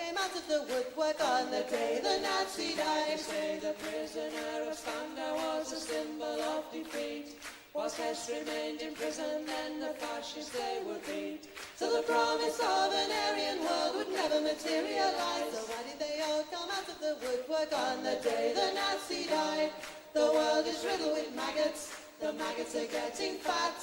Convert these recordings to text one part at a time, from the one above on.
came out of the woodwork on the day the Nazi died. They say the prisoner of Spandau was a symbol of defeat. Whilst Hess remained in prison, then the fascists they would beat. So the promise of an Aryan world would never materialize. So why did they all come out of the woodwork on the day the Nazi died? The world is riddled with maggots, the maggots are getting fat.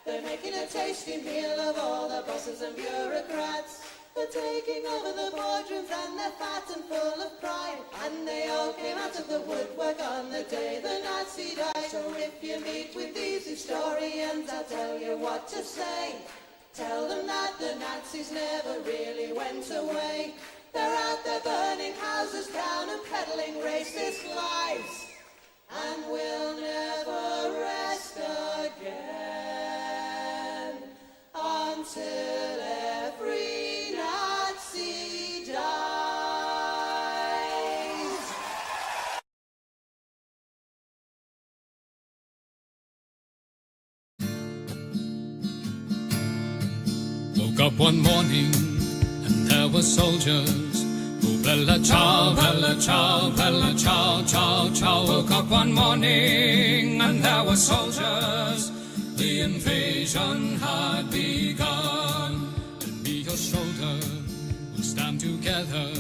They're making a tasty meal of all the bosses and bureaucrats. They're taking over the boardrooms and they're fat and full of pride. And they all came out of the woodwork on the day the Nazi died. So if you meet with these historians, I'll tell you what to say. Tell them that the Nazis never really went away. They're out there burning houses down and peddling racist lies. And we'll never rest again until every Nazi dies. Woke up one morning and there were soldiers. Oh, bella ciao, bella ciao, bella ciao, ciao, ciao. Woke up one morning and there were soldiers. The invasion had begun. Lend me your shoulder, we'll stand together.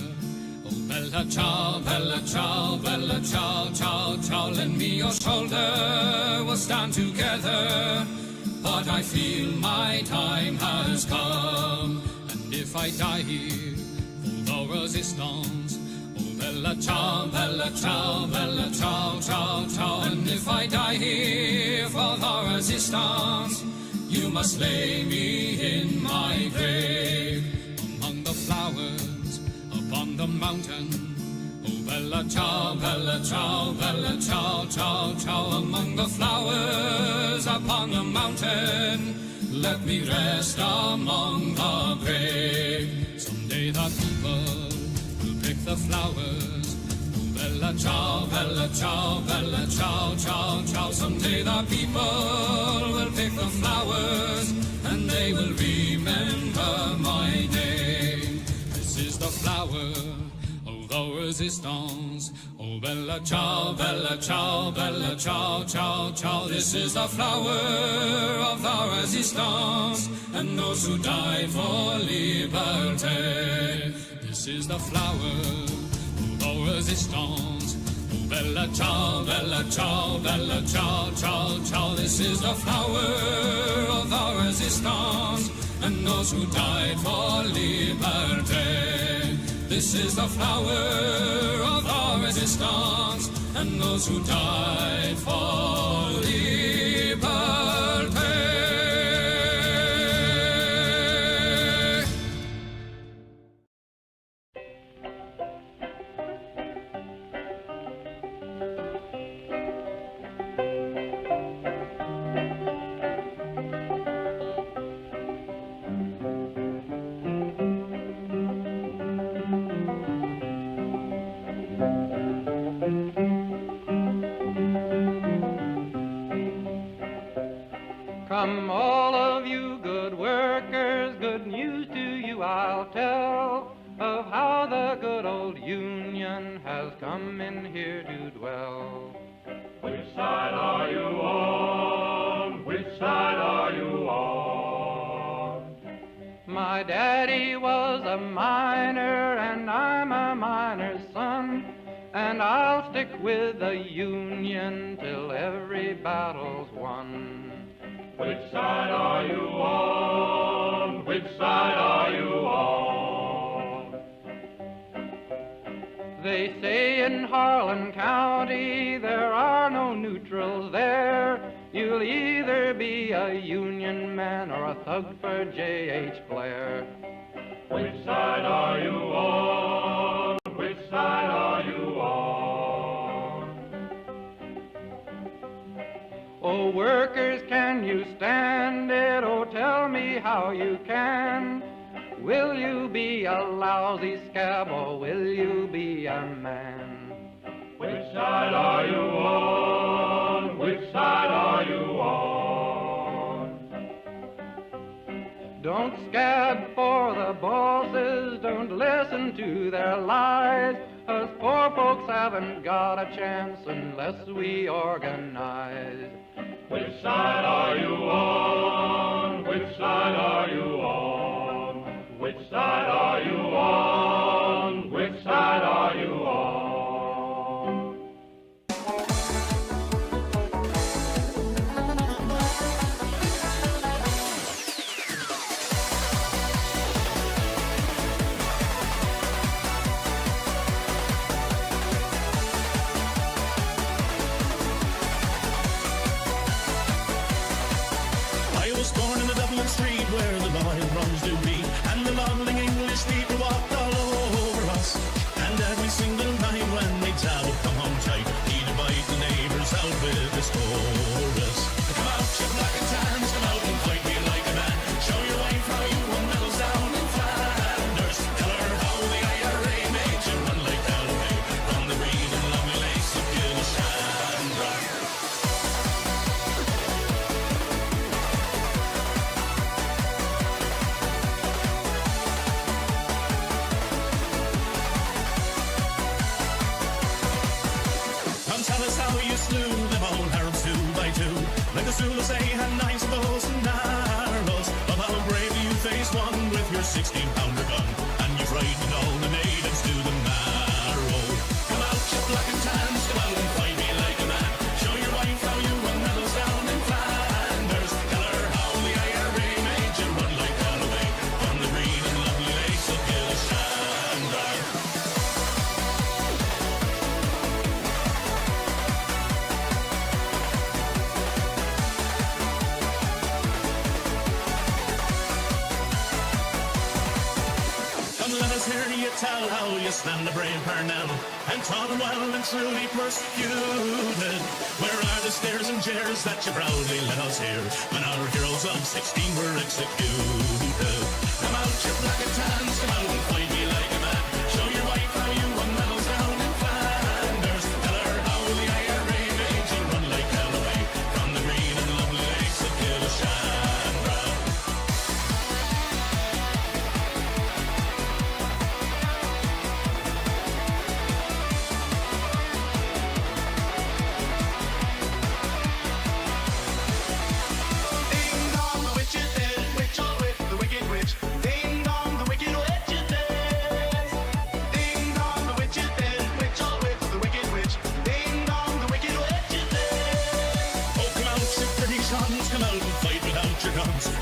Oh, bella ciao, bella ciao, bella ciao, ciao, ciao. Lend me your shoulder, we'll stand together. But I feel my time has come, and if I die here for the resistance, oh, bella ciao, bella ciao, bella ciao, ciao, ciao. And if I die here for the resistance, you must lay me in my grave among the flowers upon the mountain. Oh, bella ciao, bella ciao, bella ciao, ciao, ciao. Among the flowers upon the mountain, let me rest among the brave. Someday the people will pick the flowers. Oh, bella ciao, bella ciao, bella ciao, ciao, ciao. Someday the people will pick the flowers, and they will remember my name. This is the flower of the resistance. Oh, bella ciao, bella ciao, bella ciao, ciao, ciao. This is the flower of the resistance, and those who died for liberty. This is the flower of the resistance. Oh, bella ciao, bella ciao, bella ciao, ciao, ciao. This is the flower of the resistance, and those who died for liberty. This is the flower of our resistance, and those who died for liberty. Come all of you good workers, good news to you I'll tell, of how the good old Union has come in here to dwell. Which side are you on? Which side are you on? My daddy was a miner and I'm a miner's son, and I'll stick with the Union till every battle's won. Which side are you on? Which side are you on? They say in Harlan County there are no neutrals there. You'll either be a Union man or a thug for J.H. Blair. Which side are you on? Which side are you on? Oh, workers, can you stand it? Oh, tell me how you can. Will you be a lousy scab or will you be a man? Which side are you on? Which side are you on? Don't scab for the bosses, don't listen to their lies. Us poor folks haven't got a chance unless we organize. Which side are you on? Which side are you on? Which side are you on? Which side are you on? Street where the lion runs do beat, and the lovely English people walked all over us. And every single night when they tell, come home tight, he'd invite the neighbours out with this chorus. Come out, you black and tans, come out and fight me like a man. Show your wife how you won medals down in Flanders. Tell her how the IRA made you run like Galloway from the green and lovely lace of Gilshandra. Tell us how you slew them all Arabs 2 by 2. Like the Zulus they had knives, bows and arrows. Of how bravely you faced one with your 16-pounder gun. And you frightened all the natives to the marrow. Come out, you black and tans, come out and fight me like a man. Show your wife how you won medals down in Flanders. Tell her how the IRA made you run like Galloway from the green and lovely lace of Gilshandra. Let us hear you tell how you stand the brave Parnell and taught them well and truly persecuted. Where are the stares and jeers that you proudly let us hear when our heroes of 16 were executed? Come out, you black and tans, come out and fight me like a man. Show your wife how you won medals down in Flanders. Tell her how the IRA made you run like Galloway from the green and lovely lakes of Gilshandra.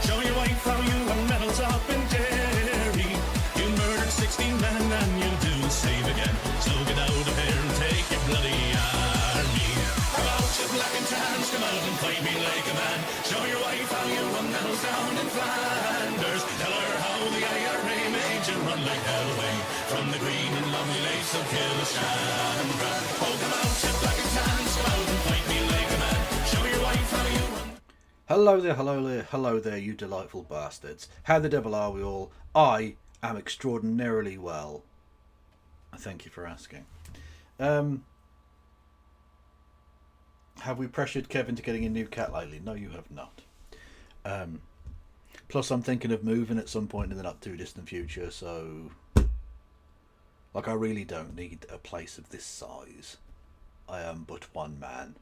Show your wife how you won medals up in Derry. You murdered 16 men and you'll do the same again. So get out of here and take your bloody army. Come out, you black and tans, come out and fight me like a man. Show your wife how you won medals down in Flanders. Tell her how the IRA made you run like Galloway from the green and lovely lace of Gilshandra. Oh, come out, you black and tans, come out and fight me like a man. Show your wife how you won. Hello there, hello there, hello there, you delightful bastards. How the devil are we all? I am extraordinarily well. Thank you for asking. Have we pressured Kevin to getting a new cat lately? No, you have not. Plus, I'm thinking of moving at some point in the not too distant future, so... Like, I really don't need a place of this size. I am but one man,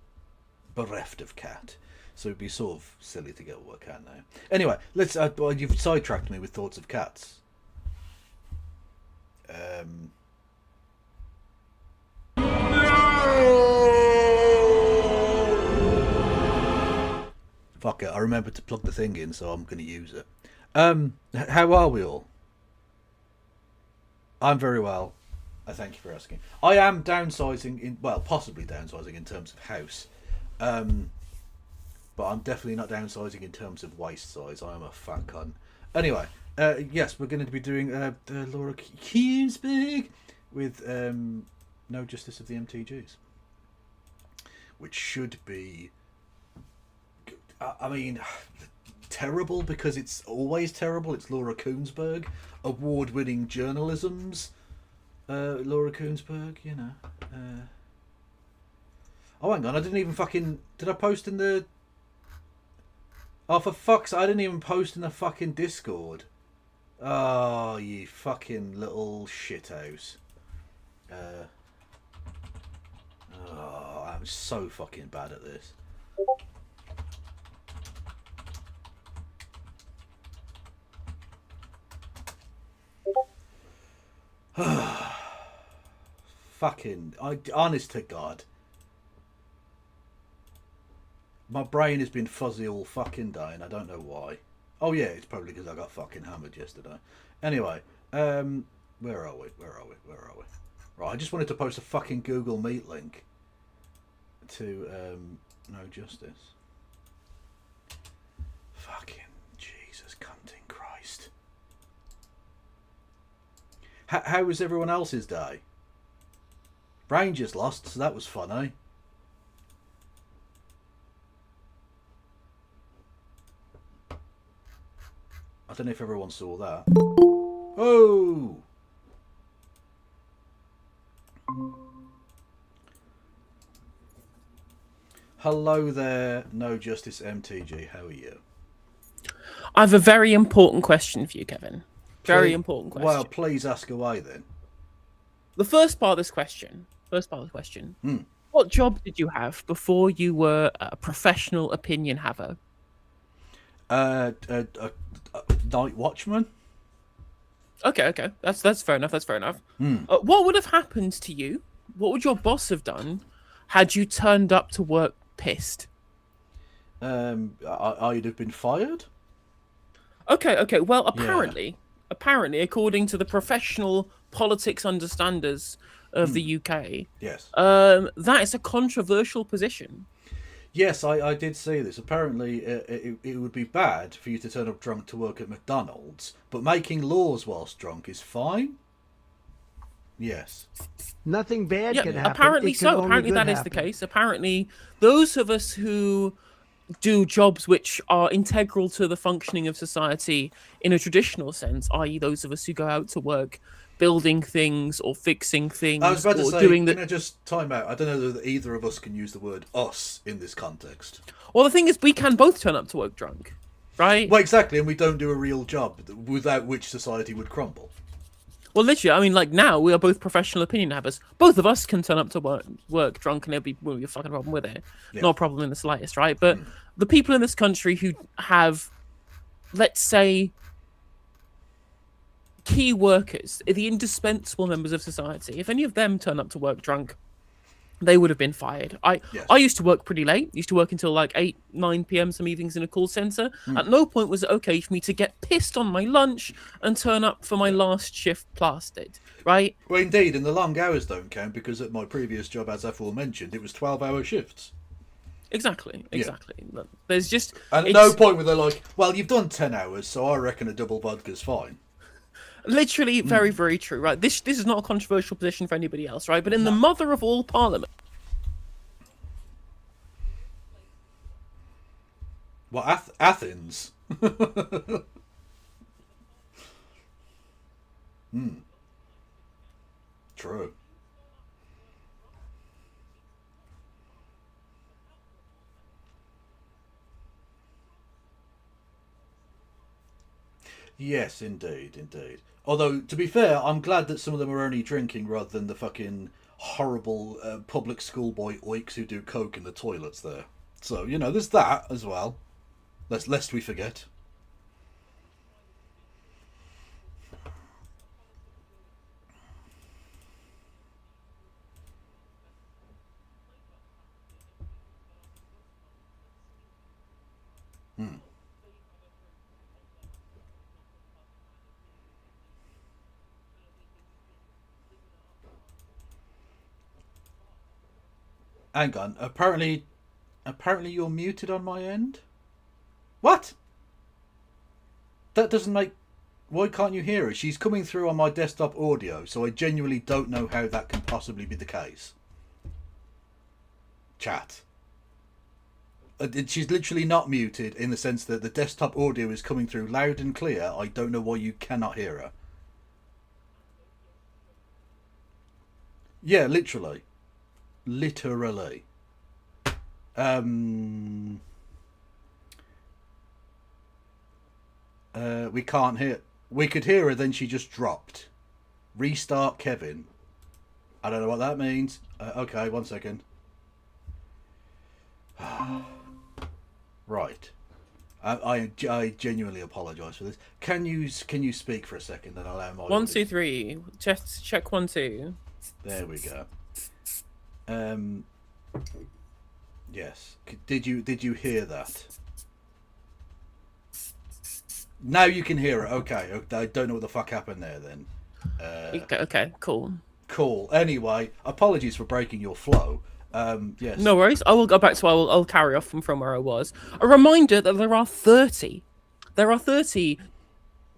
bereft of cat. So it'd be sort of silly to get what I can now. Anyway, let's. Well, you've sidetracked me with thoughts of cats. Fuck it, I remembered to plug the thing in, so I'm going to use it. How are we all? I'm very well. I thank you for asking. I am downsizing well, possibly downsizing in terms of house. But I'm definitely not downsizing in terms of waist size. I am a fat cunt. Anyway, yes, we're going to be doing Laura Kuenssberg with No Justice of the MTGs, which should be, I mean, terrible because it's always terrible. It's Laura Kuenssberg, award-winning journalism's Laura Kuenssberg, you know. Oh, hang on, I didn't even fucking... Did I post in the... Oh, for fuck's sake, I didn't even post in the fucking Discord. Oh, you fucking little shithouse. Oh, I'm so fucking bad at this. Fucking, honest to God. My brain has been fuzzy all fucking day and I don't know why. Oh yeah, it's probably because I got fucking hammered yesterday. Anyway, where are we? Where are we? Right, I just wanted to post a fucking Google Meet link to No Justice. Fucking Jesus, cunting Christ. How was everyone else's day? Rangers lost, so that was fun, eh? I don't know if everyone saw that. Oh! Hello there, No Justice MTG. How are you? I have a very important question for you, Kevin. Very important question. Well, please ask away then. The first part of this question. What job did you have before you were a professional opinion haver? Night watchman. Okay. That's fair enough. What would have happened to you? What would your boss have done had you turned up to work pissed? I'd have been fired. Okay. Well, apparently, according to the professional politics understanders of the UK, yes, that is a controversial position. Yes, I did see this. Apparently, it would be bad for you to turn up drunk to work at McDonald's, but making laws whilst drunk is fine. Yes. Nothing bad can happen. Apparently so. Apparently that is the case. Apparently, those of us who do jobs which are integral to the functioning of society in a traditional sense, i.e. those of us who go out to work building things or fixing things. I was about to say, doing can I just time out? I don't know that either of us can use the word us in this context. Well, the thing is, we can both turn up to work drunk, right? Well, exactly, and we don't do a real job, without which society would crumble. Well, literally, I mean, like now we are both professional opinion havers. Both of us can turn up to work drunk, and there'll be a fucking problem with it. Yeah. Not a problem in the slightest, right? But the people in this country who have, let's say, key workers, the indispensable members of society, if any of them turn up to work drunk, they would have been fired. I used to work pretty late. Used to work until like 8, 9 p.m. some evenings in a call centre. At no point was it okay for me to get pissed on my lunch and turn up for my last shift plastered, right? Well, indeed, and the long hours don't count because at my previous job, as aforementioned, it was 12-hour shifts. Exactly. Yeah. There's just... And at no point were they like, well, you've done 10 hours, so I reckon a double vodka's fine. Literally, very, very true, right? This is not a controversial position for anybody else, right? But in the mother of all parliament... What, Athens? True. Yes, indeed. Although, to be fair, I'm glad that some of them are only drinking rather than the fucking horrible public schoolboy oiks who do coke in the toilets there. So, you know, there's that as well. Lest we forget. Hang on. Apparently you're muted on my end? What? That doesn't make... Why can't you hear her? She's coming through on my desktop audio, so I genuinely don't know how that can possibly be the case. Chat. She's literally not muted in the sense that the desktop audio is coming through loud and clear. I don't know why you cannot hear her. Yeah, literally. We can't hear. We could hear her, then she just dropped. Restart Kevin. I don't know what that means. Okay, 1 second. Right. I genuinely apologise for this. Can you speak for a second and allow my 1, 2, 3. Check 1, 2. There we go. Yes. Did you hear that? Now you can hear it. Okay. I don't know what the fuck happened there then. Okay. Cool. Cool. Anyway, apologies for breaking your flow. Yes. No worries. I will go back to. I'll carry off from where I was. A reminder that there are 30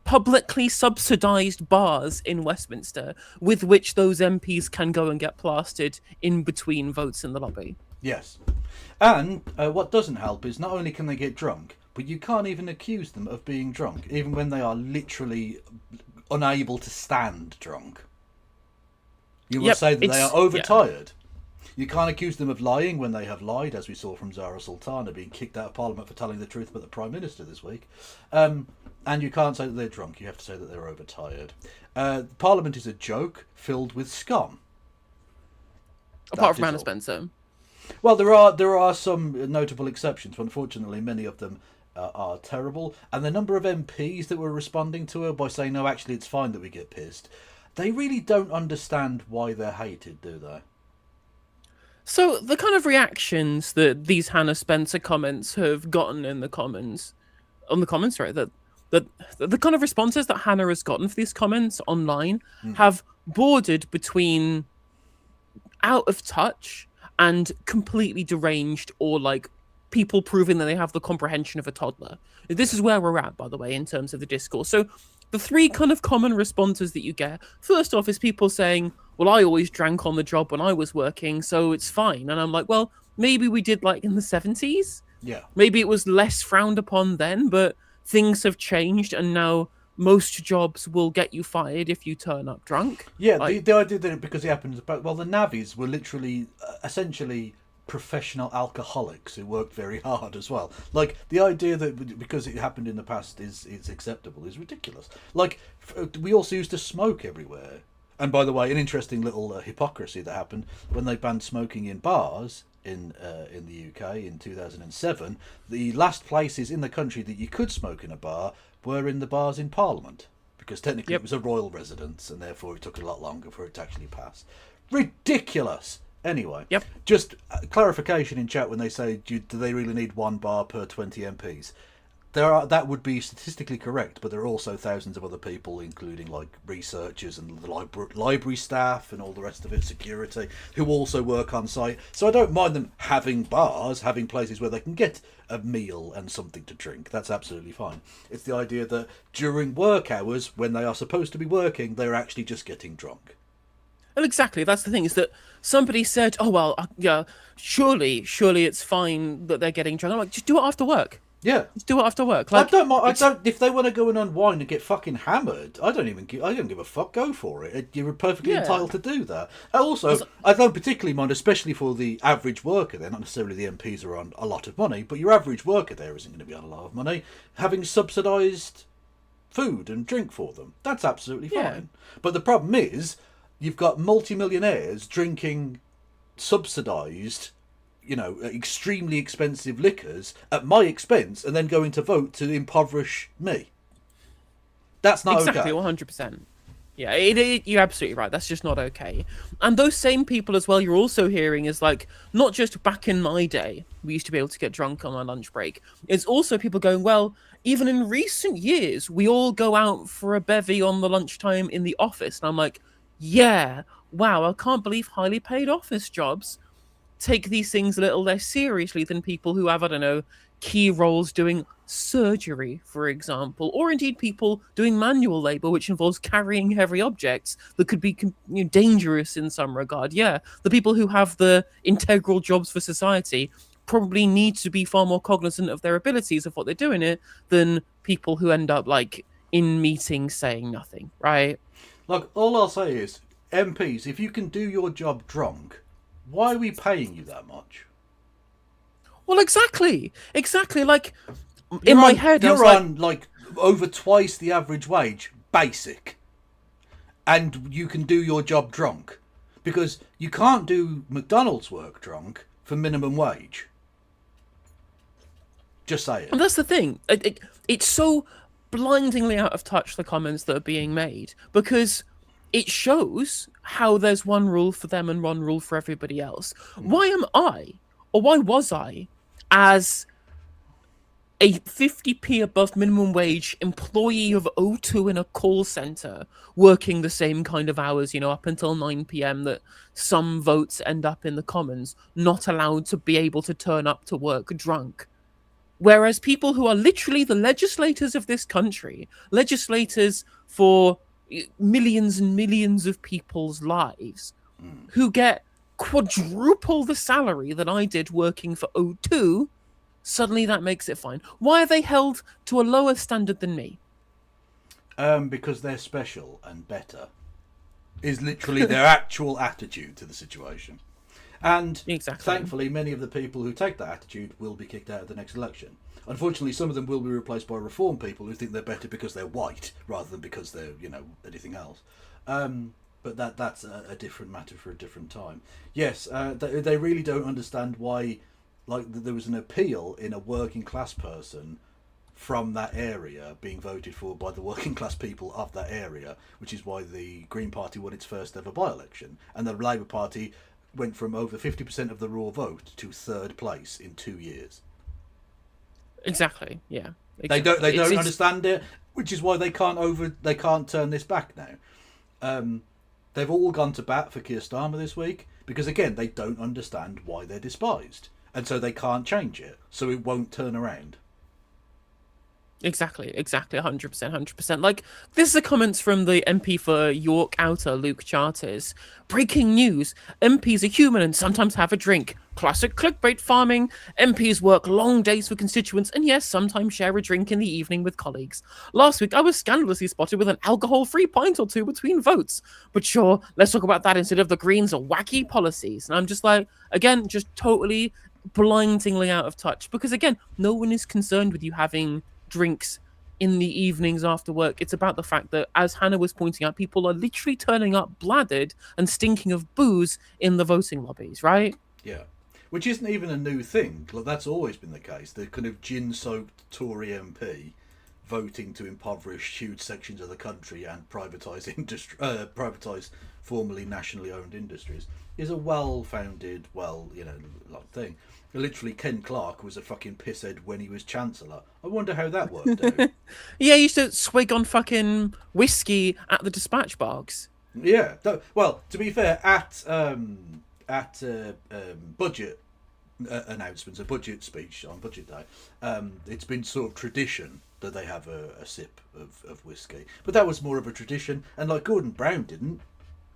publicly subsidised bars in Westminster with which those MPs can go and get plastered in between votes in the lobby. Yes. And what doesn't help is not only can they get drunk, but you can't even accuse them of being drunk, even when they are literally unable to stand drunk. You will say that they are overtired. Yeah. You can't accuse them of lying when they have lied, as we saw from Zara Sultana being kicked out of Parliament for telling the truth about the Prime Minister this week. And you can't say that they're drunk. You have to say that they're overtired. Parliament is a joke filled with scum. Apart from Anna Spencer. Well, there are some notable exceptions, but unfortunately many of them are terrible. And the number of MPs that were responding to her by saying, no, actually it's fine that we get pissed, they really don't understand why they're hated, do they? So the kind of reactions that these Hannah Spencer comments have gotten in the comments, that the kind of responses that Hannah has gotten for these comments online have bordered between out of touch and completely deranged, or like people proving that they have the comprehension of a toddler. This is where we're at, by the way, in terms of the discourse. So the three kind of common responses that you get, first off, is people saying, well, I always drank on the job when I was working, so it's fine. And I'm like, well, maybe we did like in the 70s. Yeah. Maybe it was less frowned upon then, but things have changed, and now most jobs will get you fired if you turn up drunk. Yeah, like, the idea that because it happens, well, the navvies were literally, essentially professional alcoholics who worked very hard as well. Like, the idea that because it happened in the past is acceptable is ridiculous. Like, we also used to smoke everywhere. And by the way, an interesting little hypocrisy that happened when they banned smoking in bars in the UK in 2007. The last places in the country that you could smoke in a bar were in the bars in Parliament, because technically it was a royal residence, and therefore it took a lot longer for it to actually pass. Ridiculous. Anyway, just clarification in chat when they say, do they really need one bar per 20 MPs? That would be statistically correct, but there are also thousands of other people, including like researchers and the library staff and all the rest of it, security, who also work on site. So I don't mind them having bars, having places where they can get a meal and something to drink. That's absolutely fine. It's the idea that during work hours, when they are supposed to be working, they're actually just getting drunk. Well, exactly. That's the thing, is that somebody said, oh, well, yeah, surely it's fine that they're getting drunk. I'm like, just do it after work. Yeah, just do it after work. Like, I don't. If they want to go and unwind and get fucking hammered, I don't give a fuck. Go for it. You're perfectly entitled to do that. Also, I don't particularly mind, especially for the average worker. They're not necessarily the MPs are on a lot of money, but your average worker there isn't going to be on a lot of money. Having subsidised food and drink for them, that's absolutely fine. But the problem is, you've got multimillionaires drinking subsidised, extremely expensive liquors at my expense, and then going to vote to impoverish me. That's not exactly, okay. 100%. Yeah, you're absolutely right. That's just not okay. And those same people as well, you're also hearing is like, not just back in my day, we used to be able to get drunk on our lunch break. It's also people going, well, even in recent years, we all go out for a bevy on the lunchtime in the office. And I'm like, yeah, wow, I can't believe highly paid office jobs take these things a little less seriously than people who have, I don't know, key roles doing surgery, for example, or indeed people doing manual labor, which involves carrying heavy objects that could be dangerous in some regard. Yeah, the people who have the integral jobs for society probably need to be far more cognizant of their abilities of what they're doing it than people who end up like in meetings saying nothing, right? Look, all I'll say is, MPs, if you can do your job drunk, why are we paying you that much? Well, exactly. Like, in my head, you're on like over twice the average wage, basic, and you can do your job drunk, because you can't do McDonald's work drunk for minimum wage. Just saying. And that's the thing. It's so blindingly out of touch, the comments that are being made, because it shows how there's one rule for them and one rule for everybody else. Why am I, or why was I, as a 50p above minimum wage employee of O2 in a call centre, working the same kind of hours, up until 9 p.m, that some votes end up in the Commons, not allowed to be able to turn up to work drunk? Whereas people who are literally the legislators of this country, legislators for millions and millions of people's lives, who get quadruple the salary that I did working for O2, suddenly that makes it fine. Why are they held to a lower standard than me? Because they're special and better, is literally their actual attitude to the situation. And thankfully, many of the people who take that attitude will be kicked out of the next election. Unfortunately, some of them will be replaced by reform people who think they're better because they're white rather than because they're, anything else. But that's a different matter for a different time. Yes, they really don't understand why, there was an appeal in a working class person from that area being voted for by the working class people of that area, which is why the Green Party won its first ever by-election, and the Labour Party went from over 50% of the raw vote to third place in 2 years. Exactly. Yeah. Exactly. They don't understand it, which is why they can't turn this back now. They've all gone to bat for Keir Starmer this week because, again, they don't understand why they're despised, and so they can't change it, so it won't turn around. Exactly, 100%. This is the comments from the MP for York Outer, Luke Charters. Breaking news: MPs are human and sometimes have a drink. Classic clickbait farming. MPs work long days for constituents and yes, sometimes share a drink in the evening with colleagues. Last week, I was scandalously spotted with an alcohol-free pint or two between votes. But sure, let's talk about that instead of the Greens' wacky policies. And I'm just again, just totally blindingly out of touch. Because again, no one is concerned with you having drinks in the evenings after work. It's about the fact that, as Hannah was pointing out, people are literally turning up bladdered and stinking of booze in the voting lobbies, right? Yeah. Which isn't even a new thing. That's always been the case. The kind of gin-soaked Tory MP voting to impoverish huge sections of the country and privatise formerly nationally owned industries is a well-founded, thing. Literally, Ken Clarke was a fucking pisshead when he was Chancellor. I wonder how that worked out. Yeah, he used to swig on fucking whiskey at the dispatch box. Yeah. Well, to be fair, at budget announcements, a budget speech on budget day, it's been sort of tradition that they have a sip of whiskey. But that was more of a tradition. And Gordon Brown didn't.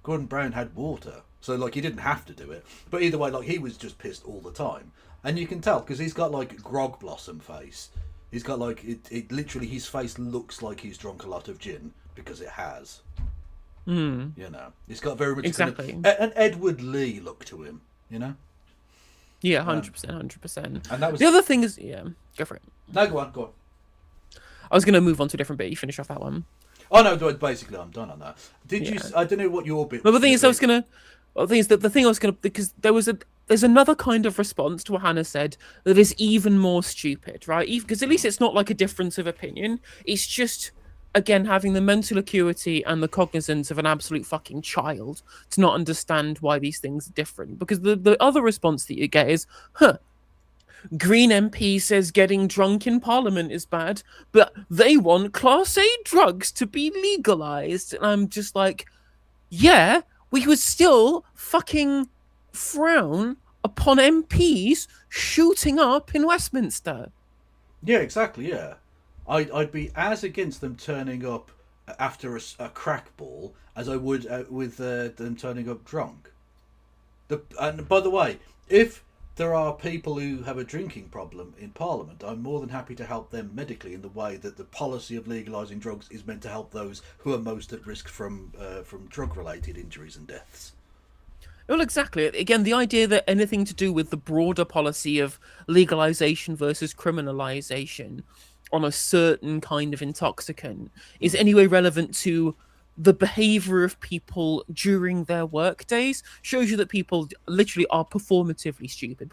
Gordon Brown had water. So he didn't have to do it. But either way, he was just pissed all the time. And you can tell because he's got grog blossom face. He's got it literally, his face looks like he's drunk a lot of gin because it has. He's got very much exactly an Edward Lee look to him. Yeah, 100%. And that was the other thing is go for it. No, go on. I was going to move on to a different bit. You finish off that one. Oh no, basically I'm done on that. Did you? I don't know what your bit. No, the thing is, because there's another kind of response to what Hannah said that is even more stupid, right? Because at least it's not a difference of opinion. It's just, again, having the mental acuity and the cognizance of an absolute fucking child to not understand why these things are different. Because the other response that you get is, Green MP says getting drunk in Parliament is bad, but they want Class A drugs to be legalised. And I'm just yeah, we would still fucking frown upon MPs shooting up in Westminster. Yeah, exactly, yeah. I'd be as against them turning up after a crack ball as I would with them turning up drunk. And by the way, if there are people who have a drinking problem in Parliament, I'm more than happy to help them medically in the way that the policy of legalising drugs is meant to help those who are most at risk from drug-related injuries and deaths. Well, exactly. Again, the idea that anything to do with the broader policy of legalisation versus criminalisation on a certain kind of intoxicant is anyway relevant to the behavior of people during their work days shows you that people literally are performatively stupid.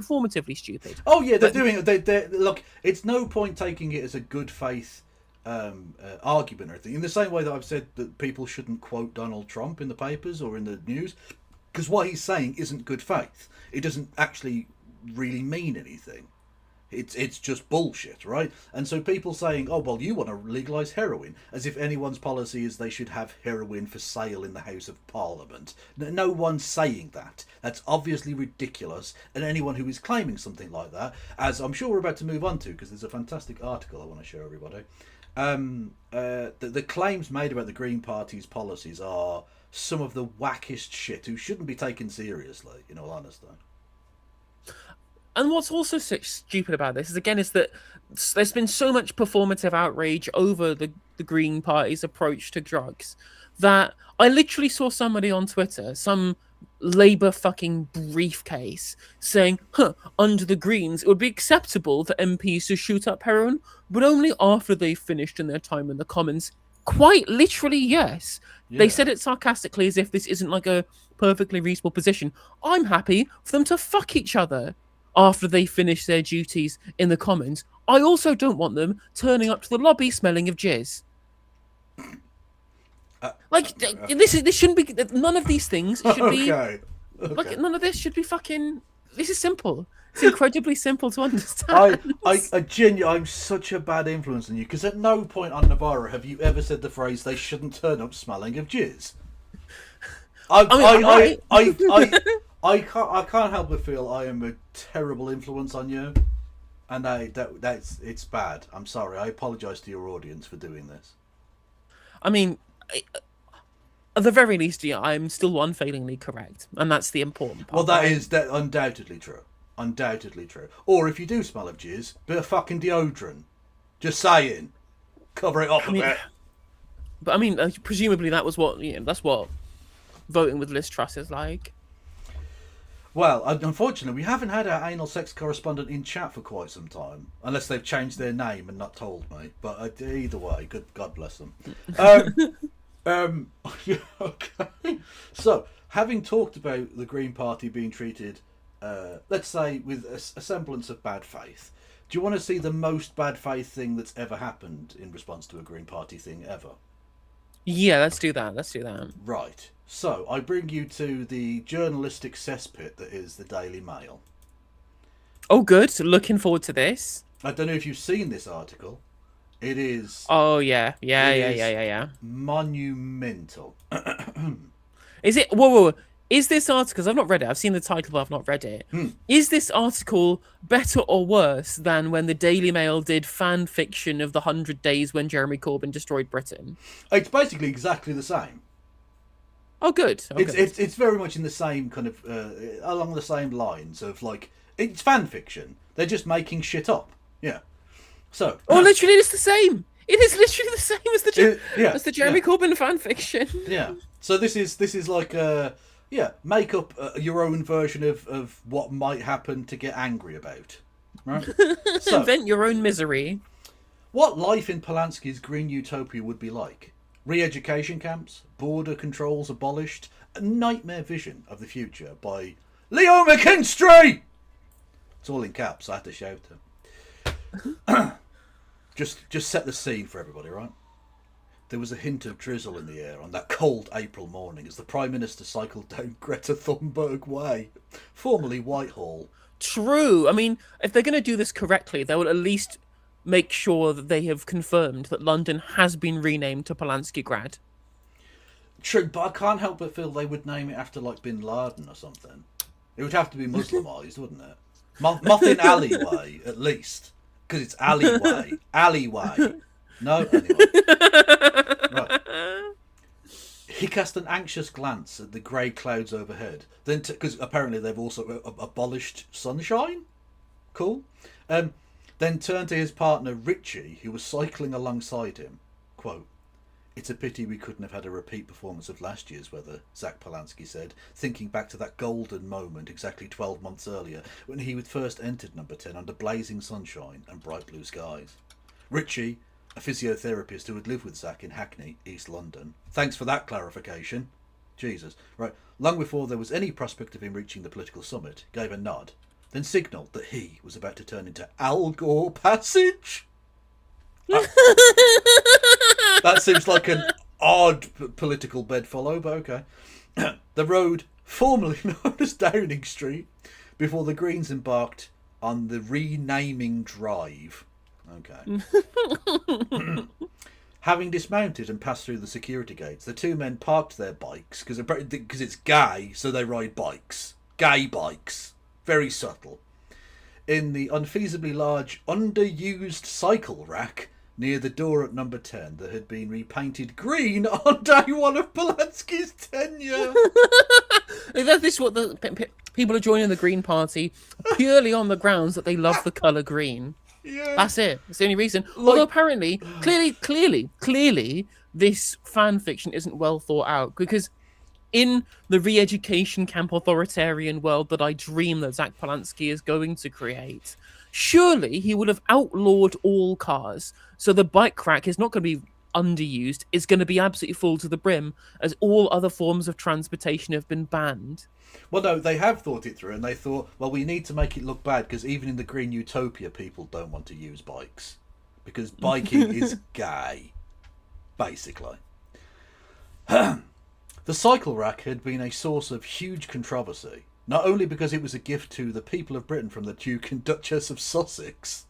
Oh yeah, they're doing it. They look. It's no point taking it as a good faith argument or anything. In the same way that I've said that people shouldn't quote Donald Trump in the papers or in the news, because what he's saying isn't good faith. It doesn't actually really mean anything. It's just bullshit, right? And so people saying, oh, well, you want to legalise heroin, as if anyone's policy is they should have heroin for sale in the House of Parliament. No one's saying that. That's obviously ridiculous. And anyone who is claiming something like that, as I'm sure we're about to move on to, because there's a fantastic article I want to show everybody. The claims made about the Green Party's policies are some of the wackest shit who shouldn't be taken seriously, in all honesty. And what's also so stupid about this is that there's been so much performative outrage over the Green Party's approach to drugs that I literally saw somebody on Twitter, some Labour fucking briefcase, saying, under the Greens, it would be acceptable for MPs to shoot up heroin, but only after they've finished in their time in the Commons. Quite literally, yes. Yeah. They said it sarcastically as if this isn't like a perfectly reasonable position. I'm happy for them to fuck each other after they finish their duties in the Commons. I also don't want them turning up to the lobby smelling of jizz. This shouldn't be. None of these things should be. Okay. Like, none of this should be fucking. This is simple. It's incredibly simple to understand. I'm such a bad influence on you, because at no point on Navarro have you ever said the phrase "they shouldn't turn up smelling of jizz." I can't help but feel I am a terrible influence on you, and it's bad. I'm sorry. I apologise to your audience for doing this. I mean, at the very least, yeah, I'm still unfailingly correct, and that's the important part. Well, that is undoubtedly true. Undoubtedly true. Or if you do smell of jizz, bit of fucking deodorant. Just saying, cover it up a bit. But I mean, presumably that's what voting with Liz Truss is like. Well, unfortunately, we haven't had our anal sex correspondent in chat for quite some time, unless they've changed their name and not told me. But either way, God bless them. Okay. So, having talked about the Green Party being treated, let's say, with a semblance of bad faith, do you want to see the most bad faith thing that's ever happened in response to a Green Party thing ever? Yeah, let's do that. Right. So, I bring you to the journalistic cesspit that is the Daily Mail. Oh, good. Looking forward to this. I don't know if you've seen this article. It is... Oh, yeah. Yeah. Monumental. Is it... Whoa. Is this article... Because I've not read it. I've seen the title, but I've not read it. Is this article better or worse than when the Daily Mail did fan fiction of the 100 Days when Jeremy Corbyn destroyed Britain? It's basically exactly the same. Oh, good. It's very much in the same kind of along the same lines of, like, it's fan fiction. They're just making shit up. Yeah. So. Literally, it's the same. It is literally the same as the Jeremy Corbyn fan fiction. Yeah. So this is like make up your own version of what might happen to get angry about. Right. So, invent your own misery. What life in Polanski's Green Utopia would be like? Re-education camps, border controls abolished, a nightmare vision of the future by Leo McKinstry! It's all in caps, I had to shout him. Just set the scene for everybody, right? There was a hint of drizzle in the air on that cold April morning as the Prime Minister cycled down Greta Thunberg Way, formerly Whitehall. True. I mean, if they're going to do this correctly, they will at least make sure that they have confirmed that London has been renamed to Polanski Grad. True, but I can't help but feel they would name it after, like, Bin Laden or something. It would have to be Muslimised, wouldn't it? Muffin Alleyway, at least. Because it's alleyway. Alleyway. No? Anyway. Right. He cast an anxious glance at the grey clouds overhead. Then, because apparently they've also abolished sunshine? Cool. Then turned to his partner Richie, who was cycling alongside him. Quote, "It's a pity we couldn't have had a repeat performance of last year's weather," Zach Polanski said, thinking back to that golden moment exactly 12 months earlier when he had first entered Number 10 under blazing sunshine and bright blue skies. Richie, a physiotherapist who had lived with Zach in Hackney, East London. Thanks for that clarification. Jesus. Right. Long before there was any prospect of him reaching the political summit, gave a nod, then signalled that he was about to turn into Al Gore Passage. That seems like an odd political bedfellow, but okay. The road, formerly known as Downing Street, before the Greens embarked on the renaming drive. Okay. Having dismounted and passed through the security gates, the two men parked their bikes, because it's gay, so they ride bikes. Gay bikes. Very subtle. In the unfeasibly large, underused cycle rack near the door at number 10 that had been repainted green on day one of Polanski's tenure. Is this what the people are joining the Green Party purely on the grounds that they love the colour green? Yeah. That's it. It's the only reason. Although apparently, clearly, this fan fiction isn't well thought out, because in the re-education camp authoritarian world that I dream that Zach Polanski is going to create, surely he would have outlawed all cars, so the bike rack is not going to be underused, it's going to be absolutely full to the brim, as all other forms of transportation have been banned. Well, no, they have thought it through, and they thought, well, we need to make it look bad, because even in the green utopia, people don't want to use bikes. Because biking is gay, basically. The cycle rack had been a source of huge controversy, not only because it was a gift to the people of Britain from the Duke and Duchess of Sussex.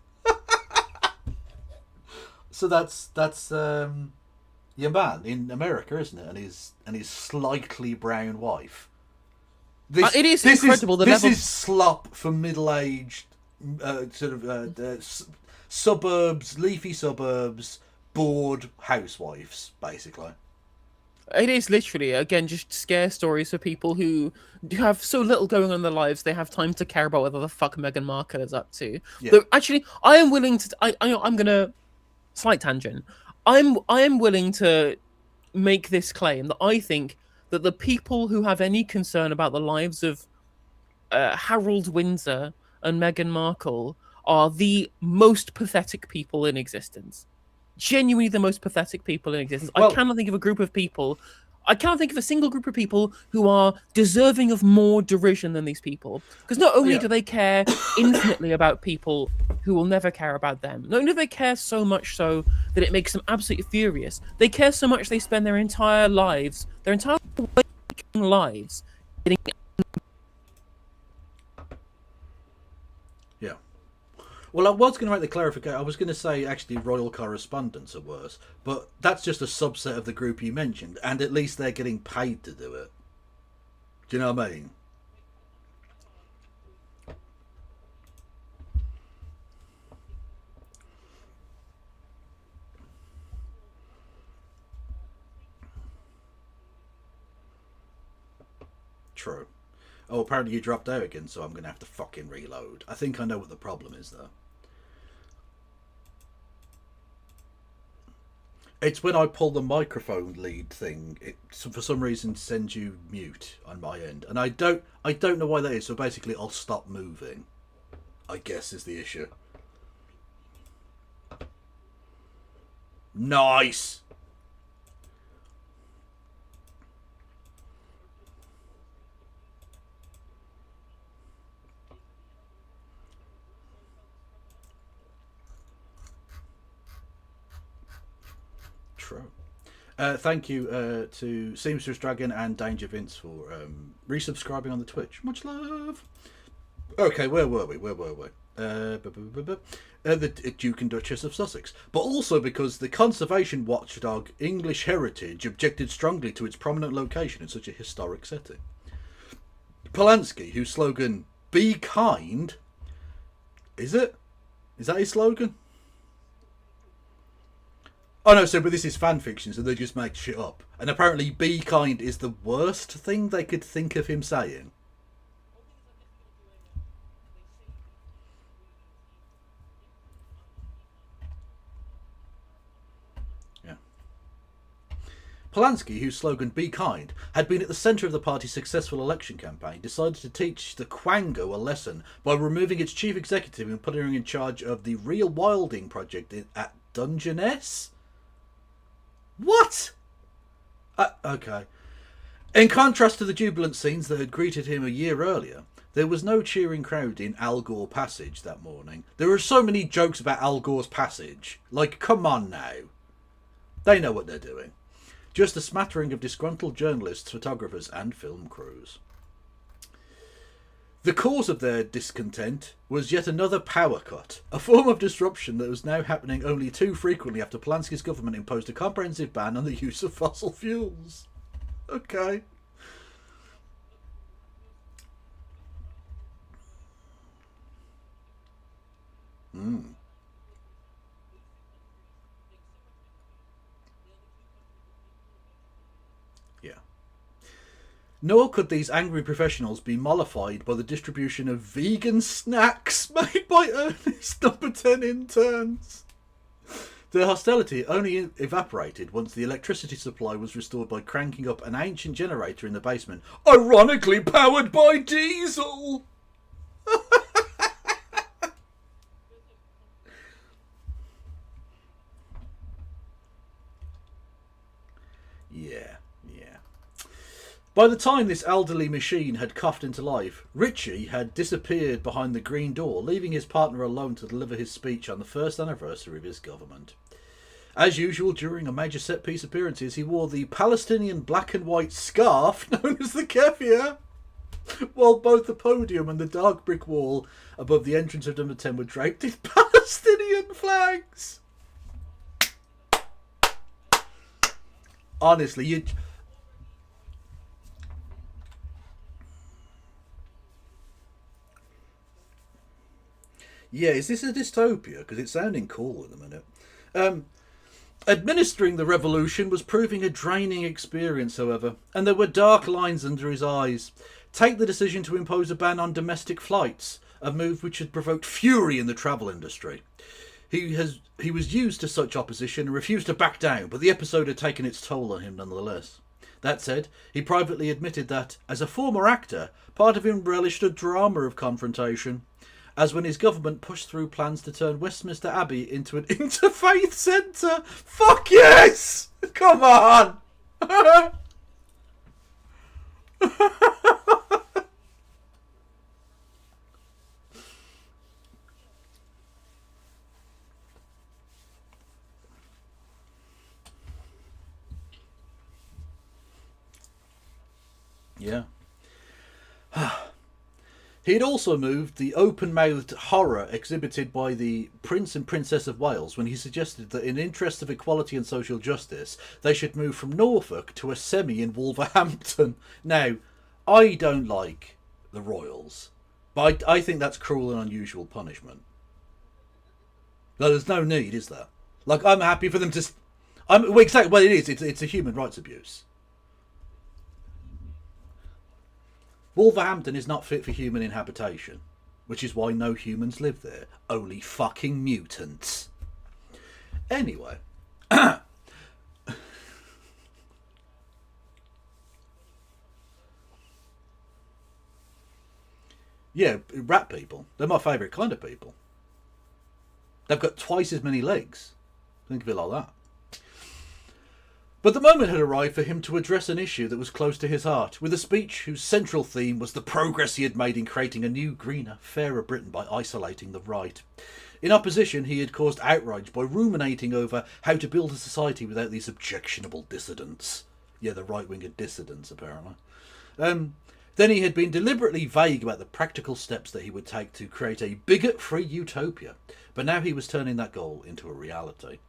So that's your man in America, isn't it? And his slightly brown wife. It is incredible. This is slop for middle-aged suburbs, leafy suburbs, bored housewives, basically. It is literally, again, just scare stories for people who have so little going on in their lives, they have time to care about whether the fuck Meghan Markle is up to. Yeah. Though, actually, I am willing to... I'm going to... Slight tangent. I am willing to make this claim that I think that the people who have any concern about the lives of Harold Windsor and Meghan Markle are the most pathetic people in existence. Genuinely the most pathetic people in existence. Well, I cannot think of a single group of people who are deserving of more derision than these people. Because not only do they care infinitely about people who will never care about them, not only do they care so much so that it makes them absolutely furious, they care so much they spend their entire lives, waking lives, getting... Yeah. Well, I was going to make the clarification. I was going to say, actually, royal correspondents are worse. But that's just a subset of the group you mentioned. And at least they're getting paid to do it. Do you know what I mean? True. Oh, apparently you dropped out again, so I'm going to have to fucking reload. I think I know what the problem is, though. It's when I pull the microphone lead thing, it for some reason sends you mute on my end. And I don't know why that is, so basically I'll stop moving, I guess, is the issue. Nice! True. Thank you to Seamstress Dragon and Danger Vince for resubscribing on the Twitch. Much love. Okay, where were we? The Duke and Duchess of Sussex. But also because the conservation watchdog English Heritage objected strongly to its prominent location in such a historic setting. Polanski, whose slogan, "Be kind," is it? Is that his slogan? Oh no, but this is fan fiction, so they just make shit up. And apparently "be kind" is the worst thing they could think of him saying. Yeah. Polanski, whose slogan "Be kind" had been at the centre of the party's successful election campaign, decided to teach the Quango a lesson by removing its chief executive and putting her in charge of the Real Wilding project at Dungeness? What? Okay. In contrast to the jubilant scenes that had greeted him a year earlier, there was no cheering crowd in Al Gore Passage that morning. There were so many jokes about Al Gore's Passage. Like, come on now. They know what they're doing. Just a smattering of disgruntled journalists, photographers, and film crews. The cause of their discontent was yet another power cut, a form of disruption that was now happening only too frequently after Polanski's government imposed a comprehensive ban on the use of fossil fuels. Okay. Yeah. Nor could these angry professionals be mollified by the distribution of vegan snacks made by earnest number 10 interns. Their hostility only evaporated once the electricity supply was restored by cranking up an ancient generator in the basement, ironically powered by diesel. Yeah. By the time this elderly machine had coughed into life, Ritchie had disappeared behind the green door, leaving his partner alone to deliver his speech on the first anniversary of his government. As usual, during a major set-piece appearances, he wore the Palestinian black and white scarf known as the keffiyeh, while both the podium and the dark brick wall above the entrance of number 10 were draped in Palestinian flags. Honestly, you... Yeah, is this a dystopia? Because it's sounding cool at the minute. Administering the revolution was proving a draining experience, however, and there were dark lines under his eyes. Take the decision to impose a ban on domestic flights, a move which had provoked fury in the travel industry. He was used to such opposition and refused to back down, but the episode had taken its toll on him nonetheless. That said, he privately admitted that, as a former actor, part of him relished a drama of confrontation, as when his government pushed through plans to turn Westminster Abbey into an interfaith centre. Fuck yes! Come on! Yeah. He'd also moved the open-mouthed horror exhibited by the Prince and Princess of Wales when he suggested that in interest of equality and social justice, they should move from Norfolk to a semi in Wolverhampton. Now, I don't like the royals, but I think that's cruel and unusual punishment. No, there's no need, is there? Like, I'm happy for them to... well, exactly, well, it is. It's a human rights abuse. Wolverhampton is not fit for human inhabitation, which is why no humans live there. Only fucking mutants. Anyway. Yeah, rat people. They're my favourite kind of people. They've got twice as many legs. Think of it like that. But the moment had arrived for him to address an issue that was close to his heart, with a speech whose central theme was the progress he had made in creating a new, greener, fairer Britain by isolating the right. In opposition, he had caused outrage by ruminating over how to build a society without these objectionable dissidents. Yeah, the right-winged dissidents, apparently. Then he had been deliberately vague about the practical steps that he would take to create a bigot-free utopia, but now he was turning that goal into a reality.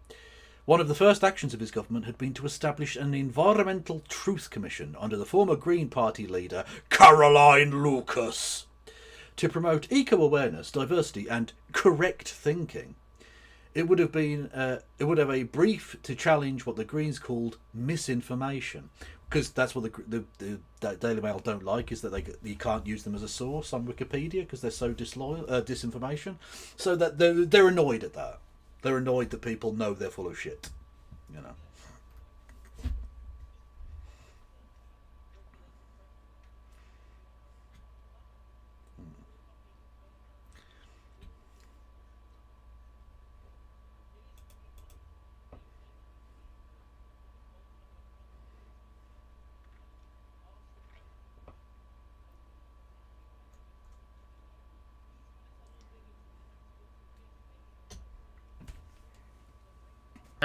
One of the first actions of his government had been to establish an Environmental Truth Commission under the former Green Party leader, Caroline Lucas, to promote eco-awareness, diversity and correct thinking. It would have a brief to challenge what the Greens called misinformation, because that's what the Daily Mail don't like, is that you can't use them as a source on Wikipedia because they're so disinformation. So that they're annoyed at that. They're annoyed that people know they're full of shit, you know.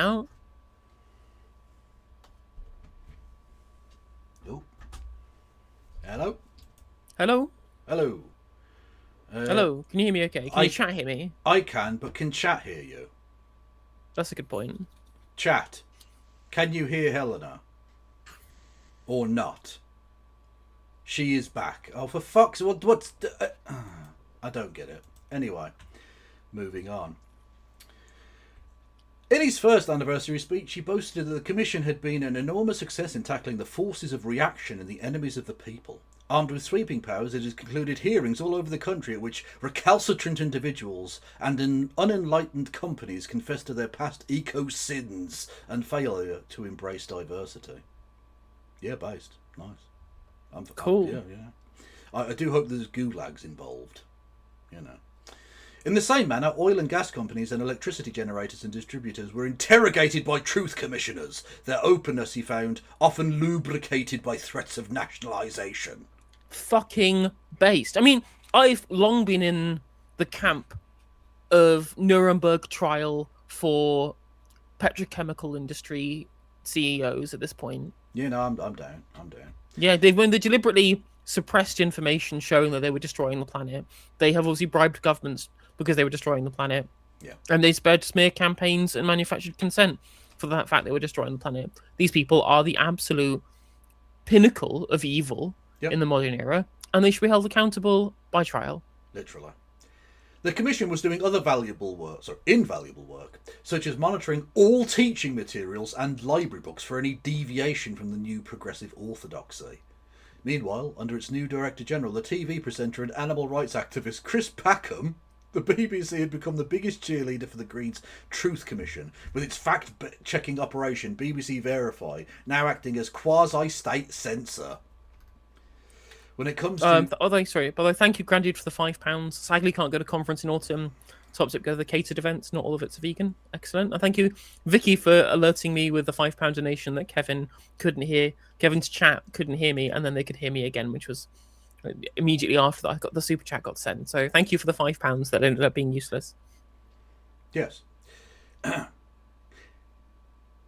out. Oh. Hello? Hello? Hello. Hello, can you hear me okay? Can you chat hear me? I can, but can chat hear you? That's a good point. Chat, can you hear Helena? Or not? She is back. Oh, for fuck's sake, what's... I don't get it. Anyway, moving on. In his first anniversary speech, he boasted that the Commission had been an enormous success in tackling the forces of reaction and the enemies of the people. Armed with sweeping powers, it has concluded hearings all over the country at which recalcitrant individuals and unenlightened companies confess to their past eco-sins and failure to embrace diversity. Yeah, based. Nice. Cool. Yeah. I do hope there's gulags involved. You know. In the same manner, oil and gas companies and electricity generators and distributors were interrogated by truth commissioners, their openness, he found, often lubricated by threats of nationalisation. Fucking based. I mean, I've long been in the camp of Nuremberg trial for petrochemical industry CEOs at this point. Yeah, no, I'm down. Yeah, when they deliberately suppressed information showing that they were destroying the planet, they have obviously bribed governments because they were destroying the planet. Yeah. And they spared smear campaigns and manufactured consent for that fact they were destroying the planet. These people are the absolute pinnacle of evil in the modern era, and they should be held accountable by trial. Literally. The Commission was doing other invaluable work, such as monitoring all teaching materials and library books for any deviation from the new progressive orthodoxy. Meanwhile, under its new Director General, the TV presenter and animal rights activist Chris Packham, the BBC had become the biggest cheerleader for the Greens Truth Commission, with its fact-checking operation BBC Verify now acting as quasi-state censor. When it comes to... Although thank you, Grandad, for the £5. Sadly, can't go to conference in autumn. Top tip, go to the catered events. Not all of it's vegan. Excellent. And thank you, Vicky, for alerting me with the £5 donation that Kevin couldn't hear. Kevin's chat couldn't hear me, and then they could hear me again, which was immediately after that I got the super chat got sent. So thank you for the £5 that ended up being useless. Yes.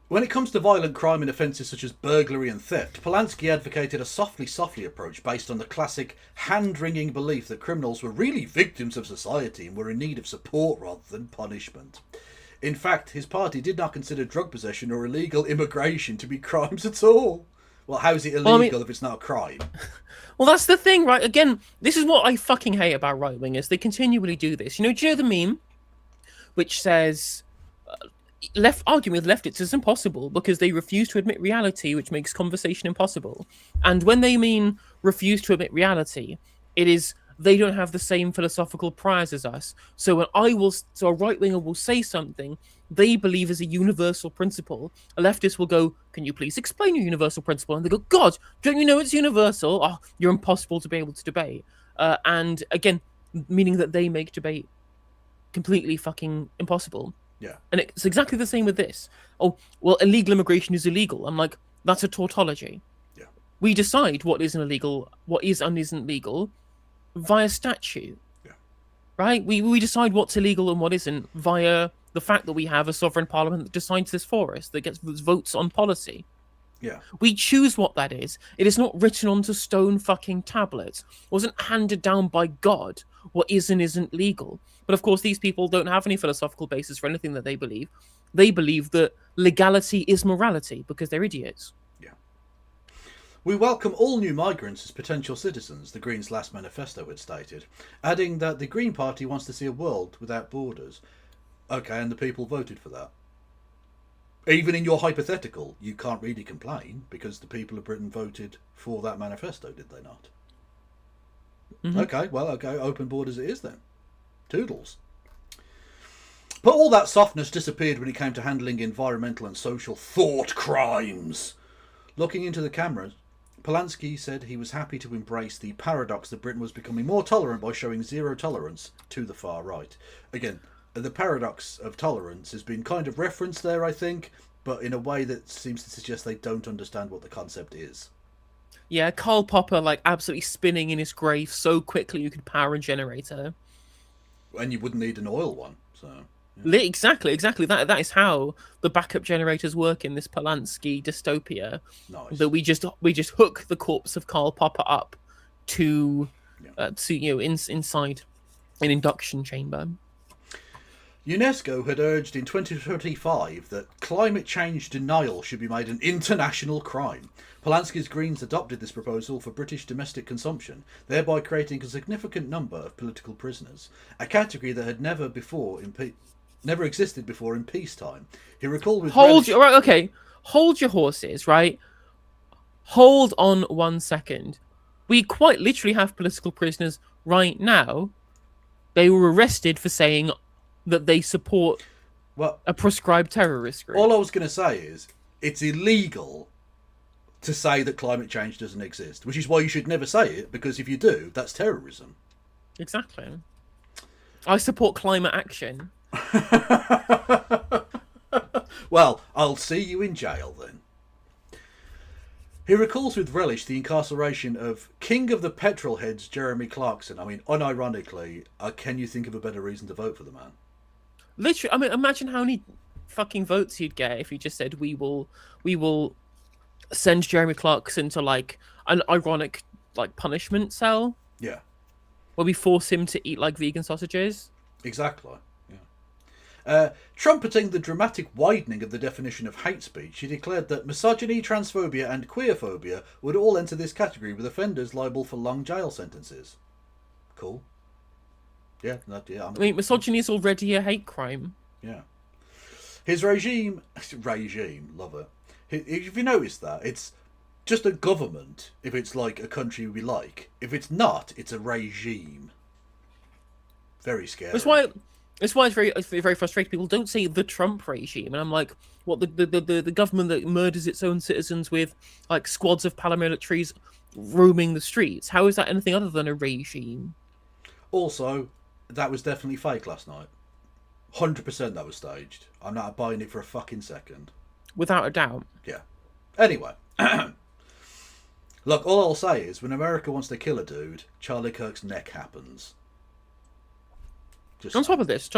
When it comes to violent crime and offences such as burglary and theft, Polanski advocated a softly approach based on the classic hand-wringing belief that criminals were really victims of society and were in need of support rather than punishment. In fact, his party did not consider drug possession or illegal immigration to be crimes at all. Well, how is it illegal if it's not a crime? Well, that's the thing, right? Again, this is what I fucking hate about right-wingers. They continually do this. Do you know the meme which says... arguing with leftists is impossible because they refuse to admit reality, which makes conversation impossible. And when they mean refuse to admit reality, it is they don't have the same philosophical priors as us. So when a right winger will say something they believe is a universal principle, a leftist will go, "Can you please explain your universal principle?" And they go, "God, don't you know it's universal? Oh, you're impossible to be able to debate." And again, meaning that they make debate completely fucking impossible. Yeah. And it's exactly the same with this. Oh, well, illegal immigration is illegal. I'm like, that's a tautology. Yeah. We decide what is illegal, what is and isn't legal via statute. Yeah. Right? We decide what's illegal and what isn't via the fact that we have a sovereign parliament that decides this for us, that gets votes on policy. Yeah. We choose what that is. It is not written onto stone fucking tablets. It wasn't handed down by God what is and isn't legal. But of course, these people don't have any philosophical basis for anything that they believe. They believe that legality is morality because they're idiots. Yeah. We welcome all new migrants as potential citizens, the Greens' last manifesto had stated, adding that the Green Party wants to see a world without borders. Okay, and the people voted for that. Even in your hypothetical, you can't really complain because the people of Britain voted for that manifesto, did they not? Mm-hmm. Okay, open borders it is then. Toodles. But all that softness disappeared when it came to handling environmental and social thought crimes. Looking into the cameras, Polanski said he was happy to embrace the paradox that Britain was becoming more tolerant by showing zero tolerance to the far right. Again, the paradox of tolerance has been kind of referenced there, I think, but in a way that seems to suggest they don't understand what the concept is. Yeah, Karl Popper absolutely spinning in his grave so quickly you could power a generator. And you wouldn't need an oil one, so, Exactly. That is how the backup generators work in this Polanski dystopia. Nice. That we just hook the corpse of Karl Popper up to inside an induction chamber. UNESCO had urged in 2025 that climate change denial should be made an international crime. Polanski's Greens adopted this proposal for British domestic consumption, thereby creating a significant number of political prisoners, a category that had never existed before in peacetime. He recalled with Hold your horses, right? Hold on 1 second. We quite literally have political prisoners right now. They were arrested for saying that they support a prescribed terrorist group. All I was going to say is it's illegal to say that climate change doesn't exist, which is why you should never say it, because if you do, that's terrorism. Exactly. I support climate action. Well, I'll see you in jail then. He recalls with relish the incarceration of King of the Petrolheads, Jeremy Clarkson. I mean, unironically, can you think of a better reason to vote for the man? Literally, I mean, imagine how many fucking votes you'd get if you just said we will send Jeremy Clarkson to like an ironic like punishment cell. Yeah. Where we force him to eat like vegan sausages. Exactly. Yeah. Trumpeting the dramatic widening of the definition of hate speech, he declared that misogyny, transphobia, and queerphobia would all enter this category, with offenders liable for long jail sentences. Cool. Yeah, I mean, misogyny is already a hate crime. Yeah. His regime, love it. If you notice that, it's just a government if it's like a country we like. If it's not, it's a regime. Very scary. That's why it's very frustrating. People don't say the Trump regime, and I'm like, what, the government that murders its own citizens with like squads of paramilitaries roaming the streets? How is that anything other than a regime? Also, that was definitely fake last night. 100% that was staged. I'm not buying it for a fucking second. Without a doubt. Yeah. Anyway. Look, all I'll say is, when America wants to kill a dude, Charlie Kirk's neck happens. On top of this,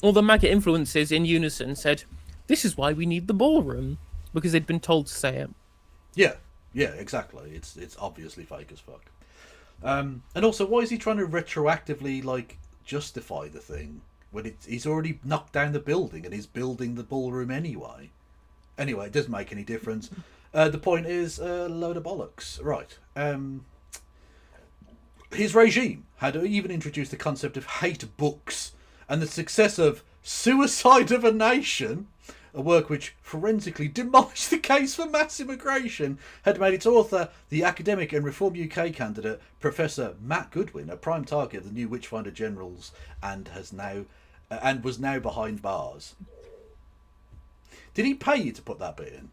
all the MAGA influences in unison said, this is why we need the ballroom. Because they'd been told to say it. Yeah, exactly. It's obviously fake as fuck. And also, why is he trying to retroactively, like, justify the thing when he's already knocked down the building and he's building the ballroom anyway? Anyway, it doesn't make any difference. The point is, a load of bollocks. Right. His regime had even introduced the concept of hate books, and the success of Suicide of a Nation, a work which forensically demolished the case for mass immigration, had made its author, the academic and Reform UK candidate, Professor Matt Goodwin, a prime target of the new Witchfinder Generals, and was now behind bars. Did he pay you to put that bit in?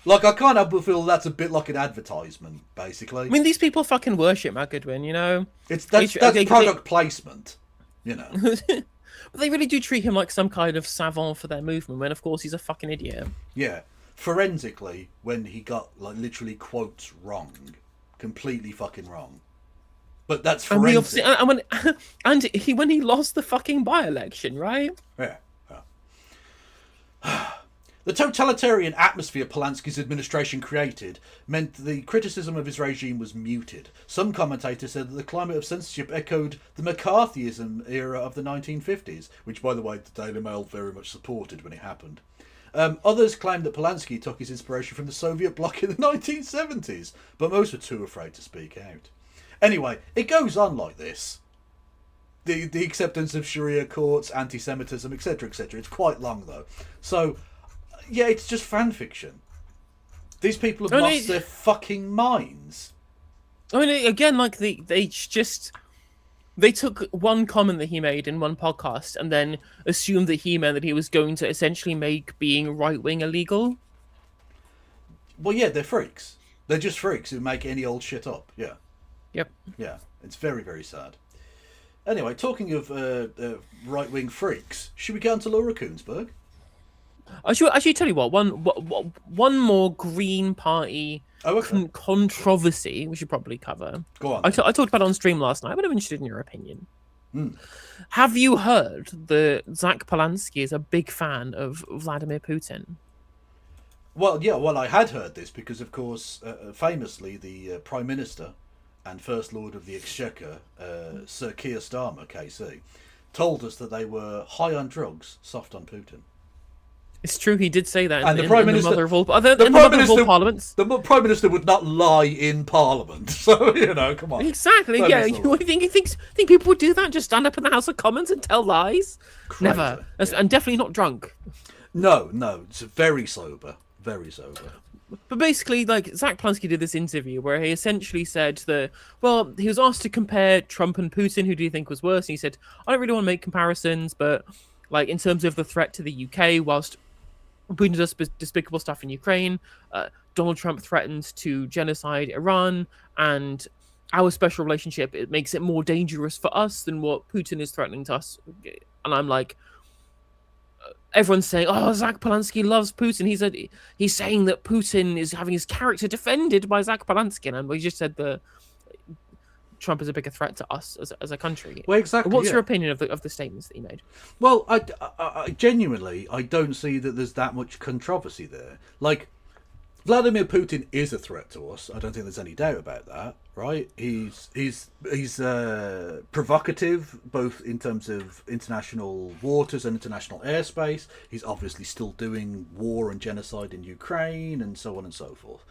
Like, I can't help but feel that's a bit like an advertisement, basically. I mean, these people fucking worship Matt Goodwin, you know? That's product placement, you know. But they really do treat him like some kind of savant for their movement, when of course he's a fucking idiot. Yeah. Forensically, when he got, like, literally quotes wrong. Completely fucking wrong. But that's forensic. And when he lost the fucking by-election, right? Yeah. The totalitarian atmosphere Polanski's administration created meant the criticism of his regime was muted. Some commentators said that the climate of censorship echoed the McCarthyism era of the 1950s, which, by the way, the Daily Mail very much supported when it happened. Others claimed that Polanski took his inspiration from the Soviet bloc in the 1970s, but most were too afraid to speak out. Anyway, it goes on like this. The acceptance of Sharia courts, anti-Semitism, etc., etc. It's quite long, though. So, yeah, it's just fan fiction. These people have lost their fucking minds. I mean, again, like, they took one comment that he made in one podcast and then assumed that he meant that he was going to essentially make being right-wing illegal. Well, yeah, they're freaks. They're just freaks who make any old shit up, yeah. Yep. Yeah, it's very, very sad. Anyway, talking of right-wing freaks, should we get on to Laura Koonsberg? Actually, tell you what, one more Green Party controversy we should probably cover. Go on. I talked about it on stream last night, but I'm interested in your opinion. Have you heard that Zach Polanski is a big fan of Vladimir Putin? Well, yeah, well, I had heard this because, of course, famously, the Prime Minister and First Lord of the Exchequer, Sir Keir Starmer, KC, told us that they were high on drugs, soft on Putin. It's true, he did say that. And the Prime Minister, the mother of all parliaments. The Prime Minister would not lie in Parliament, so come on. Exactly. Yeah. You think people would do that? Just stand up in the House of Commons and tell lies? Crazy. Never. Yeah. And definitely not drunk. No, it's very sober, very sober. But basically, like, Zach Polanski did this interview where he essentially said that, well, he was asked to compare Trump and Putin. Who do you think was worse? And he said, I don't really want to make comparisons, but like in terms of the threat to the UK, whilst Putin does despicable stuff in Ukraine, Donald Trump threatens to genocide Iran, and our special relationship, it makes it more dangerous for us than what Putin is threatening to us. And I'm like, everyone's saying, oh, Zach Polanski loves Putin. He's saying that Putin is having his character defended by Zach Polanski, and we just said that Trump is a bigger threat to us as a country. Well, exactly. What's your opinion of the statements that he made? Well, I genuinely, I don't see that there's that much controversy there. Like, Vladimir Putin is a threat to us. I don't think there's any doubt about that, right? He's provocative, both in terms of international waters and international airspace. He's obviously still doing war and genocide in Ukraine and so on and so forth.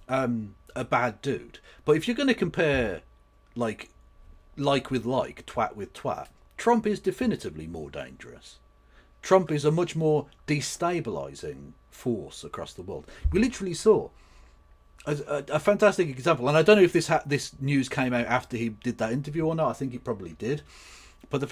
A bad dude. But if you're going to compare like with like, twat with twat, Trump is definitively more dangerous. Trump is a much more destabilizing force across the world. We literally saw a fantastic example, and I don't know if this news came out after he did that interview or not. I think it probably did. But the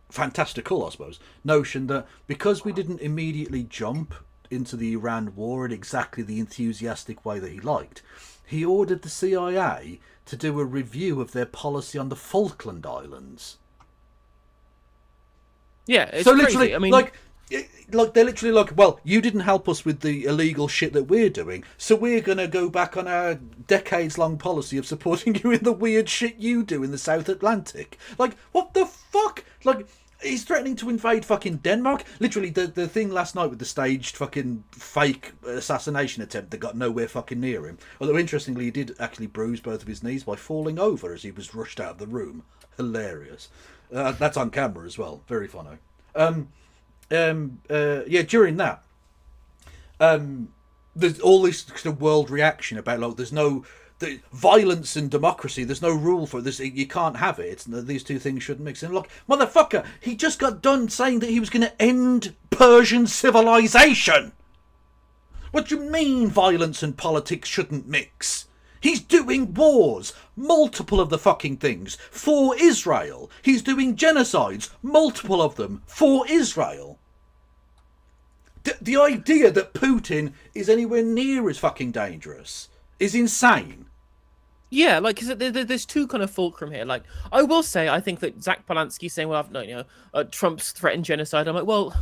fantastical, I suppose, notion that because we didn't immediately jump into the Iran war in exactly the enthusiastic way that he liked, he ordered the CIA to do a review of their policy on the Falkland Islands. Yeah, it's so crazy. Literally, I mean, like they're literally like, well, you didn't help us with the illegal shit that we're doing, so we're gonna go back on our decades-long policy of supporting you in the weird shit you do in the South Atlantic. Like, what the fuck? Like, he's threatening to invade fucking Denmark. Literally, the thing last night with the staged fucking fake assassination attempt that got nowhere fucking near him. Although, interestingly, he did actually bruise both of his knees by falling over as he was rushed out of the room. Hilarious. That's on camera as well. Very funny. During that, there's all this kind of world reaction about, like, there's no... The violence and democracy, there's no rule for this. You can't have it. These two things shouldn't mix in. Look, motherfucker, he just got done saying that he was going to end Persian civilization. What do you mean violence and politics shouldn't mix? He's doing wars, multiple of the fucking things, for Israel. He's doing genocides, multiple of them, for Israel. The idea that Putin is anywhere near as fucking dangerous is insane. Yeah, like, cause there's two kind of fulcrum here. Like, I will say, I think that Zach Polanski saying, well, Trump's threatened genocide. I'm like, well,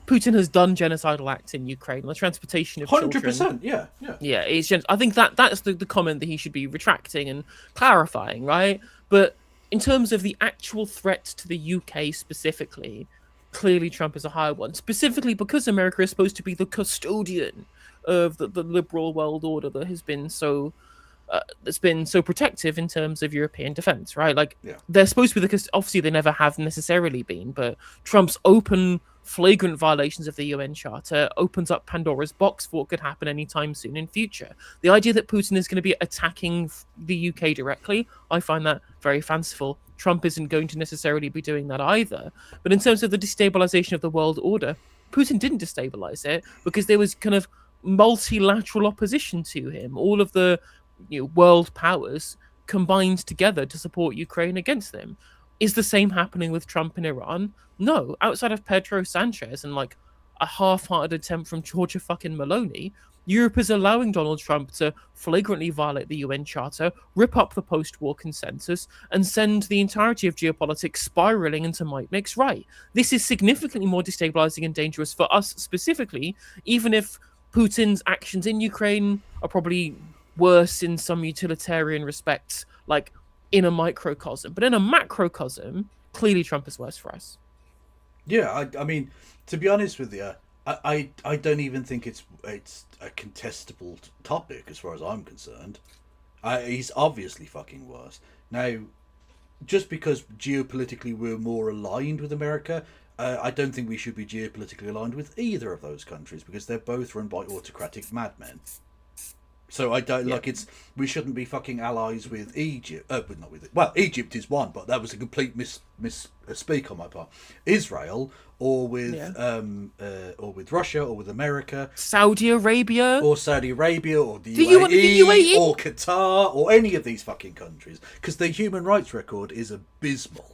Putin has done genocidal acts in Ukraine, the transportation of 100%, yeah. Yeah, it's I think that's the comment that he should be retracting and clarifying, right? But in terms of the actual threat to the UK specifically, clearly Trump is a higher one, specifically because America is supposed to be the custodian of the liberal world order that has been so that's been so protective in terms of European defense, right? Like, they're supposed to be obviously they never have necessarily been, but Trump's open, flagrant violations of the UN Charter opens up Pandora's box for what could happen anytime soon in future. The idea that Putin is going to be attacking the UK directly, I find that very fanciful. Trump isn't going to necessarily be doing that either. But in terms of the destabilization of the world order, Putin didn't destabilize it because there was kind of multilateral opposition to him. All of the world powers combined together to support Ukraine against them. Is the same happening with Trump and Iran? No. Outside of Pedro Sanchez and like a half-hearted attempt from Georgia fucking Maloney, Europe is allowing Donald Trump to flagrantly violate the UN Charter, rip up the post-war consensus, and send the entirety of geopolitics spiraling into might makes right. This is significantly more destabilizing and dangerous for us specifically, even if Putin's actions in Ukraine are probably worse in some utilitarian respects. Like, in a microcosm. But in a macrocosm, clearly Trump is worse for us. Yeah, I mean, to be honest with you, I don't even think it's a contestable topic as far as I'm concerned. He's obviously fucking worse. Now, just because geopolitically we're more aligned with America, I don't think we should be geopolitically aligned with either of those countries, because they're both run by autocratic madmen. So I don't like it's. We shouldn't be fucking allies with Egypt. But not with it. Well, Egypt is one, but that was a complete misspeak on my part. Israel, or with Russia, or with America, Saudi Arabia, or the UAE, or Qatar, or any of these fucking countries, because their human rights record is abysmal.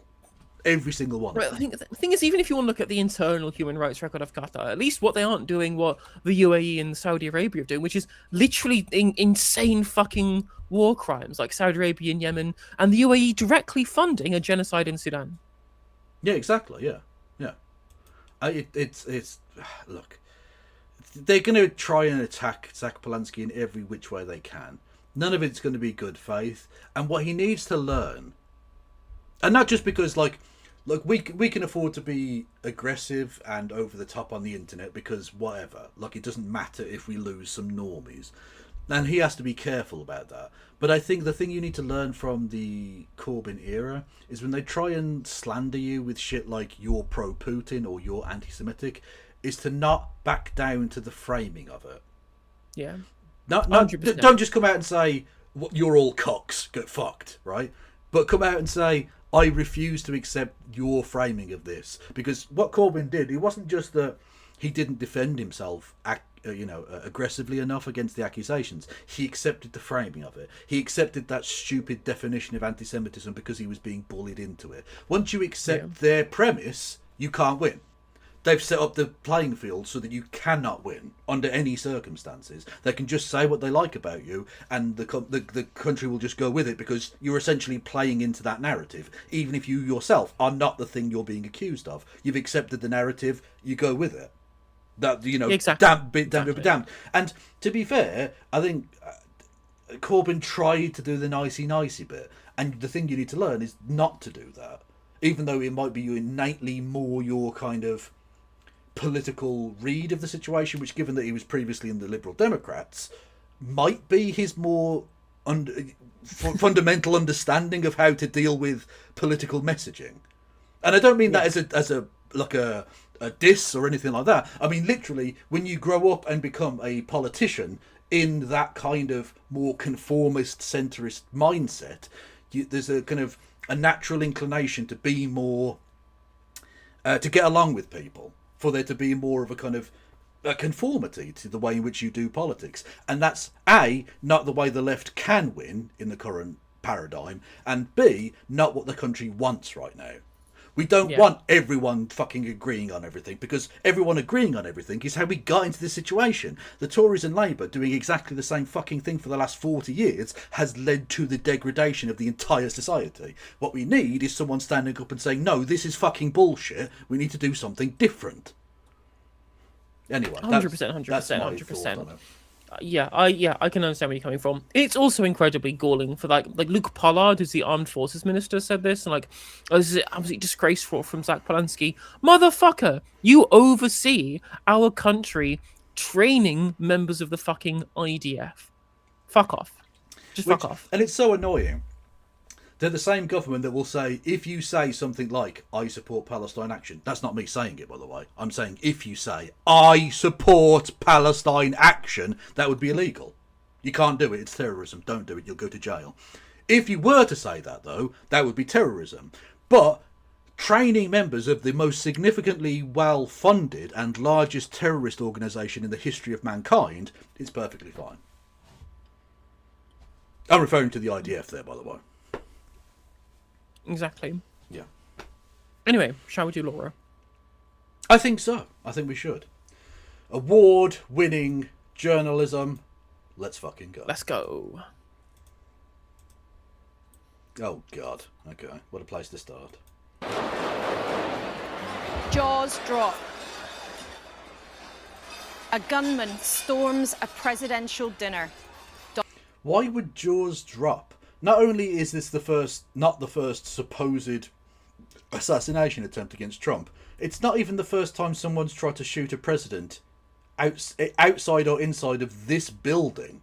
Every single one. Right, I think the thing is, even if you want to look at the internal human rights record of Qatar, at least what they aren't doing, what the UAE and Saudi Arabia are doing, which is literally insane fucking war crimes, like Saudi Arabia in Yemen, and the UAE directly funding a genocide in Sudan. Yeah, exactly. Yeah. It's look, they're going to try and attack Zach Polanski in every which way they can. None of it's going to be good faith, and what he needs to learn. And not just because, like we can afford to be aggressive and over the top on the internet, because whatever, like, it doesn't matter if we lose some normies. And he has to be careful about that. But I think the thing you need to learn from the Corbyn era is when they try and slander you with shit like you're pro-Putin or you're anti-Semitic, is to not back down to the framing of it. Yeah. Don't just come out and say, you're all cocks, get fucked, right? But come out and say, I refuse to accept your framing of this. Because what Corbyn did, it wasn't just that he didn't defend himself aggressively enough against the accusations. He accepted the framing of it. He accepted that stupid definition of anti-Semitism because he was being bullied into it. Once you accept their premise, you can't win. They've set up the playing field so that you cannot win under any circumstances. They can just say what they like about you, and the country will just go with it, because you're essentially playing into that narrative. Even if you yourself are not the thing you're being accused of, you've accepted the narrative. You go with it. That exactly. Damned. And to be fair, I think Corbyn tried to do the nicey bit, and the thing you need to learn is not to do that. Even though it might be you innately more your kind of political read of the situation, which, given that he was previously in the Liberal Democrats, might be his more fundamental understanding of how to deal with political messaging. And I don't mean that as a diss or anything like that. I mean, literally, when you grow up and become a politician in that kind of more conformist, centrist mindset, there's a kind of a natural inclination to be more, to get along with people, for there to be more of a kind of a conformity to the way in which you do politics. And that's A, not the way the left can win in the current paradigm, and B, not what the country wants right now. We don't want everyone fucking agreeing on everything, because everyone agreeing on everything is how we got into this situation. The Tories and Labour doing exactly the same fucking thing for the last 40 years has led to the degradation of the entire society. What we need is someone standing up and saying, no, this is fucking bullshit. We need to do something different. Anyway, 100%. I can understand where you're coming from. It's also incredibly galling for like Luke Pollard, who's the Armed Forces Minister, said this, and this is absolutely disgraceful from Zach Polanski. Motherfucker, you oversee our country training members of the fucking IDF. Fuck off. Fuck off. And it's so annoying. They're the same government that will say, if you say something like, I support Palestine action. That's not me saying it, by the way. I'm saying, if you say, I support Palestine action, that would be illegal. You can't do it. It's terrorism. Don't do it. You'll go to jail. If you were to say that, though, that would be terrorism. But training members of the most significantly well-funded and largest terrorist organisation in the history of mankind is perfectly fine. I'm referring to the IDF there, by the way. Exactly. Yeah. Anyway, shall we do Laura? I think so. I think we should. Award-winning journalism. Let's fucking go. Let's go. Oh, God. Okay. What a place to start. Jaws drop. A gunman storms a presidential dinner. Why would jaws drop? not only is this not the first supposed assassination attempt against Trump, it's not even the first time someone's tried to shoot a president outside or inside of this building.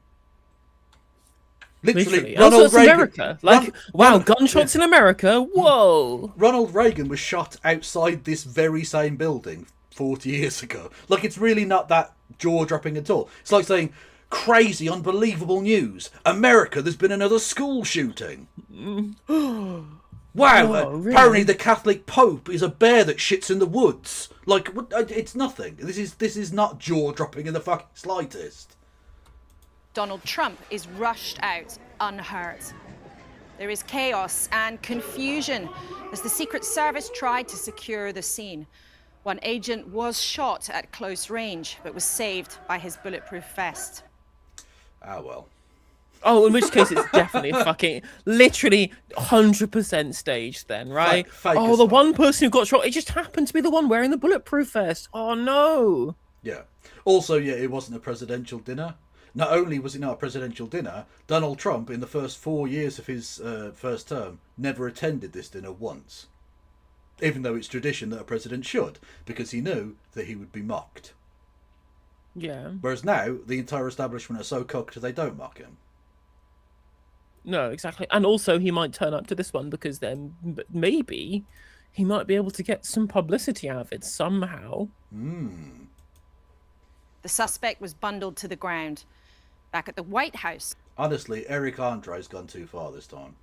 Literally. Ronald Reagan, America. Gunshots in America. Whoa. Ronald Reagan was shot outside this very same building 40 years ago. Like, it's really not that jaw-dropping at all. It's like saying, crazy, unbelievable news. America, there's been another school shooting. Wow, really? Apparently the Catholic Pope is a bear that shits in the woods. Like, it's nothing. This is not jaw-dropping in the fucking slightest. Donald Trump is rushed out unhurt. There is chaos and confusion as the Secret Service tried to secure the scene. One agent was shot at close range, but was saved by his bulletproof vest. Ah, well. Oh, in which case it's definitely literally 100% staged then, right? Fake the one person who got shot, it just happened to be the one wearing the bulletproof vest. Oh, no. Yeah. Also, yeah, it wasn't a presidential dinner. Not only was it not a presidential dinner, Donald Trump, in the first 4 years of his first term, never attended this dinner once. Even though it's tradition that a president should, because he knew that he would be mocked. Yeah. Whereas now, the entire establishment are so cocked they don't mock him. No, exactly. And also, he might turn up to this one because then maybe he might be able to get some publicity out of it somehow. The suspect was bundled to the ground. Back at the White House. Honestly, Eric Andre's gone too far this time.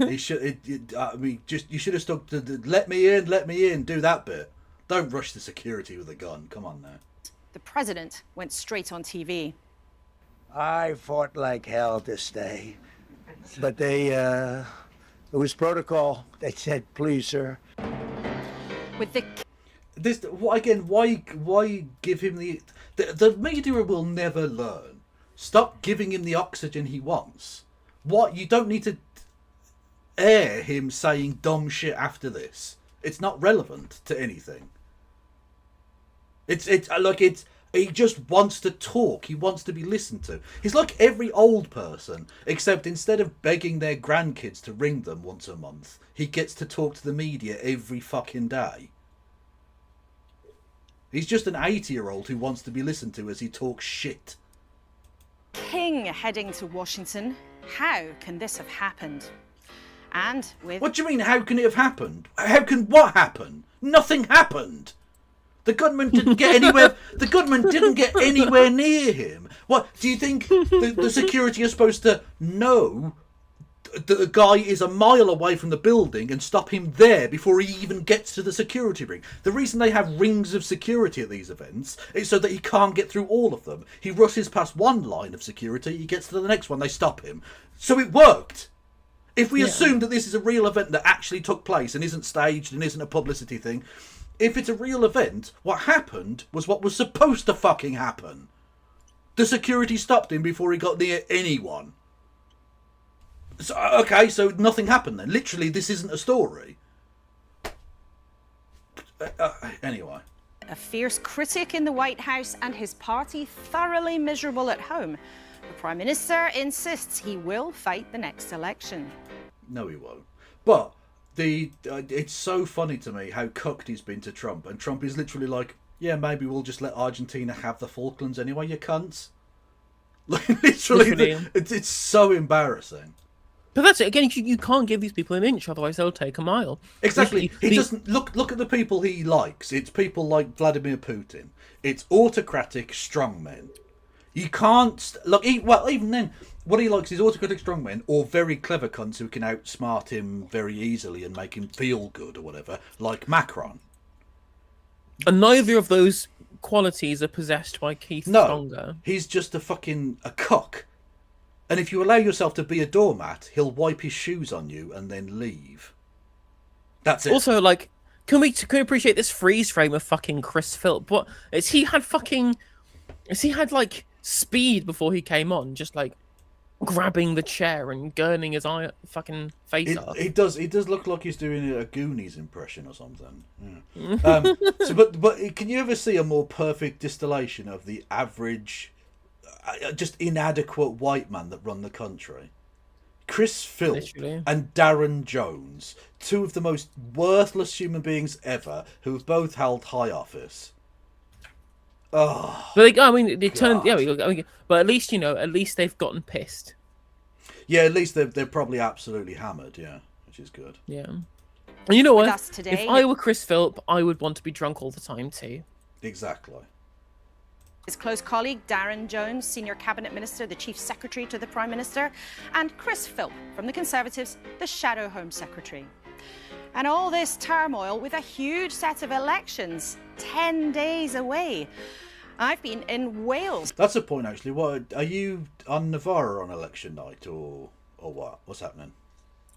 He should. You should have stuck to the let me in, do that bit. Don't rush the security with a gun. Come on now. The president went straight on TV. I fought like hell to stay, but it was protocol. They said, "Please, sir." With the why give him the media will never learn. Stop giving him the oxygen he wants. What, you don't need to air him saying dumb shit after this. It's not relevant to anything. He just wants to talk. He wants to be listened to. He's like every old person, except instead of begging their grandkids to ring them once a month, he gets to talk to the media every fucking day. He's just an 80-year-old who wants to be listened to as he talks shit. King heading to Washington. How can this have happened? And with... What do you mean, how can it have happened? How can what happen? Nothing happened. The gunman didn't get anywhere. The gunman didn't get anywhere near him. What do you think? The security is supposed to know that the guy is a mile away from the building and stop him there before he even gets to the security ring. The reason they have rings of security at these events is so that he can't get through all of them. He rushes past one line of security, he gets to the next one, they stop him. So it worked. If we assume that this is a real event that actually took place and isn't staged and isn't a publicity thing, if it's a real event, what happened was what was supposed to fucking happen. The security stopped him before he got near anyone. So, okay, so nothing happened then. Literally, this isn't a story. Anyway. A fierce critic in the White House and his party thoroughly miserable at home. The Prime Minister insists he will fight the next election. No, he won't. But it's so funny to me how cucked he's been to Trump. And Trump is literally like, yeah, maybe we'll just let Argentina have the Falklands anyway, you cunts. Like, literally. It's so embarrassing. But that's it. Again, you can't give these people an inch, otherwise they'll take a mile. Exactly. He doesn't look at the people he likes. It's people like Vladimir Putin. It's autocratic strongmen. You can't look. Even then, what he likes is autocratic strongmen or very clever cunts who can outsmart him very easily and make him feel good or whatever, like Macron. And neither of those qualities are possessed by Keith Stronger. He's just a cock. And if you allow yourself to be a doormat, he'll wipe his shoes on you and then leave. That's it. Also, like, can we appreciate this freeze frame of fucking Chris Philp? What is he had like speed before he came on, just like grabbing the chair and gurning his fucking face up. He does look like he's doing a Goonies impression or something. Yeah. But can you ever see a more perfect distillation of the average, just inadequate white man that run the country? Chris Philp Literally. and Darren Jones, two of the most worthless human beings ever, who have both held high office. Oh, But I mean, they turned. God. Yeah, I mean, but at least at least they've gotten pissed. Yeah, at least they're probably absolutely hammered. Yeah, which is good. Yeah. And you know what? us today- If I were Chris Philp, I would want to be drunk all the time too. Exactly. His close colleague, Darren Jones, Senior Cabinet Minister, the Chief Secretary to the Prime Minister, and Chris Philp from the Conservatives, the Shadow Home Secretary. And all this turmoil with a huge set of elections 10 days away. I've been in Wales. That's a point, actually. What are you on Navarra on election night, or what? What's happening?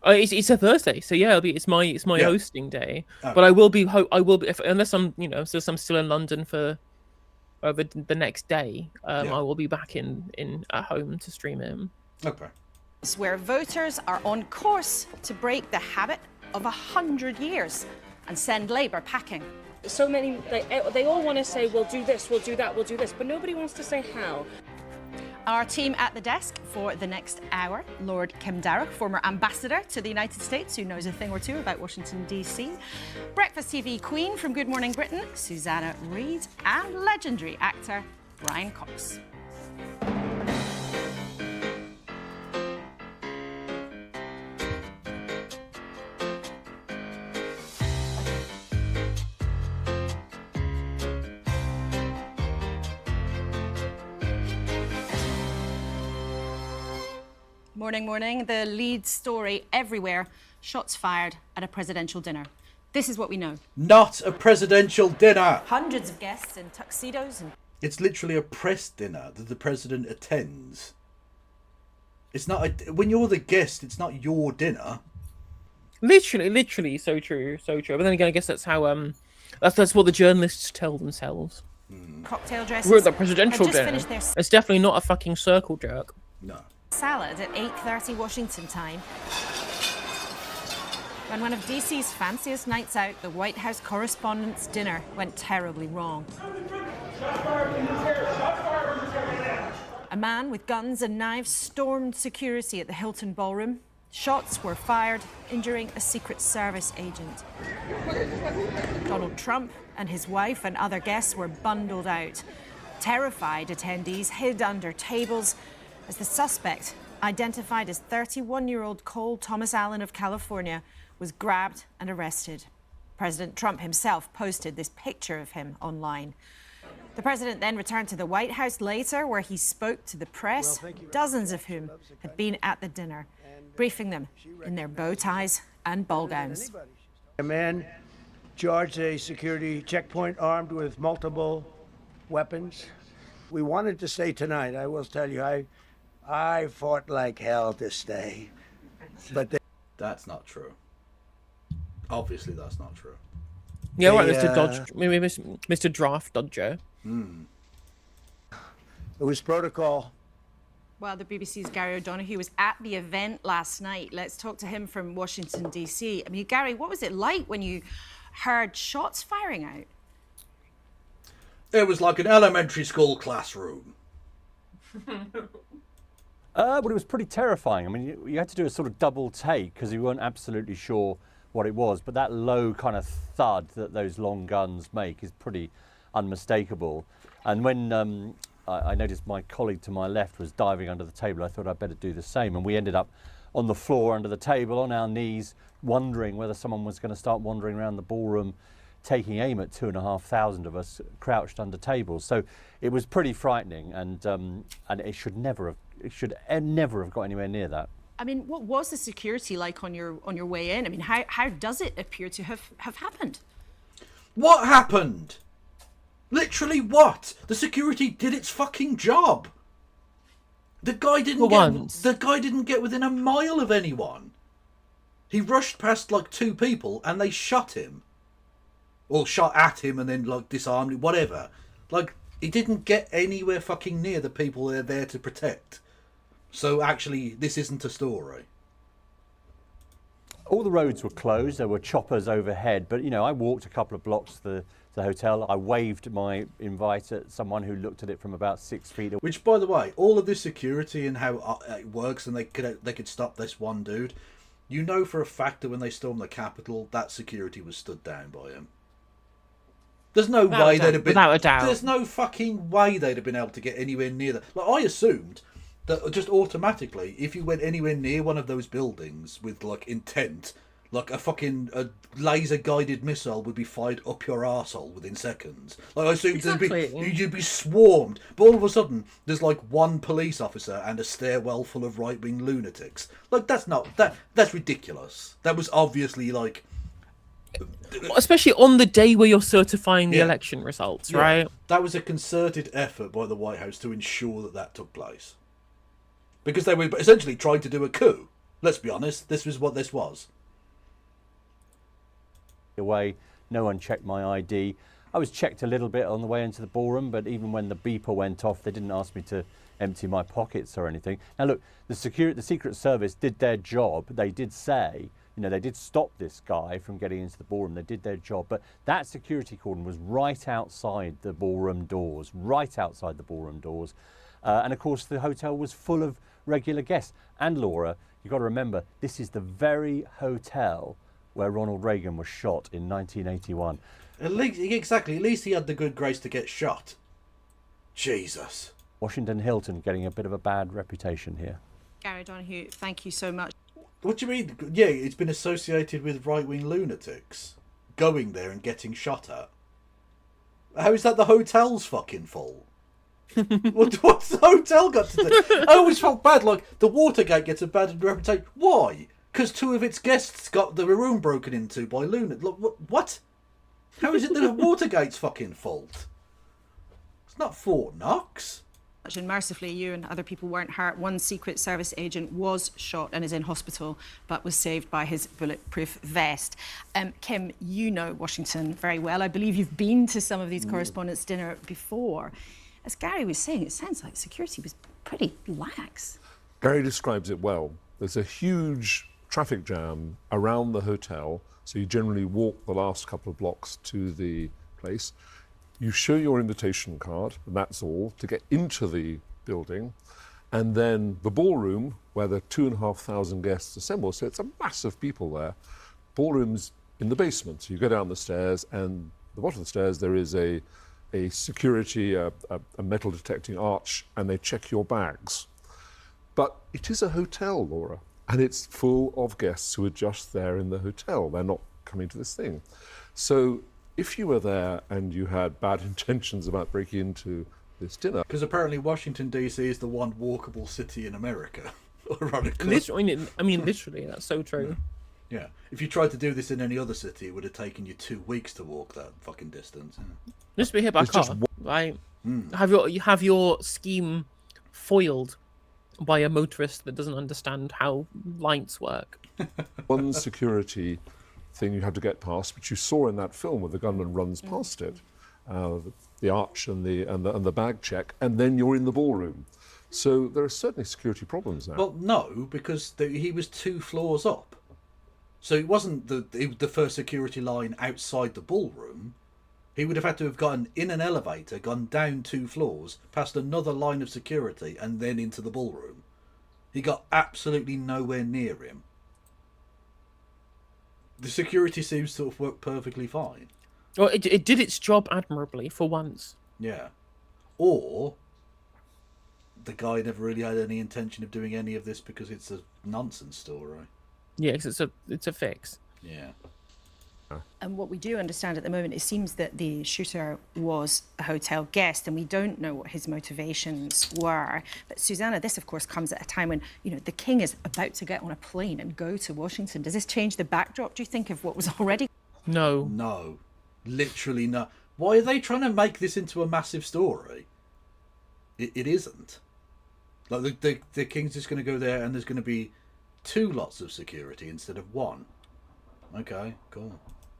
It's a Thursday, so yeah, it's my Yeah. hosting day. Okay. But I will be unless I'm since I'm still in London for over the next day. I will be back in at home to stream it. Okay. Where voters are on course to break the habit of 100 years and send Labour packing. So many, they all want to say, we'll do this, we'll do that, we'll do this, but nobody wants to say how. Our team at the desk for the next hour, Lord Kim Darroch, former ambassador to the United States, who knows a thing or two about Washington, D.C. Breakfast TV queen from Good Morning Britain, Susanna Reid, and legendary actor Brian Cox. Morning. The lead story everywhere. Shots fired at a presidential dinner. This is what we know. Not a presidential dinner. Hundreds of guests in tuxedos and... It's literally a press dinner that the president attends. It's not when you're the guest, it's not your dinner. Literally, so true. But then again, I guess that's how that's what the journalists tell themselves. cocktail dresses. We're at the presidential have just dinner. finished their It's definitely not a fucking circle jerk. No. salad at 8:30 Washington time. When one of DC's fanciest nights out, the White House correspondents' dinner went terribly wrong. A man with guns and knives stormed security at the Hilton Ballroom. Shots were fired, injuring a Secret Service agent. Donald Trump and his wife and other guests were bundled out. Terrified attendees hid under tables as the suspect, identified as 31-year-old Cole Thomas Allen of California, was grabbed and arrested. President Trump himself posted this picture of him online. The president then returned to the White House later, where he spoke to the press, dozens of whom had been at the dinner, briefing them in their bow ties and ball gowns. A man charged a security checkpoint armed with multiple weapons. We wanted to stay tonight. I will tell you, I fought like hell to stay. But That's not true. Obviously, that's not true. Yeah, right, Mr. Dodge, maybe Mr. Draft Dodger. it was protocol. Well, the BBC's Gary O'Donoghue was at the event last night. Let's talk to him from Washington, D.C. I mean, Gary, what was it like when you heard shots firing out? It was like an elementary school classroom. But it was pretty terrifying. I mean, you had to do a sort of double take because you weren't absolutely sure what it was. But that low kind of thud that those long guns make is pretty unmistakable. And when I noticed my colleague to my left was diving under the table, I thought I'd better do the same. And we ended up on the floor under the table, on our knees, wondering whether someone was going to start wandering around the ballroom, taking aim at 2,500 of us crouched under tables. So it was pretty frightening, and it should never have got anywhere near that. I mean, what was the security like on your way in? I mean, how does it appear to have happened? What happened? Literally what? The security did its fucking job. The guy didn't get within a mile of anyone. He rushed past like two people and they shot him. Or shot at him and then like disarmed him, whatever. Like, he didn't get anywhere fucking near the people they're there to protect. So actually, this isn't a story. All the roads were closed. There were choppers overhead, but I walked a couple of blocks to the hotel. I waved my invite at someone who looked at it from about 6 feet away. Which, by the way, all of this security and how it works, and they could stop this one dude. You know for a fact that when they stormed the Capitol, that security was stood down by him. There's no way they'd have been. Without a doubt. There's no fucking way they'd have been able to get anywhere near that. Like, I assumed that just automatically, if you went anywhere near one of those buildings with like intent, like a laser guided missile would be fired up your arsehole within seconds. Like, I assumed you'd be swarmed. But all of a sudden, there's like one police officer and a stairwell full of right wing lunatics. Like, that's ridiculous. That was obviously like. Especially on the day where you're certifying the election results, right? That was a concerted effort by the White House to ensure that took place. Because they were essentially trying to do a coup. Let's be honest, this was what this was. Away, no one checked my ID. I was checked a little bit on the way into the ballroom, but even when the beeper went off, they didn't ask me to empty my pockets or anything. Now look, the Secret Service did their job. They did say, they did stop this guy from getting into the ballroom. They did their job, but that security cordon was right outside the ballroom doors, and of course the hotel was full of regular guests. And Laura, you've got to remember, this is the very hotel where Ronald Reagan was shot in 1981. At least he had the good grace to get shot. Jesus. Washington Hilton getting a bit of a bad reputation here. Gary Donoghue, thank you so much. What do you mean? Yeah, it's been associated with right-wing lunatics going there and getting shot at. How is that the hotel's fucking fault? What's the hotel got to do? I always felt bad, like, the Watergate gets a bad reputation. Why? Because 2 of its guests got the room broken into by lunatics. What? How is it the Watergate's fucking fault? It's not Fort Knox. And mercifully, you and other people weren't hurt. One Secret Service agent was shot and is in hospital, but was saved by his bulletproof vest. Kim, you know Washington very well. I believe you've been to some of these correspondents' dinner before. As Gary was saying, it sounds like security was pretty lax. Gary describes it well. There's a huge traffic jam around the hotel, so you generally walk the last couple of blocks to the place. You show your invitation card, and that's all, to get into the building. And then the ballroom, where the 2,500 guests assemble, so it's a mass of people there. Ballroom's in the basement, so you go down the stairs, and at the bottom of the stairs there is a security, a metal detecting arch, and they check your bags. But it is a hotel, Laura, and it's full of guests who are just there in the hotel. They're not coming to this thing. So if you were there and you had bad intentions about breaking into this dinner... Because apparently Washington, D.C. is the one walkable city in America, ironically. Literally, that's so true. Yeah. If you tried to do this in any other city, it would have taken you 2 weeks to walk that fucking distance. Just be hit by a car. Right? Have your scheme foiled by a motorist that doesn't understand how lights work. One security thing you had to get past, which you saw in that film where the gunman runs past it, the arch and the bag check, and then you're in the ballroom. So there are certainly security problems now. Well, no, because he was 2 floors up. So it wasn't the first security line outside the ballroom. He would have had to have gotten in an elevator, gone down 2 floors, past another line of security, and then into the ballroom. He got absolutely nowhere near him. The security seems to have worked perfectly fine. Well, it did its job admirably for once. Yeah. Or the guy never really had any intention of doing any of this because it's a nonsense story. Yeah, because it's a fix. Yeah. And what we do understand at the moment, it seems that the shooter was a hotel guest, and we don't know what his motivations were. But Susanna, this of course comes at a time when, the king is about to get on a plane and go to Washington. Does this change the backdrop, do you think, of what was already? No. No. Literally no. Why are they trying to make this into a massive story? It isn't. Like the king's just going to go there and there's going to be 2 lots of security instead of 1. Okay, cool.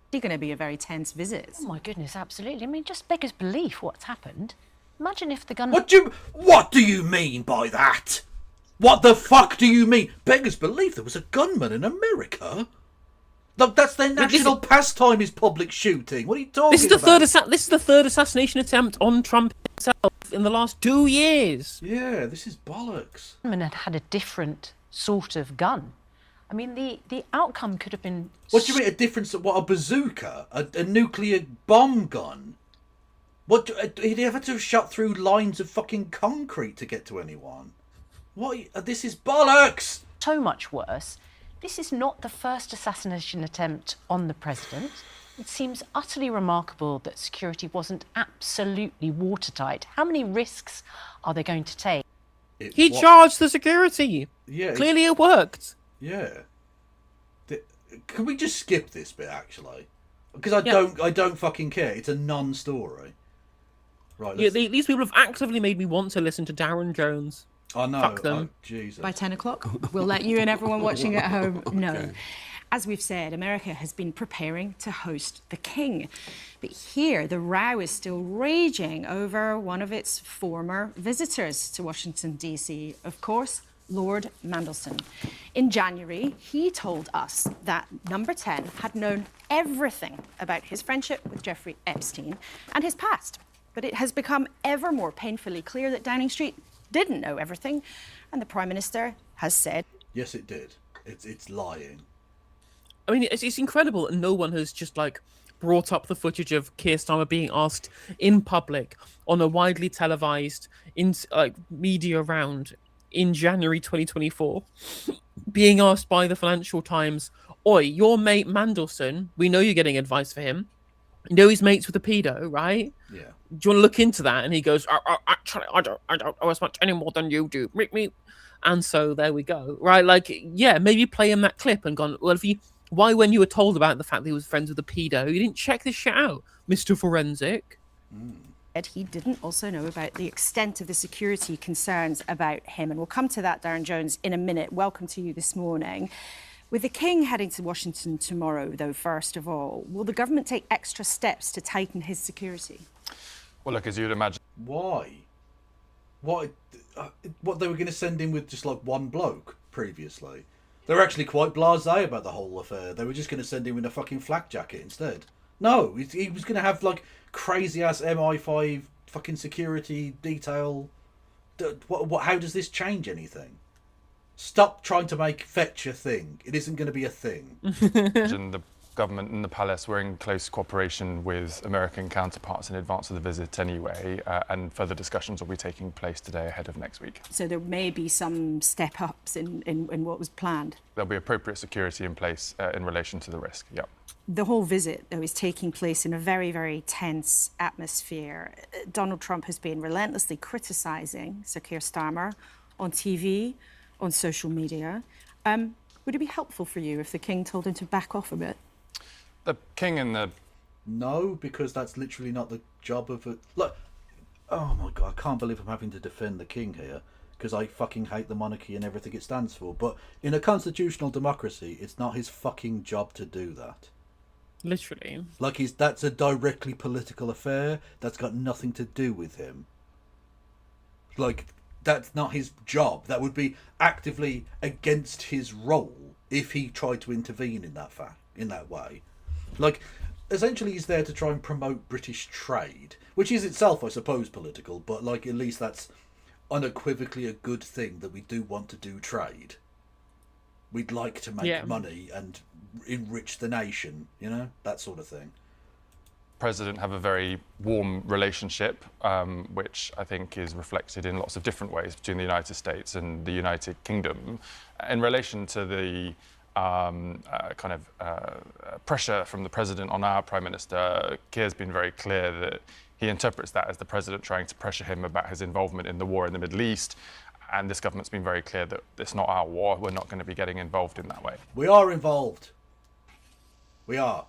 It's going to be a very tense visit. Oh my goodness, absolutely. I mean, just beggars belief what's happened. Imagine if the gun... What do you mean by that? What the fuck do you mean? Beggars belief there was a gunman in America? Look, that's their national pastime is public shooting. What are you talking This is the about? This is the third assassination attempt on Trump himself in the last 2 years. Yeah, this is bollocks. Had a different sort of gun. I mean, the outcome could have been... What do you mean, a difference? What, a bazooka? A nuclear bomb gun? What? He'd have to have shot through lines of fucking concrete to get to anyone. What? This is bollocks! So much worse. This is not the first assassination attempt on the president. It seems utterly remarkable that security wasn't absolutely watertight. How many risks are they going to take? He charged the security. Yeah. Clearly it worked. Yeah. Can we just skip this bit, actually? Because I don't fucking care. It's a non-story. Right. Yeah, these people have actively made me want to listen to Darren Jones. I know. Fuck them. Oh, Jesus. By 10 o'clock, we'll let you and everyone watching at home know. As we've said, America has been preparing to host the king. But here, the row is still raging over one of its former visitors to Washington, D.C., of course, Lord Mandelson. In January, he told us that Number 10 had known everything about his friendship with Jeffrey Epstein and his past. But it has become ever more painfully clear that Downing Street didn't know everything, and the Prime Minister has said... Yes, it did. It's lying. I mean, it's incredible, and no one has just, like, brought up the footage of Keir Starmer being asked in public on a widely televised media round in January 2024, being asked by the Financial Times, "Oi, your mate Mandelson, we know you're getting advice for him. You know he's mates with a pedo, right? Yeah. Do you want to look into that?" And he goes, "Actually, I don't know as much any more than you do. Meet me." And so there we go, right? Like, yeah, maybe play him that clip and gone, well, why, when you were told about the fact that he was friends with a pedo, you didn't check this shit out, Mr. Forensic? He didn't also know about the extent of the security concerns about him. And we'll come to that, Darren Jones, in a minute. Welcome to you this morning. With the King heading to Washington tomorrow, though, first of all, will the government take extra steps to tighten his security? Well, look, as you'd imagine... Why? What they were going to send in with just like one bloke previously? They were actually quite blasé about the whole affair. They were just going to send him in a fucking flak jacket instead. No, he was going to have like crazy ass MI5 fucking security detail. How does this change anything? Stop trying to make fetch a thing. It isn't going to be a thing. The government and the palace were in close cooperation with American counterparts in advance of the visit anyway, and further discussions will be taking place today ahead of next week. So there may be some step-ups in what was planned? There'll be appropriate security in place in relation to the risk, yeah. The whole visit, though, is taking place in a very, very tense atmosphere. Donald Trump has been relentlessly criticising Sir Keir Starmer on TV, on social media. Would it be helpful for you if the King told him to back off a bit? The King and the... No, because that's literally not the job of a... Look, oh my God, I can't believe I'm having to defend the King here, because I fucking hate the monarchy and everything it stands for. But in a constitutional democracy, it's not his fucking job to do that. Literally. Like, that's a directly political affair. That's got nothing to do with him. Like, that's not his job. That would be actively against his role if he tried to intervene in that way. Like, essentially he's there to try and promote British trade, which is itself, I suppose, political, but like at least that's unequivocally a good thing, that we do want to do trade. We'd like to make money and enrich the nation, you know, that sort of thing. President have a very warm relationship, which I think is reflected in lots of different ways between the United States and the United Kingdom. In relation to the pressure from the President on our Prime Minister, Keir's been very clear that he interprets that as the President trying to pressure him about his involvement in the war in the Middle East. And this government's been very clear that it's not our war. We're not going to be getting involved in that way. We are involved. We are.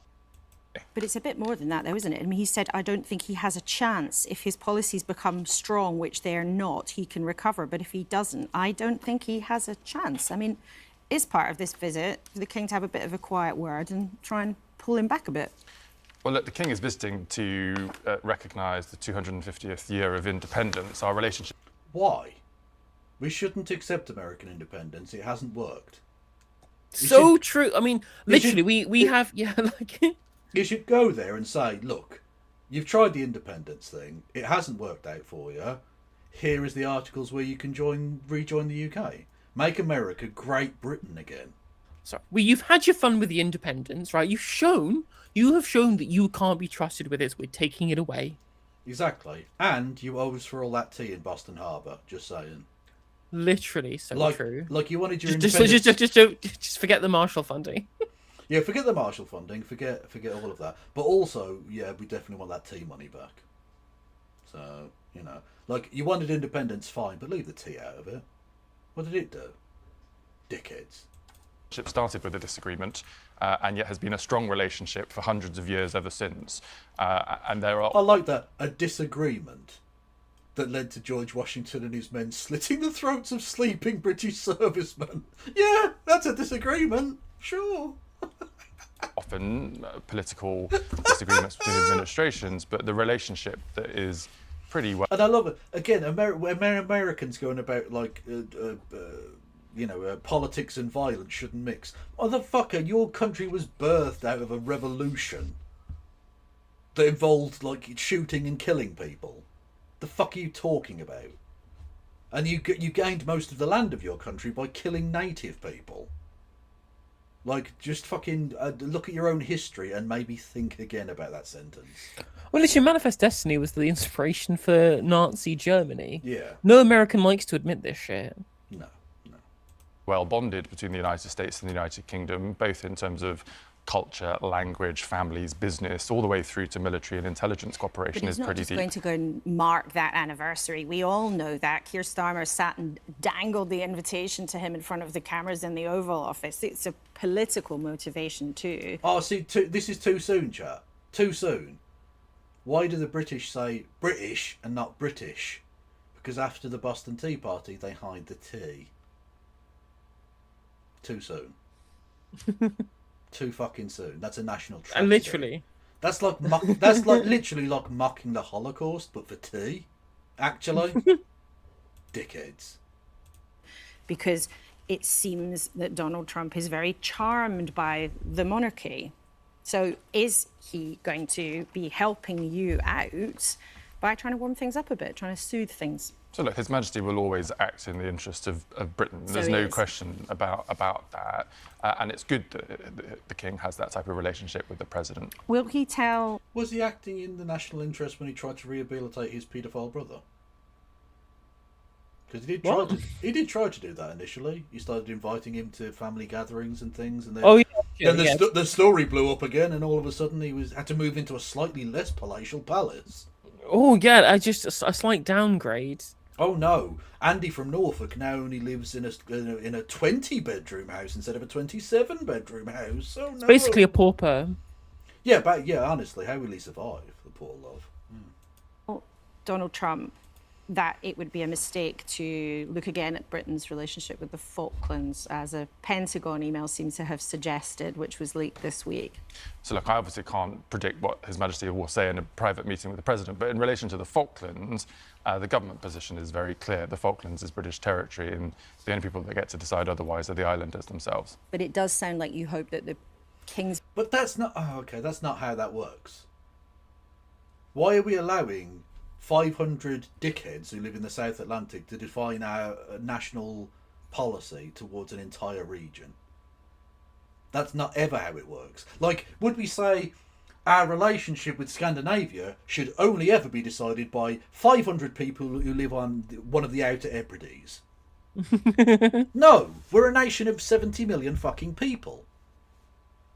But it's a bit more than that, though, isn't it? I mean, he said, I don't think he has a chance. If his policies become strong, which they are not, he can recover. But if he doesn't, I don't think he has a chance. I mean, is part of this visit for the King to have a bit of a quiet word and try and pull him back a bit? Well, look, the King is visiting to recognise the 250th year of independence. Our relationship... Why? We shouldn't accept American independence. It hasn't worked. So true. I mean, literally, we have like. You should go there and say, look, you've tried the independence thing. It hasn't worked out for you. Here is the articles where you can rejoin the UK. Make America Great Britain again. Sorry. Well, you've had your fun with the independence, right? You have shown that you can't be trusted with it. We're taking it away. Exactly. And you owe us for all that tea in Boston Harbour. Just saying. Literally, so true. Like you wanted your just forget the Marshall funding. Yeah, forget the Marshall funding. Forget all of that. But also, yeah, we definitely want that tea money back. So like you wanted independence, fine, but leave the tea out of it. What did it do? Dickheads. It started with a disagreement, and yet has been a strong relationship for hundreds of years ever since. And there are. I like that, a disagreement that led to George Washington and his men slitting the throats of sleeping British servicemen. Yeah, that's a disagreement. Sure. Often political disagreements between administrations, but the relationship that is pretty well. And I love it. Again, Americans going about like. Politics and violence shouldn't mix. Motherfucker, your country was birthed out of a revolution that involved like shooting and killing people. The fuck are you talking about? And you gained most of the land of your country by killing native people. Like, just fucking look at your own history and maybe think again about that sentence. Well, literally, Manifest Destiny was the inspiration for Nazi Germany. Yeah. No American likes to admit this shit. No. Well bonded between the United States and the United Kingdom, both in terms of culture, language, families, business, all the way through to military and intelligence cooperation is pretty deep. He's not just going to go and mark that anniversary. We all know that. Keir Starmer sat and dangled the invitation to him in front of the cameras in the Oval Office. It's a political motivation too. Oh, see, this is too soon, chat. Too soon. Why do the British say British and not British? Because after the Boston Tea Party, they hide the tea. Too soon. Too fucking soon. That's a national tragedy. Literally. That's like literally like mocking the Holocaust, but for tea. Actually, dickheads. Because it seems that Donald Trump is very charmed by the monarchy. So is he going to be helping you out by trying to warm things up a bit, trying to soothe things? So look, His Majesty will always act in the interest of Britain. There's no question about that. And it's good that the King has that type of relationship with the President. Will he tell... Was he acting in the national interest when he tried to rehabilitate his paedophile brother? Because he did try to do that initially. He started inviting hhim to family gatherings and things, and then the story blew up again, and all of a sudden he had to move into a slightly less palatial palace. Oh yeah, a slight downgrade. Oh no, Andy from Norfolk now only lives in a 20-bedroom house instead of a 27-bedroom house. Oh no. It's basically a pauper. Yeah, but honestly, how will he survive, the poor love? Well, Donald Trump, that it would be a mistake to look again at Britain's relationship with the Falklands, as a Pentagon email seems to have suggested, which was leaked this week. So look, I obviously can't predict what His Majesty will say in a private meeting with the President, but in relation to the Falklands, the government position is very clear. The Falklands is British territory, and the only people that get to decide otherwise are the islanders themselves. But it does sound like you hope that the King's... But that's not... Oh, okay, that's not how that works. Why are we allowing 500 dickheads who live in the South Atlantic to define our national policy towards an entire region? That's not ever how it works. Like, would we say our relationship with Scandinavia should only ever be decided by 500 people who live on one of the Outer Hebrides? No, we're a nation of 70 million fucking people.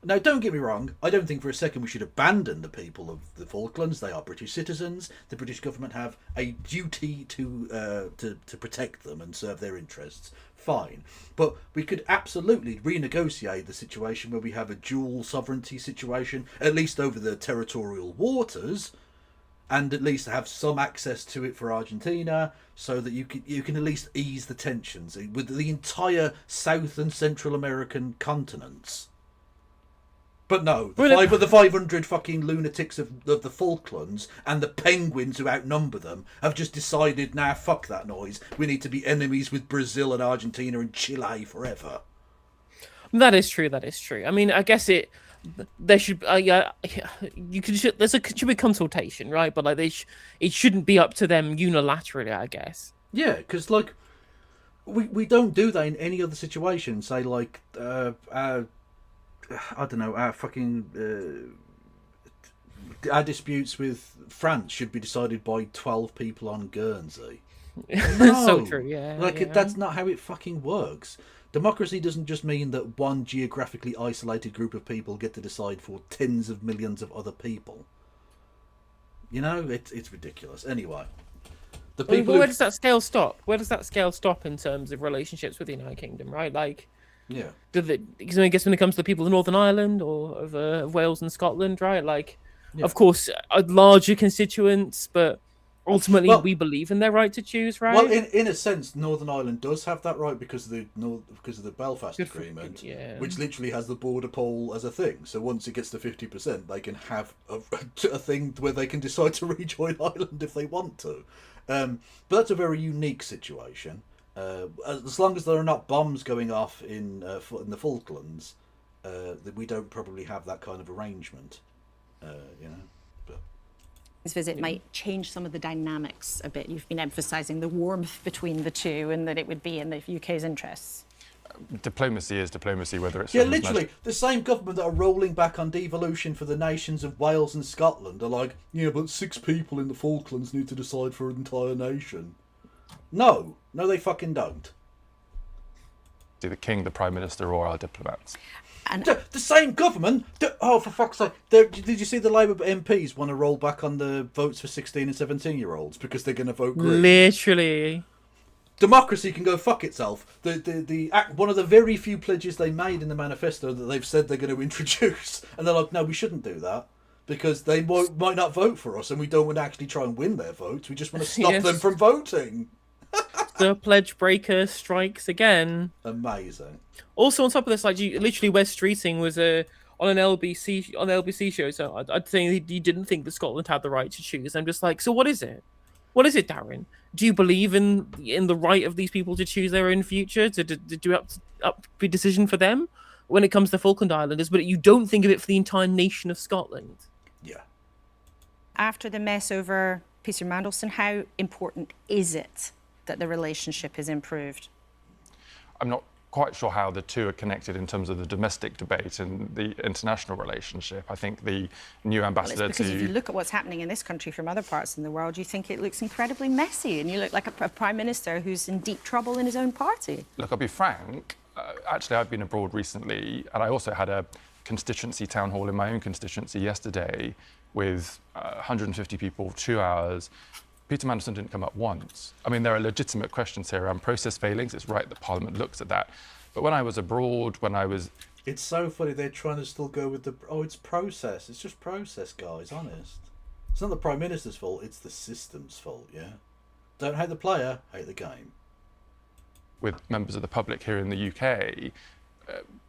Now, don't get me wrong, I don't think for a second we should abandon the people of the Falklands. They are British citizens. The British government have a duty to protect them and serve their interests. Fine. But we could absolutely renegotiate the situation where we have a dual sovereignty situation, at least over the territorial waters, and at least have some access to it for Argentina, so that you can at least ease the tensions with the entire South and Central American continents. But no, the 500 fucking lunatics of the Falklands and the penguins who outnumber them have just decided, nah, fuck that noise. We need to be enemies with Brazil and Argentina and Chile forever. That is true. That is true. I mean, I guess there should there should be consultation, right? But like it shouldn't be up to them unilaterally, I guess. Yeah, because like we don't do that in any other situation. Say like I don't know, our disputes with France should be decided by 12 people on Guernsey. No, So true. Yeah. like yeah. that's not how it fucking works. Democracy doesn't just mean that one geographically isolated group of people get to decide for tens of millions of other people. You know, it's ridiculous. Anyway, the I mean, people. but where does that scale stop? Where does that scale stop in terms of relationships with the United Kingdom, right? Like, Yeah. Because I guess when it comes to the people of Northern Ireland or of Wales and Scotland, right? Like, Yeah. of course, larger constituents, but ultimately Well- we believe in their right to choose, right? Well, in a sense, Northern Ireland does have that right because of the Belfast Good for- Agreement, yeah. which literally has the border poll as a thing. So once it gets to 50%, they can have a thing where they can decide to rejoin Ireland if they want to. But that's a very unique situation. As long as there are not bombs going off in the Falklands, we don't probably have that kind of arrangement. You know. This visit might change some of the dynamics a bit. You've been emphasising the warmth between the two and that it would be in the UK's interests. Diplomacy is diplomacy, whether it's... Yeah, from as literally, the same government that are rolling back on devolution for the nations of Wales and Scotland are like, yeah, but 6 people in the Falklands need to decide for an entire nation. No, they fucking don't. the King, the Prime Minister, or our diplomats. And The same government. Oh, for fuck's sake! Did you see the Labour MPs want to roll back on the votes for 16 and 17-year-olds because they're going to vote Green? Literally. Democracy can go fuck itself. One of the very few pledges they made in the manifesto that they've said they're going to introduce, and they're like, no, we shouldn't do that because they might not vote for us, and we don't want to actually try and win their votes. We just want to stop Yes. them from voting. The pledge breaker strikes again. Amazing. Also, on top of this, like literally, Wes Streeting was on an LBC show. So I'd say he didn't think that Scotland had the right to choose. I'm just like, so what is it? What is it, Darren? Do you believe in the right of these people to choose their own future, to do up be decision for them when it comes to Falkland Islanders, but you don't think of it for the entire nation of Scotland? Yeah. after the mess over Peter Mandelson, how important is it that the relationship is improved? I'm not quite sure how the two are connected in terms of the domestic debate and the international relationship. I think the new ambassador Well, it's because if you look at what's happening in this country from other parts in the world, you think it looks incredibly messy, and you look like a prime minister who's in deep trouble in his own party. Look, I'll be frank. Actually, I've been abroad recently, and I also had a constituency town hall in my own constituency yesterday with 150 people, 2 hours. Peter Mandelson didn't come up once. I mean, there are legitimate questions here around process failings. It's right that Parliament looks at that. But when I was abroad, when I was... It's so funny they're trying to still go with the... Oh, it's process. It's just process, guys, honest. It's not the Prime Minister's fault, it's the system's fault, yeah? Don't hate the player, hate the game. With members of the public here in the UK,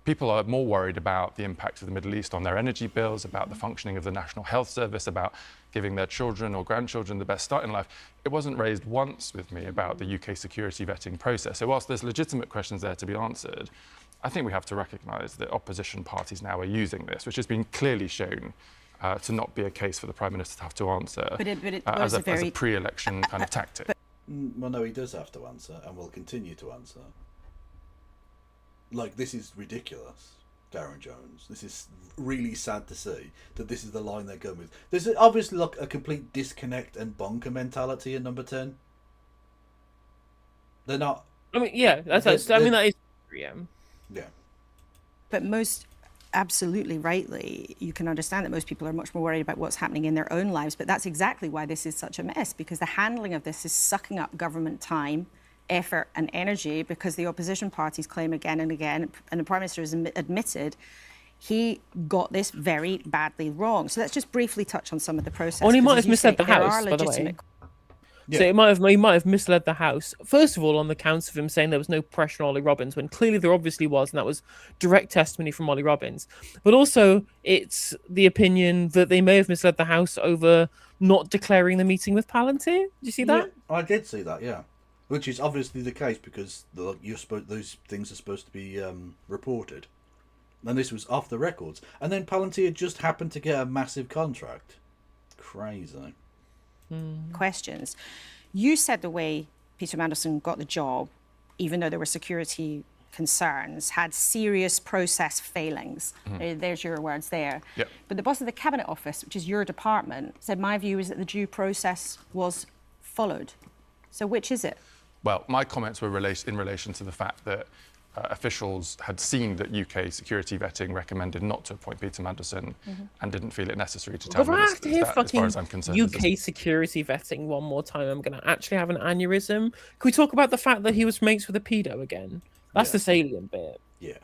people are more worried about the impact of the Middle East on their energy bills, about the functioning of the National Health Service, about giving their children or grandchildren the best start in life. It wasn't raised once with me about the UK security vetting process. So whilst there's legitimate questions there to be answered, I think we have to recognise that opposition parties now are using this, which has been clearly shown to not be a case for the Prime Minister to have to answer as a pre-election kind of tactic. Well, no, he does have to answer, and will continue to answer. Like, this is ridiculous, Darren Jones. This is really sad to see that this is the line they're going with. There's obviously like a complete disconnect and bonker mentality in number 10. They're not... I mean, yeah, that is... Yeah. Yeah. But most... Absolutely rightly, you can understand that most people are much more worried about what's happening in their own lives, but that's exactly why this is such a mess, because the handling of this is sucking up government time, effort and energy, because the opposition parties claim again and again, and the Prime Minister has admitted he got this very badly wrong. So let's just briefly touch on some of the process. Well, he might have misled the House, by the way. Yeah. So he might have misled the House. First of all, on the counts of him saying there was no pressure on Ollie Robbins, when clearly there obviously was, and that was direct testimony from Ollie Robbins. But also, it's the opinion that they may have misled the House over not declaring the meeting with Palantir. Did you see that? Yeah, I did see that, yeah. Which is obviously the case because those things are supposed to be reported. And this was off the records. And then Palantir just happened to get a massive contract. Crazy. Questions. You said the way Peter Mandelson got the job, even though there were security concerns, had serious process failings. There's your words there. Yep. But the boss of the Cabinet Office, which is your department, said, my view is that the due process was followed. So which is it? Well, my comments were in relation to the fact that officials had seen that UK security vetting recommended not to appoint Peter Mandelson and didn't feel it necessary to tell If I have to ministers hear that, as far as I'm fucking concerned. UK security vetting one more time, I'm going to actually have an aneurysm. Can we talk about the fact that he was mates with a pedo again? That's the salient bit. Yeah.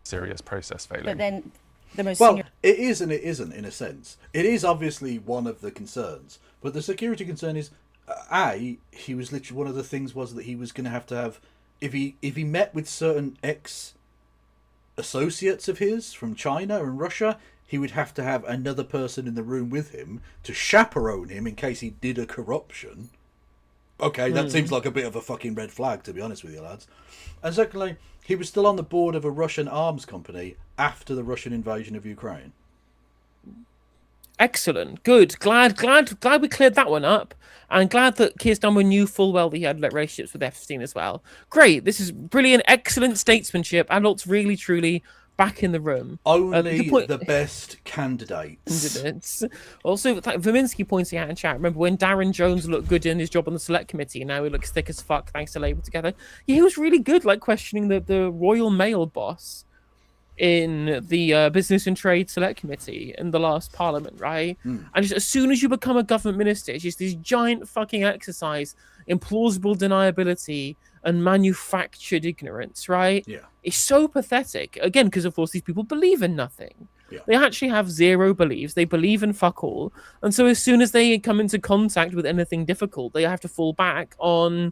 Serious process failing. But then the most Well, senior... it is and it isn't, in a sense. It is obviously one of the concerns, but the security concern is, he was literally, one of the things was that he was going to have, if he met with certain ex-associates of his from China and Russia, he would have to have another person in the room with him to chaperone him in case he did a corruption. Okay, that seems like a bit of a fucking red flag, to be honest with you, lads. And secondly, he was still on the board of a Russian arms company after the Russian invasion of Ukraine. Excellent. Good. Glad we cleared that one up. And glad that Keir Starmer knew full well that he had relationships with Epstein as well. Great. This is brilliant, excellent statesmanship. Adults really, truly back in the room. Only the best candidates. Also, Verminsky pointing out in chat, remember when Darren Jones looked good in his job on the select committee, and now he looks thick as fuck thanks to Labour together. Yeah, he was really good, like questioning the Royal Mail boss in the Business and Trade Select Committee in the last Parliament, right? And just, as soon as you become a government minister, it's just this giant fucking exercise in plausible deniability and manufactured ignorance, right? Yeah. It's so pathetic. Again, because of course these people believe in nothing. Yeah. They actually have zero beliefs. They believe in fuck all. And so as soon as they come into contact with anything difficult, they have to fall back on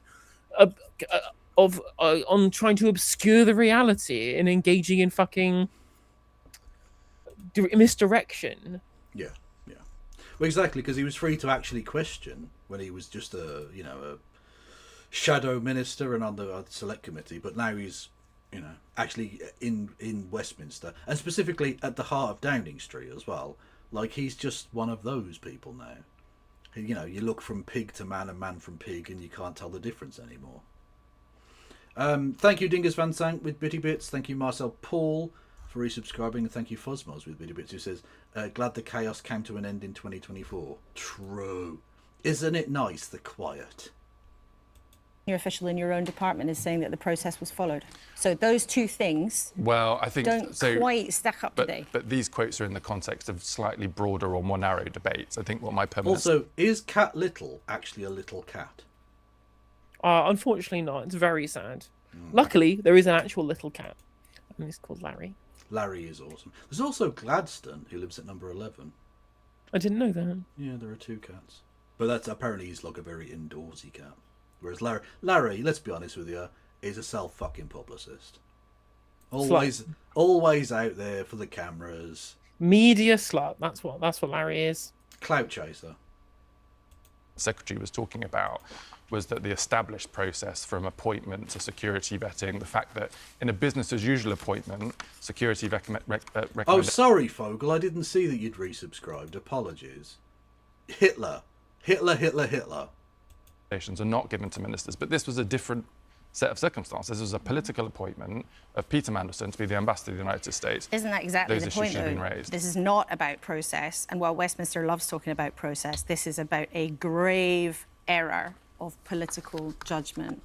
on trying to obscure the reality and engaging in fucking misdirection. Yeah. Well, exactly, because he was free to actually question when he was just a shadow minister and on the select committee, but now he's actually in Westminster, and specifically at the heart of Downing Street as well. Like, he's just one of those people now. You look from pig to man and man from pig, and you can't tell the difference anymore. Thank you, Dingus Van Sank with Bitty Bits. Thank you, Marcel Paul, for resubscribing. And thank you, Fosmos with Bitty Bits, who says, glad the chaos came to an end in 2024. True. Isn't it nice, the quiet? Your official in your own department is saying that the process was followed. So those two things I think don't quite stack up today. But these quotes are in the context of slightly broader or more narrow debates. I think what my permanent... Also, is Cat Little actually a little cat? Unfortunately not. It's very sad. Luckily, there is an actual little cat. And he's called Larry. Larry is awesome. There's also Gladstone, who lives at number 11. I didn't know that. Yeah, there are two cats. But that's apparently he's like a very indoorsy cat. Whereas Larry, let's be honest with you, is a self-fucking publicist. Always out there for the cameras. Media slut. That's what Larry is. Clout chaser. The Secretary was talking about was that the established process from appointment to security vetting, the fact that in a business as usual appointment, security recommend... Oh, sorry, Fogel, I didn't see that you'd resubscribed. Apologies. Hitler. Are not given to ministers, but this was a different set of circumstances. This was a political appointment of Peter Mandelson to be the ambassador of the United States. Isn't that exactly the point, Those issues should have though? been raised. This is not about process, and while Westminster loves talking about process, this is about a grave error of political judgment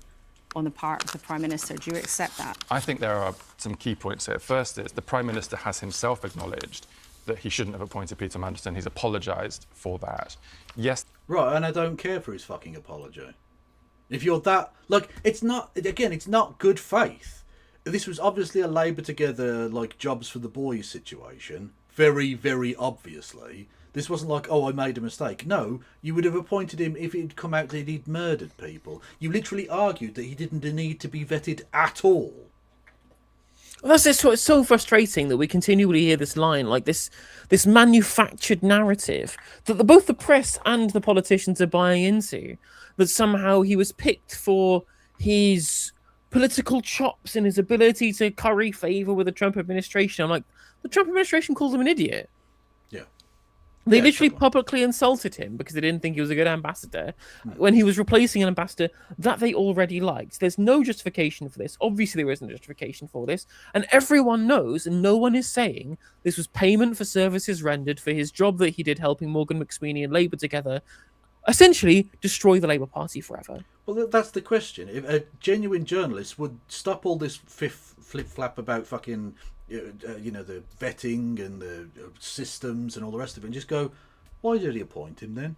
on the part of the Prime Minister. Do you accept that? I think there are some key points here. First is the Prime Minister has himself acknowledged that he shouldn't have appointed Peter Mandelson. He's apologised for that. Yes. Right, and I don't care for his fucking apology. If you're that... Like, it's not good faith. This was obviously a Labour together, like, jobs for the boys situation. Very, very obviously. This wasn't like, oh, I made a mistake. No, you would have appointed him if it had come out that he'd murdered people. You literally argued that he didn't need to be vetted at all. Well, it's so frustrating that we continually hear this line, like this manufactured narrative that both the press and the politicians are buying into, that somehow he was picked for his political chops and his ability to curry favor with the Trump administration. I'm like, the Trump administration called him an idiot. Yeah. They Yeah, literally proper. publicly insulted him because they didn't think he was a good ambassador when he was replacing an ambassador that they already liked. There's no justification for this. Obviously, there isn't a justification for this. And everyone knows, and no one is saying this was payment for services rendered for his job that he did helping Morgan McSweeney and Labour together essentially destroy the Labour Party forever. Well, that's the question. If a genuine journalist would stop all this flip-flap about fucking, the vetting and the systems and all the rest of it, and just go, why did he appoint him then?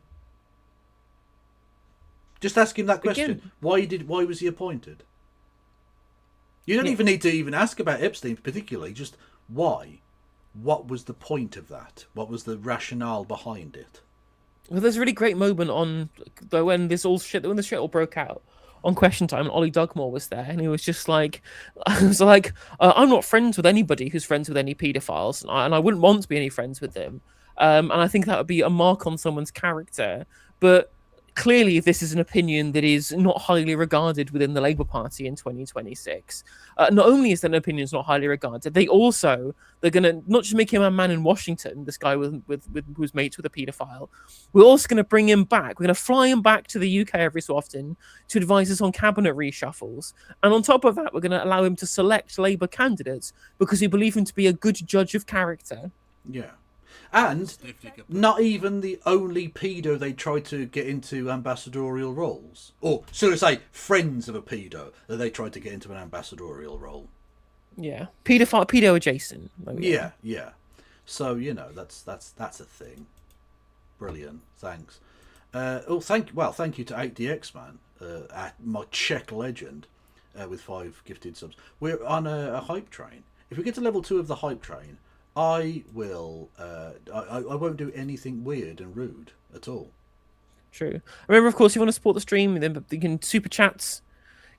Just ask him that question. Again. Why was he appointed? You don't even need to even ask about Epstein particularly. Just why? What was the point of that? What was the rationale behind it? Well, there's a really great moment when the shit all broke out on Question Time, and Ollie Dugmore was there, and he was just like, I'm not friends with anybody who's friends with any paedophiles, and I wouldn't want to be any friends with them. And I think that would be a mark on someone's character. But clearly, this is an opinion that is not highly regarded within the Labour Party in 2026. Not only is that an opinion not highly regarded, they're going to not just make him a man in Washington, this guy who's mates with a paedophile. We're also going to bring him back. We're going to fly him back to the UK every so often to advise us on cabinet reshuffles. And on top of that, we're going to allow him to select Labour candidates because we believe him to be a good judge of character. Yeah. And not even the only pedo they tried to get into ambassadorial roles. Or, should I say, friends of a pedo that they tried to get into an ambassadorial role. Yeah. Pedo adjacent. Yeah. So, that's a thing. Brilliant. Thanks. Thank you to 8DX, man. My Czech legend with 5 gifted subs. We're on a hype train. If we get to level 2 of the hype train, I will. I won't do anything weird and rude at all. True. Remember, of course, if you want to support the stream, then you can super chats,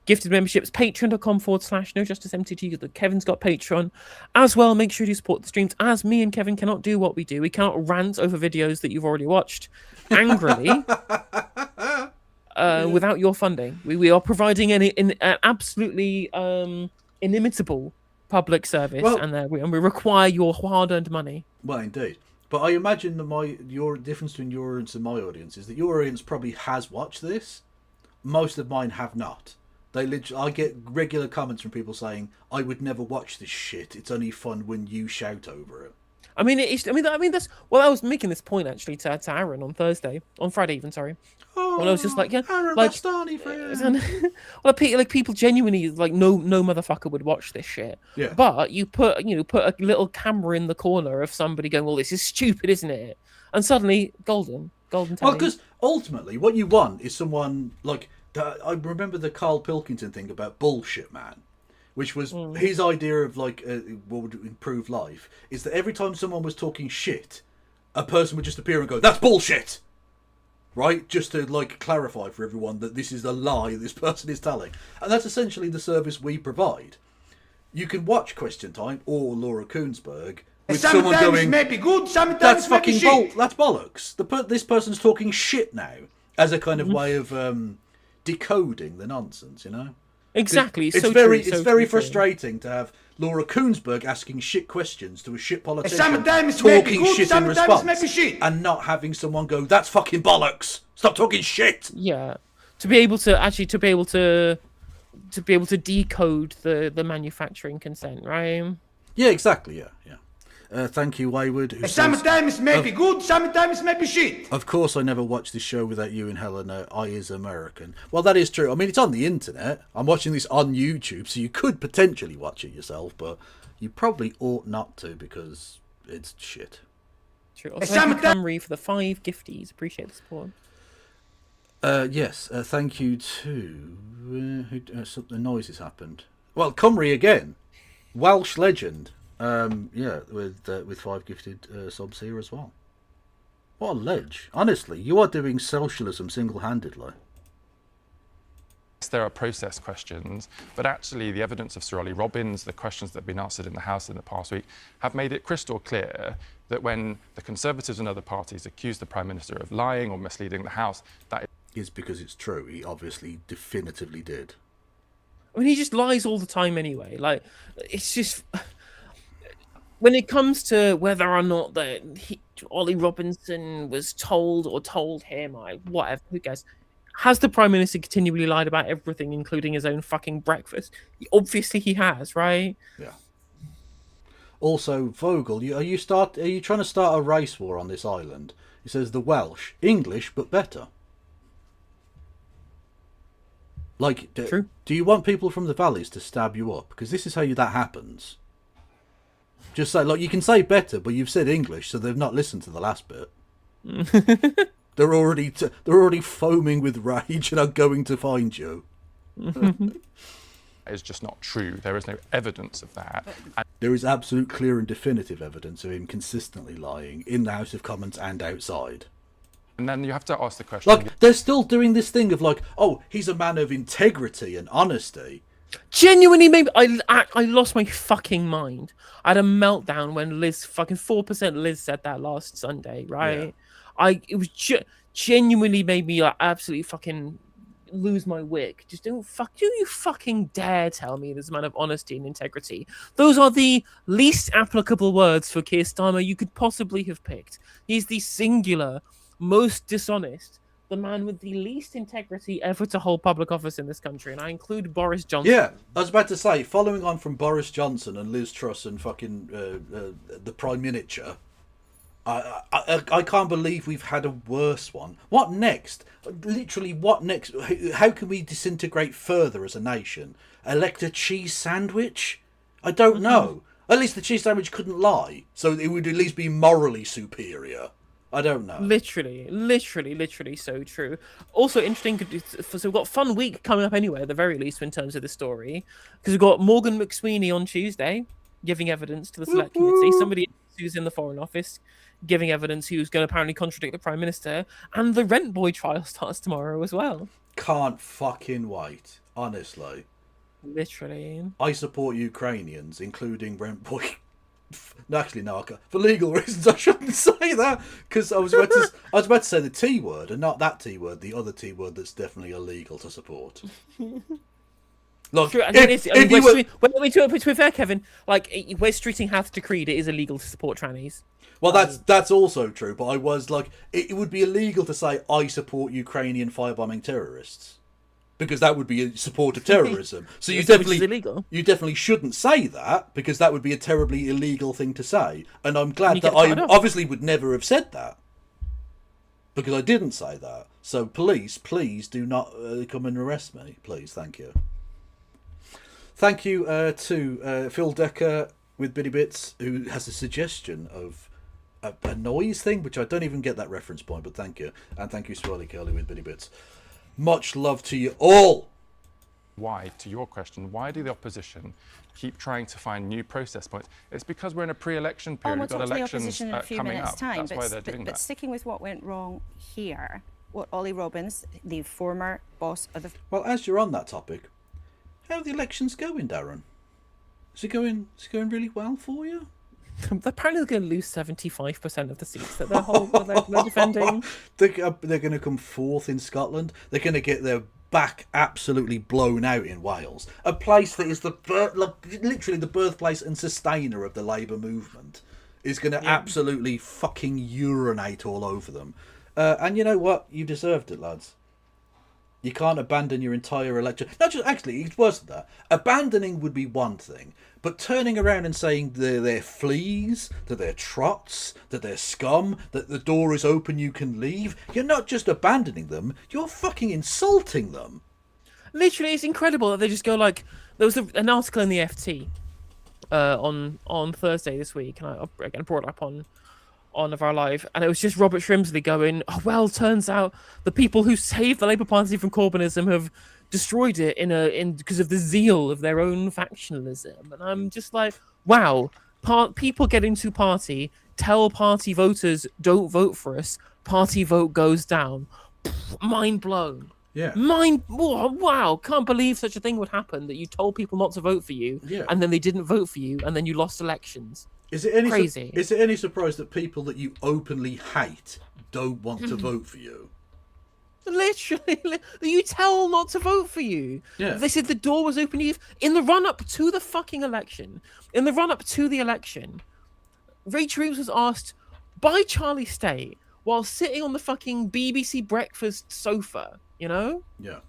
gifted memberships, patreon.com/NoJusticeMTG. Kevin's got Patreon as well. Make sure you support the streams, as me and Kevin cannot do what we do. We cannot rant over videos that you've already watched angrily without your funding. We are providing an absolutely inimitable public service, and we require your hard-earned money. Well, indeed. But I imagine that your difference between your audience and my audience is that your audience probably has watched this. Most of mine have not. I get regular comments from people saying, "I would never watch this shit. It's only fun when you shout over it." I mean, that's. Well, I was making this point actually to Aaron on Friday even. Sorry. When I was just like, yeah, Aaron like, Bastani, friend. well, people genuinely like no motherfucker would watch this shit. Yeah. But you put a little camera in the corner of somebody going, well, this is stupid, isn't it? And suddenly, golden telly. Well, because ultimately, what you want is someone like. I remember the Carl Pilkington thing about bullshit, man. Which was his idea of like what would improve life, is that every time someone was talking shit, a person would just appear and go, "That's bullshit," right? Just to like clarify for everyone that this is a lie this person is telling, and that's essentially the service we provide. You can watch Question Time or Laura Koonsberg with someone going, "Maybe good, sometimes that's maybe fucking shit." that's bollocks. This person's talking shit now as a kind of way of decoding the nonsense, Exactly. It's very frustrating to have Laura Koonsberg asking shit questions to a shit politician, Sometimes talking maybe good, shit in sometimes response, maybe shit. and not having someone go, "That's fucking bollocks. Stop talking shit." Yeah, to be able to decode the manufacturing consent, right? Yeah, exactly. Yeah. Thank you, Wayward. Who Sometimes maybe good, sometimes maybe shit. Of course, I never watched this show without you and Helena. I is American. Well, that is true. I mean, it's on the internet. I'm watching this on YouTube, so you could potentially watch it yourself, but you probably ought not to because it's shit. True. Also, thank you, Camry, for the 5 gifties. Appreciate the support. Yes. Thank you to the noises happened. Well, Cymru again, Welsh legend. With 5 gifted subs here as well. What a ledge. Honestly, you are doing socialism single-handedly. There are process questions, but actually the evidence of Sir Ollie Robbins, the questions that have been answered in the House in the past week, have made it crystal clear that when the Conservatives and other parties accuse the Prime Minister of lying or misleading the House, that is because it's true. He obviously definitively did. I mean, he just lies all the time anyway. Like, it's just when it comes to whether or not Ollie Robinson was told or told him, whatever, who cares? Has the Prime Minister continually lied about everything, including his own fucking breakfast? Obviously, he has, right? Yeah. Also, Vogel, are you trying to start a race war on this island? He says the Welsh, English but better. Like, True. Do you want people from the valleys to stab you up? Because this is how that happens. Just say, like, you can say better, but you've said English, so they've not listened to the last bit. They're already foaming with rage and are going to find you. It's just not true. There is no evidence of that. There is absolute, clear and definitive evidence of him consistently lying in the House of Commons and outside. And then you have to ask the question... Like, they're still doing this thing of like, oh, he's a man of integrity and honesty. Genuinely, maybe I lost my fucking mind. I had a meltdown when Liz, fucking 4% Liz said that last Sunday, right? Yeah. It was genuinely made me like absolutely fucking lose my wig. Just do you fucking dare tell me there's a man of honesty and integrity? Those are the least applicable words for Keir Starmer you could possibly have picked. He's the singular, most dishonest, the man with the least integrity ever to hold public office in this country, and I include Boris Johnson. Yeah, I was about to say, following on from Boris Johnson and Liz Truss and fucking the Prime Minister, I can't believe we've had a worse one. What next? Literally, what next? How can we disintegrate further as a nation? Elect a cheese sandwich? I don't know. At least the cheese sandwich couldn't lie, so it would at least be morally superior. I don't know. Literally so true. Also interesting, so we've got a fun week coming up anyway, at the very least, in terms of the story, because we've got Morgan McSweeney on Tuesday giving evidence to the Select Committee, somebody who's in the Foreign Office giving evidence who's going to apparently contradict the Prime Minister, and the Rent Boy trial starts tomorrow as well. Can't fucking wait, honestly. Literally. I support Ukrainians, including Rent Boy. No, actually, no. For legal reasons, I shouldn't say that, because I was about to say the T word, and not that T word, the other T word that's definitely illegal to support. Look, True, to be fair, Kevin, like where streeting hath decreed it is illegal to support trannies. Well, that's also true, but I was like, it would be illegal to say I support Ukrainian firebombing terrorists, because that would be a support of terrorism. So you definitely shouldn't say that, because that would be a terribly illegal thing to say. And I'm glad that I obviously would never have said that, because I didn't say that. So please do not come and arrest me, please. Thank you. Thank you to Phil Decker with Bitty Bits, who has a suggestion of a noise thing, which I don't even get that reference point, but thank you. And thank you, Swirly Curly with Bitty Bits. Much love to you all. Why, to your question, why do the opposition keep trying to find new process points? It's because we're in a pre-election period. We'll We've got talk to the elections opposition in a few coming minutes' up. time. That's why they're doing that. But sticking with what went wrong here, what Ollie Robbins, the former boss of the... Well, as you're on that topic, how are the elections going, Darren? Is it going really well for you? Apparently they're going to lose 75% of the seats that they're defending. They're going to come fourth in Scotland. They're going to get their back absolutely blown out in Wales, a place that is literally the birthplace and sustainer of the Labour movement, is going to absolutely fucking urinate all over them. And you know what? You deserved it, lads. You can't abandon your entire electorate. Actually, it's worse than that. Abandoning would be one thing, but turning around and saying they're fleas, that they're trots, that they're scum, that the door is open, you can leave, you're not just abandoning them, you're fucking insulting them. Literally, it's incredible that they just go like... There was an article in the FT on Thursday this week, and I again brought it up on of our live, and it was just Robert Shrimsley going, oh, well, turns out the people who saved the Labour Party from Corbynism have destroyed it because of the zeal of their own factionalism. And I'm just like, wow, people get into party, tell party voters don't vote for us, party vote goes down. Mind blown. Yeah. Wow, can't believe such a thing would happen, that you told people not to vote for you, and then they didn't vote for you, and then you lost elections. Is it any crazy? Is it any surprise that people that you openly hate don't want to vote for you? Literally, you tell not to vote for you. Yeah. They said the door was open in the run-up to the fucking election. In the run-up to the election, Rachel Reeves was asked by Charlie State while sitting on the fucking BBC breakfast sofa, you know? Yeah.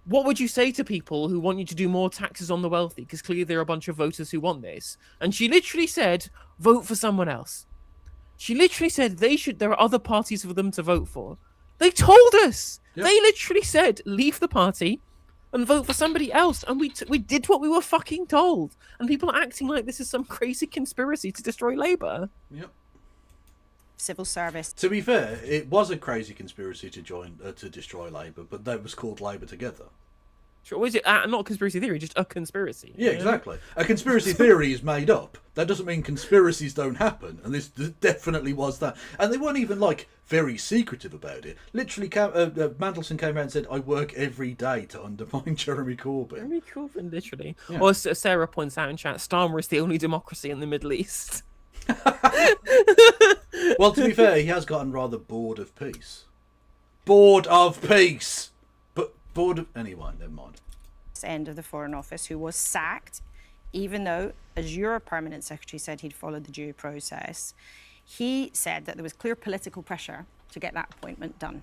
What would you say to people who want you to do more taxes on the wealthy? Because clearly there are a bunch of voters who want this. And she literally said, vote for someone else. She literally said there are other parties for them to vote for. They told us. Yep. They literally said, leave the party and vote for somebody else. And we did what we were fucking told. And people are acting like this is some crazy conspiracy to destroy Labour. Yep. Civil service. To be fair, it was a crazy conspiracy to destroy Labour, but that was called Labour Together. Sure, was it not a conspiracy theory, just a conspiracy? Yeah, exactly. A conspiracy theory is made up. That doesn't mean conspiracies don't happen, and this definitely was that. And they weren't even like very secretive about it. Literally, Mandelson came out and said, "I work every day to undermine Jeremy Corbyn." Jeremy Corbyn, literally. Yeah. Or as Sarah points out in chat, Starmer is the only democracy in the Middle East. Well, to be fair, he has gotten rather bored of peace. Bored of peace. Board of... Anyway, never mind. End of the Foreign Office, who was sacked, even though, as your permanent secretary said, he'd followed the due process. He said that there was clear political pressure to get that appointment done.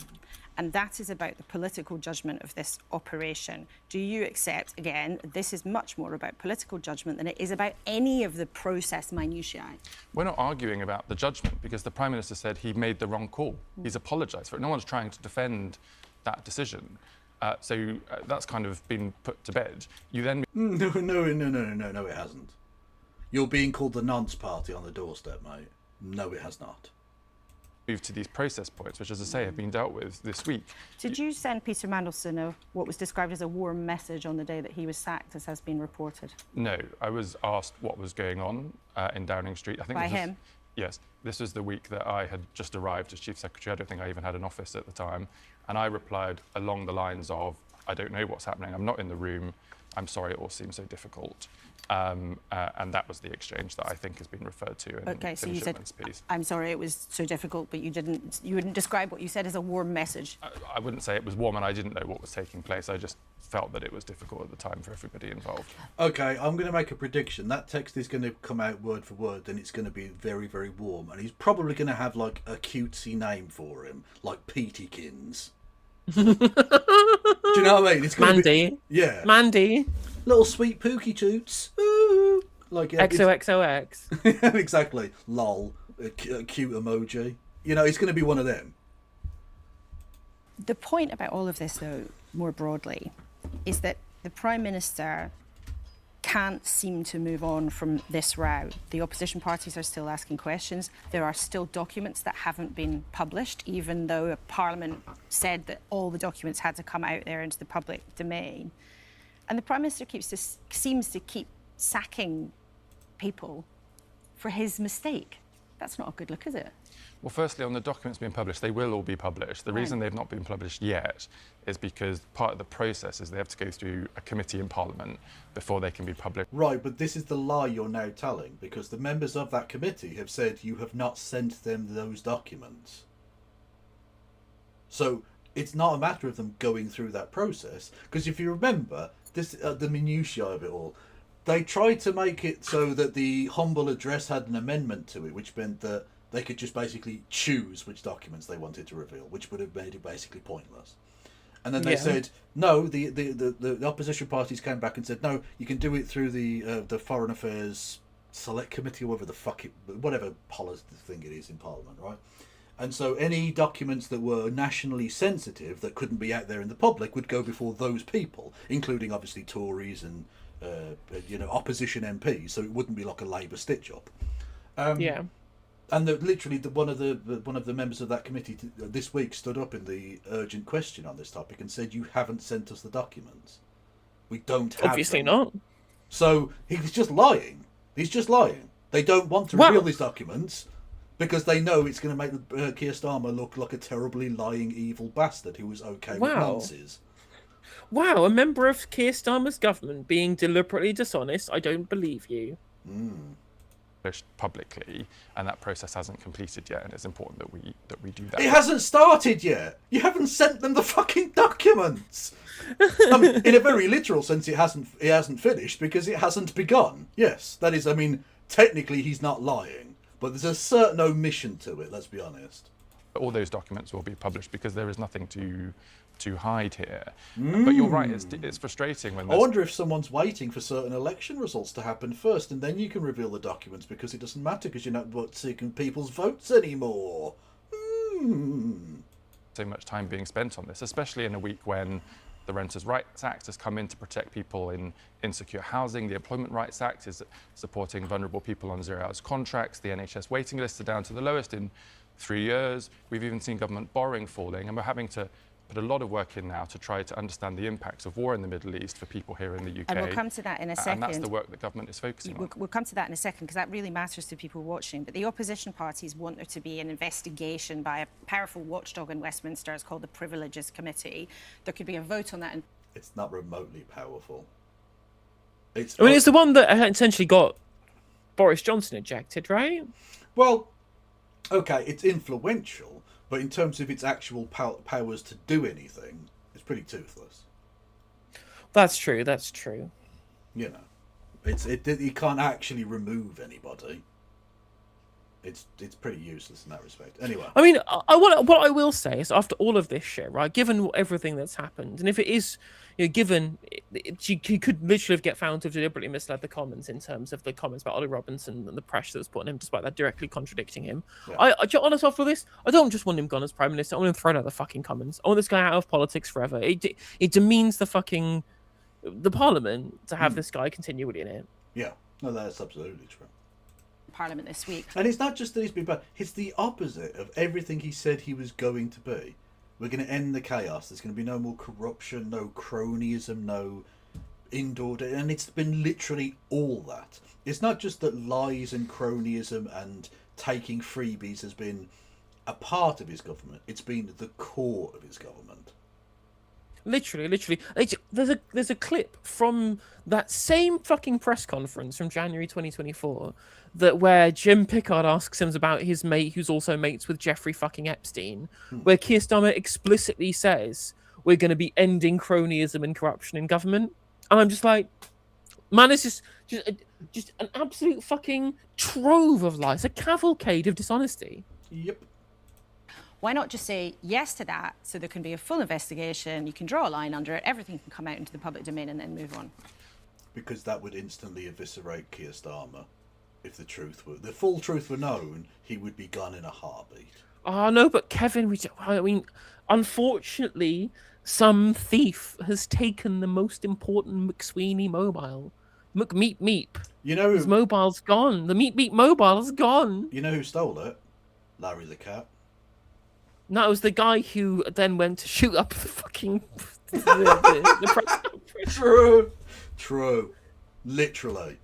And that is about the political judgment of this operation. Do you accept, again, this is much more about political judgment than it is about any of the process minutiae? We're not arguing about the judgment because the Prime Minister said he made the wrong call. He's apologised for it. No one's trying to defend that decision. So that's kind of been put to bed. You then... No, it hasn't. You're being called the nonce party on the doorstep, mate. No, it has not. Move to these process points, which, as I say, have been dealt with this week. Did you send Peter Mandelson what was described as a warm message on the day that he was sacked, as has been reported? No, I was asked what was going on in Downing Street. I think by him? Yes, this was the week that I had just arrived as Chief Secretary. I don't think I even had an office at the time. And I replied along the lines of, I don't know what's happening, I'm not in the room, I'm sorry it all seems so difficult. And that was the exchange that I think has been referred to in okay, so you said, piece. I'm sorry it was so difficult, but you wouldn't describe what you said as a warm message. I wouldn't say it was warm and I didn't know what was taking place. I just felt that it was difficult at the time for everybody involved. Okay, I'm going to make a prediction. That text is going to come out word for word and it's going to be very, very warm. And he's probably going to have like a cutesy name for him, like Petykins. Do you know what I mean? It's Mandy. Yeah. Mandy. Little sweet pookie toots. Ooh. Like XOXOX. Exactly. Lol. A cute emoji. You know, it's going to be one of them. The point about all of this, though, more broadly, is that the Prime Minister can't seem to move on from this row. The opposition parties are still asking questions. There are still documents that haven't been published, even though Parliament said that all the documents had to come out there into the public domain. And the Prime Minister seems to keep sacking people for his mistake. That's not a good look, is it? Well, firstly, on the documents being published, they will all be published. The reason they've not been published yet is because part of the process is they have to go through a committee in Parliament before they can be published. Right, but this is the lie you're now telling, because the members of that committee have said you have not sent them those documents. So it's not a matter of them going through that process, because if you remember, this the minutiae of it all, they tried to make it so that the humble address had an amendment to it, which meant that they could just basically choose which documents they wanted to reveal, which would have made it basically pointless. And then they said, no, the opposition parties came back and said, no, you can do it through the Foreign Affairs Select Committee, or whatever policy thing it is in Parliament, right? And so any documents that were nationally sensitive that couldn't be out there in the public would go before those people, including obviously Tories and opposition MPs, so it wouldn't be like a Labour stitch-up. And literally, one of the members of that committee this week stood up in the urgent question on this topic and said, "You haven't sent us the documents. We don't have Obviously them." not. So he's just lying. He's just lying. They don't want to reveal these documents because they know it's going to make Keir Starmer look like a terribly lying, evil bastard who was okay with nonsense. Wow, a member of Keir Starmer's government being deliberately dishonest? I don't believe you. publicly, and that process hasn't completed yet, and it's important that we do that. It hasn't started yet. You haven't sent them the fucking documents. I mean, in a very literal sense, it hasn't finished because it hasn't begun. Yes, that is. I mean, technically, he's not lying, but there's a certain omission to it. Let's be honest. All those documents will be published because there is nothing to hide here. But you're right, it's frustrating when I wonder if someone's waiting for certain election results to happen first, and then you can reveal the documents because it doesn't matter because you're not seeking people's votes anymore. So much time being spent on this, especially in a week when the Renters' Rights Act has come in to protect people in insecure housing. The Employment Rights Act is supporting vulnerable people on 0 hours contracts. The NHS waiting lists are down to the lowest in 3 years. We've even seen government borrowing falling, and we're having to put a lot of work in now to try to understand the impacts of war in the Middle East for people here in the UK. And we'll come to that in a second. And that's the work that government is focusing on. We'll come to that in a second, because that really matters to people watching. But the opposition parties want there to be an investigation by a powerful watchdog in Westminster. It's called the Privileges Committee. There could be a vote on that. It's not remotely powerful. It's the one that essentially got Boris Johnson ejected, right? Well, okay, it's influential. But in terms of its actual powers to do anything, it's pretty toothless. That's true. That's true. You know, you can't actually remove anybody. It's pretty useless in that respect. Anyway, I mean, what I will say is, after all of this shit, right? Given everything that's happened, and if it is, you know, given he could literally get found to have deliberately misled the Commons in terms of the comments about Ollie Robinson and the pressure that was put on him, despite that directly contradicting him. Yeah. Honest, after this, I don't just want him gone as Prime Minister. I want him thrown out of the fucking Commons. I want this guy out of politics forever. It demeans the Parliament to have this guy continually in it. Yeah, no, that's absolutely true. Parliament this week. And it's not just that he's been bad, it's the opposite of everything he said he was going to be. We're going to end the chaos. There's going to be no more corruption, no cronyism, no indoor... And it's been literally all that. It's not just that lies and cronyism and taking freebies has been a part of his government. It's been the core of his government. Literally. There's a clip from that same fucking press conference from January 2024 where Jim Pickard asks him about his mate who's also mates with Jeffrey fucking Epstein, where Keir Starmer explicitly says we're going to be ending cronyism and corruption in government. And I'm just like, man, it's just an absolute fucking trove of lies, a cavalcade of dishonesty. Yep. Why not just say yes to that, so there can be a full investigation, you can draw a line under it, everything can come out into the public domain, and then move on? Because that would instantly eviscerate Keir Starmer. If the full truth were known, he would be gone in a heartbeat. Oh no, but Kevin, unfortunately, some thief has taken the most important McSweeney mobile. McMeep. You know, his mobile's gone. The Meep mobile is gone. You know who stole it? Larry the Cat. No, it was the guy who then went to shoot up the fucking the press conference. True. Literally.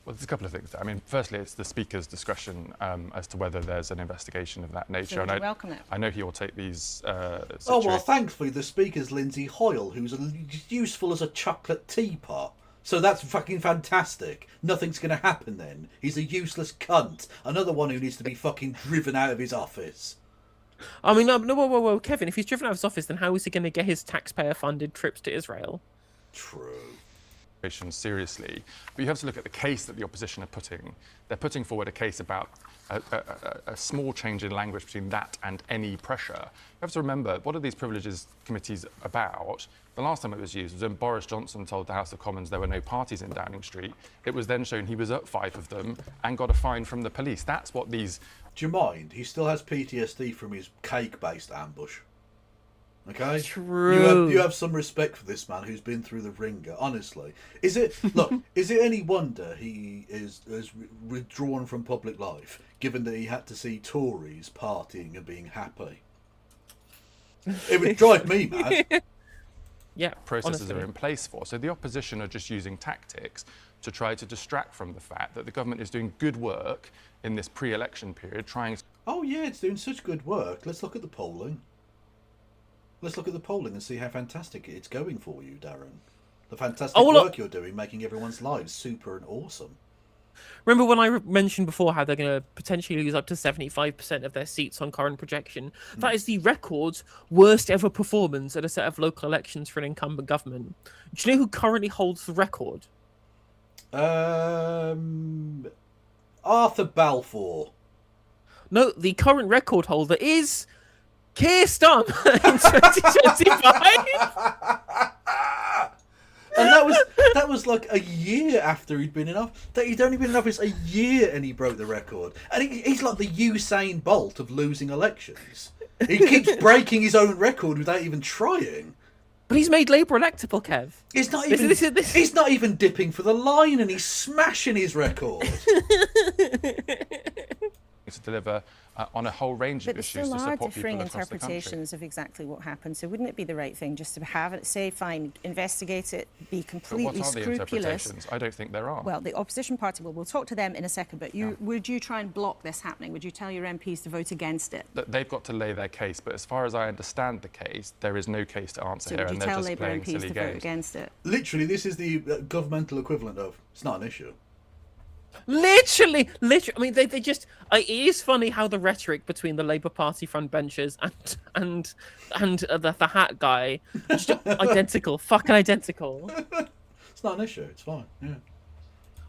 Well, there's a couple of things. I mean, firstly, it's the Speaker's discretion as to whether there's an investigation of that nature. So and I welcome it. I know he will take these Oh, well, thankfully, the Speaker's Lindsay Hoyle, who's useful as a chocolate teapot. So that's fucking fantastic. Nothing's going to happen then. He's a useless cunt. Another one who needs to be fucking driven out of his office. I mean, no, whoa, Kevin, if he's driven out of his office, then how is he going to get his taxpayer-funded trips to Israel? True. Seriously, but you have to look at the case that the opposition are putting. They're putting forward a case about a small change in language between that and any pressure. You have to remember, what are these privileges committees about? The last time it was used was when Boris Johnson told the House of Commons there were no parties in Downing Street. It was then shown he was at 5 of them and got a fine from the police. That's what these... Do you mind? He still has PTSD from his cake-based ambush. Okay? True. You have some respect for this man who's been through the ringer, honestly. Is it any wonder he is withdrawn from public life, given that he had to see Tories partying and being happy? It would drive me mad. Yeah, processes honestly. are in place for. So the opposition are just using tactics to try to distract from the fact that the government is doing good work in this pre-election period, trying to... Oh yeah, it's doing such good work. Let's look at the polling. Let's look at the polling and see how fantastic it's going for you, Darren. The fantastic work you're doing, making everyone's lives super and awesome. Remember when I mentioned before how they're going to potentially lose up to 75% of their seats on current projection? That is the record's worst ever performance at a set of local elections for an incumbent government. Do you know who currently holds the record? Arthur Balfour. No, the current record holder is Keir Starmer in 2025. And that was like a year after he'd been in office. He'd only been in office a year and he broke the record. And he's like the Usain Bolt of losing elections. He keeps breaking his own record without even trying. But he's made Labour electable, Kev. He's not even. He's not even dipping for the line, and he's smashing his record. To deliver on a whole range of But there issues still to are support differing people across the country. interpretations of exactly what happened. So wouldn't it be the right thing just to have it, say, fine, investigate it, be But completely what are the scrupulous? interpretations? I don't think there are. Well, the opposition party, we'll talk to them in a second, but would you try and block this happening? Would you tell your MPs to vote against it? They've got to lay their case, but as far as I understand the case, there is no case to answer So here, would you and they're tell just Labour playing MPs silly to games. vote against it? Literally, this is the governmental equivalent of it's not an issue. Literally. I mean, they just. It is funny how the rhetoric between the Labour Party frontbenchers and the hat guy, just identical, fucking identical. It's not an issue. It's fine. Yeah.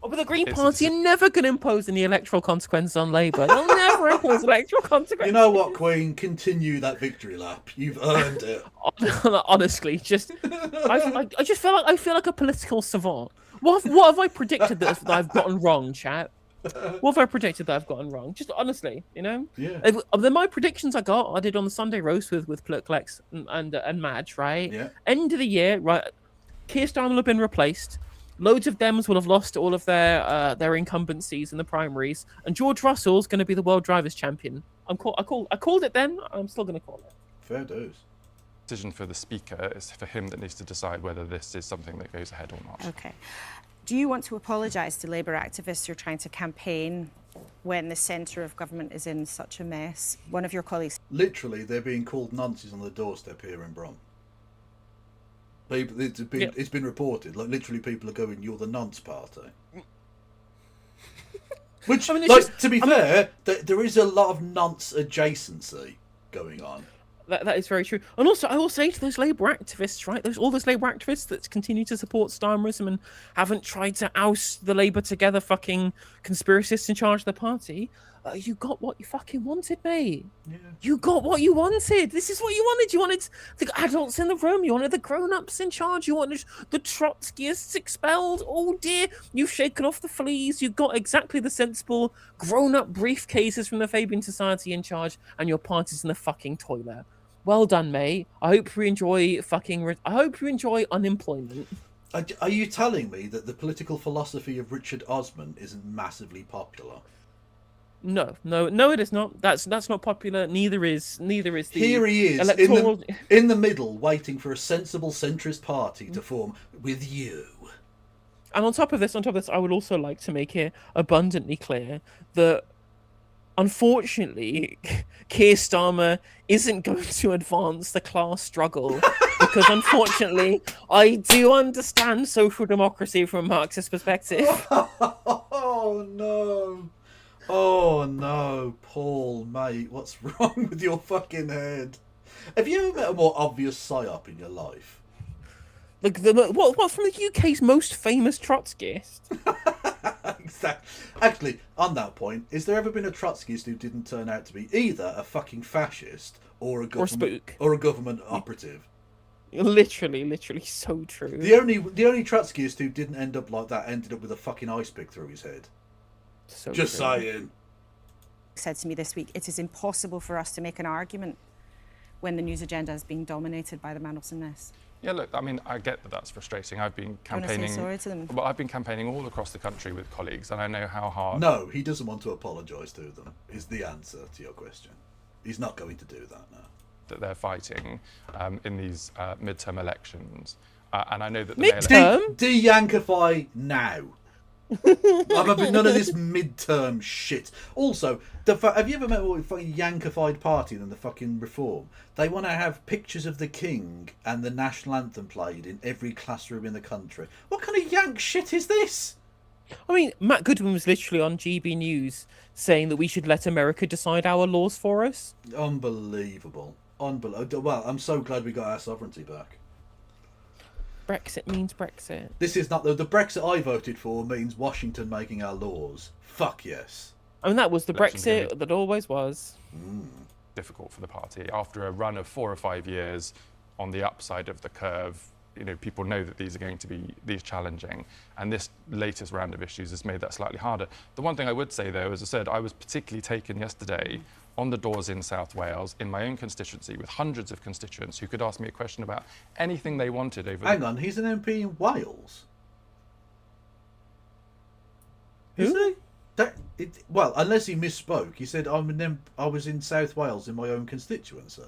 Oh, but the Green Party are never going to impose any electoral consequences on Labour. They'll never impose electoral consequences. You know what, Queen? Continue that victory lap. You've earned it. Honestly, I just feel like a political savant. What have I predicted that I've gotten wrong, chat? What have I predicted that I've gotten wrong? Just honestly, you know. Yeah. My predictions I did on the Sunday roast with Political X and Madge, right? Yeah. End of the year, right? Keir Starmer will have been replaced. Loads of Dems will have lost all of their incumbencies in the primaries, and George Russell's going to be the World Drivers' Champion. I called it then. I'm still going to call it. Fair dues. Decision for the Speaker is for him that needs to decide whether this is something that goes ahead or not. Okay. Do you want to apologise to Labour activists who are trying to campaign when the centre of government is in such a mess? One of your colleagues... Literally, they're being called nonces on the doorstep here in Brum. It's been reported. Like, literally, people are going, "You're the nonce party." Which, to be fair, there is a lot of nonce adjacency going on. That is very true. And also, I will say to those Labour activists, right? All those Labour activists that continue to support Starmerism and haven't tried to oust the Labour Together fucking conspiracists in charge of the party. You got what you fucking wanted, mate. Yeah. You got what you wanted. This is what you wanted. You wanted the adults in the room. You wanted the grown-ups in charge. You wanted the Trotskyists expelled. Oh dear, you've shaken off the fleas. You got exactly the sensible grown-up briefcases from the Fabian Society in charge, and your party's in the fucking toilet. Well done, mate. I hope you enjoy unemployment. Are you telling me that the political philosophy of Richard Osman isn't massively popular? No, it is not. That's not popular. Neither is the. Here he is electoral... in the middle, waiting for a sensible centrist party to form with you. And on top of this, I would also like to make it abundantly clear that, unfortunately, Keir Starmer isn't going to advance the class struggle because, unfortunately, I do understand social democracy from a Marxist perspective. Oh no. Oh no, Paul, mate, what's wrong with your fucking head? Have you ever met a more obvious psyop in your life? Like what from the UK's most famous Trotskyist? Exactly. Actually, on that point, has there ever been a Trotskyist who didn't turn out to be either a fucking fascist or a government operative? Literally, so true. The only Trotskyist who didn't end up like that ended up with a fucking ice pick through his head. So just true. saying. Said to me this week, it is impossible for us to make an argument when the news agenda is being dominated by the Mandelson mess. Yeah, look, I mean, I get that that's frustrating. I've been campaigning. Do you want to say sorry to them? Well, I've been campaigning all across the country with colleagues, and I know how hard. No, he doesn't want to apologise to them. Is the answer to your question? He's not going to do that now. That they're fighting in these midterm elections, and I know that midterm de-Yankify now. I'm having none of this midterm shit. Also, have you ever met a fucking Yankified party than the fucking Reform? They want to have pictures of the King and the national anthem played in every classroom in the country. What kind of Yank shit is this? I mean, Matt Goodwin was literally on GB News saying that we should let America decide our laws for us. Unbelievable. Well, I'm so glad we got our sovereignty back. Brexit means Brexit. This is not the Brexit I voted for means Washington making our laws. Fuck yes. I mean, that was the Election's gonna Brexit that always was. Difficult for the party. After a run of 4 or 5 years on the upside of the curve, you know, people know that these are going to be challenging, and this latest round of issues has made that slightly harder. The one thing I would say, though, as I said, I was particularly taken yesterday on the doors in South Wales, in my own constituency, with hundreds of constituents who could ask me a question about anything they wanted over... Hang on, he's an MP in Wales? Is he? Well, unless he misspoke. He said, I was in South Wales in my own constituency.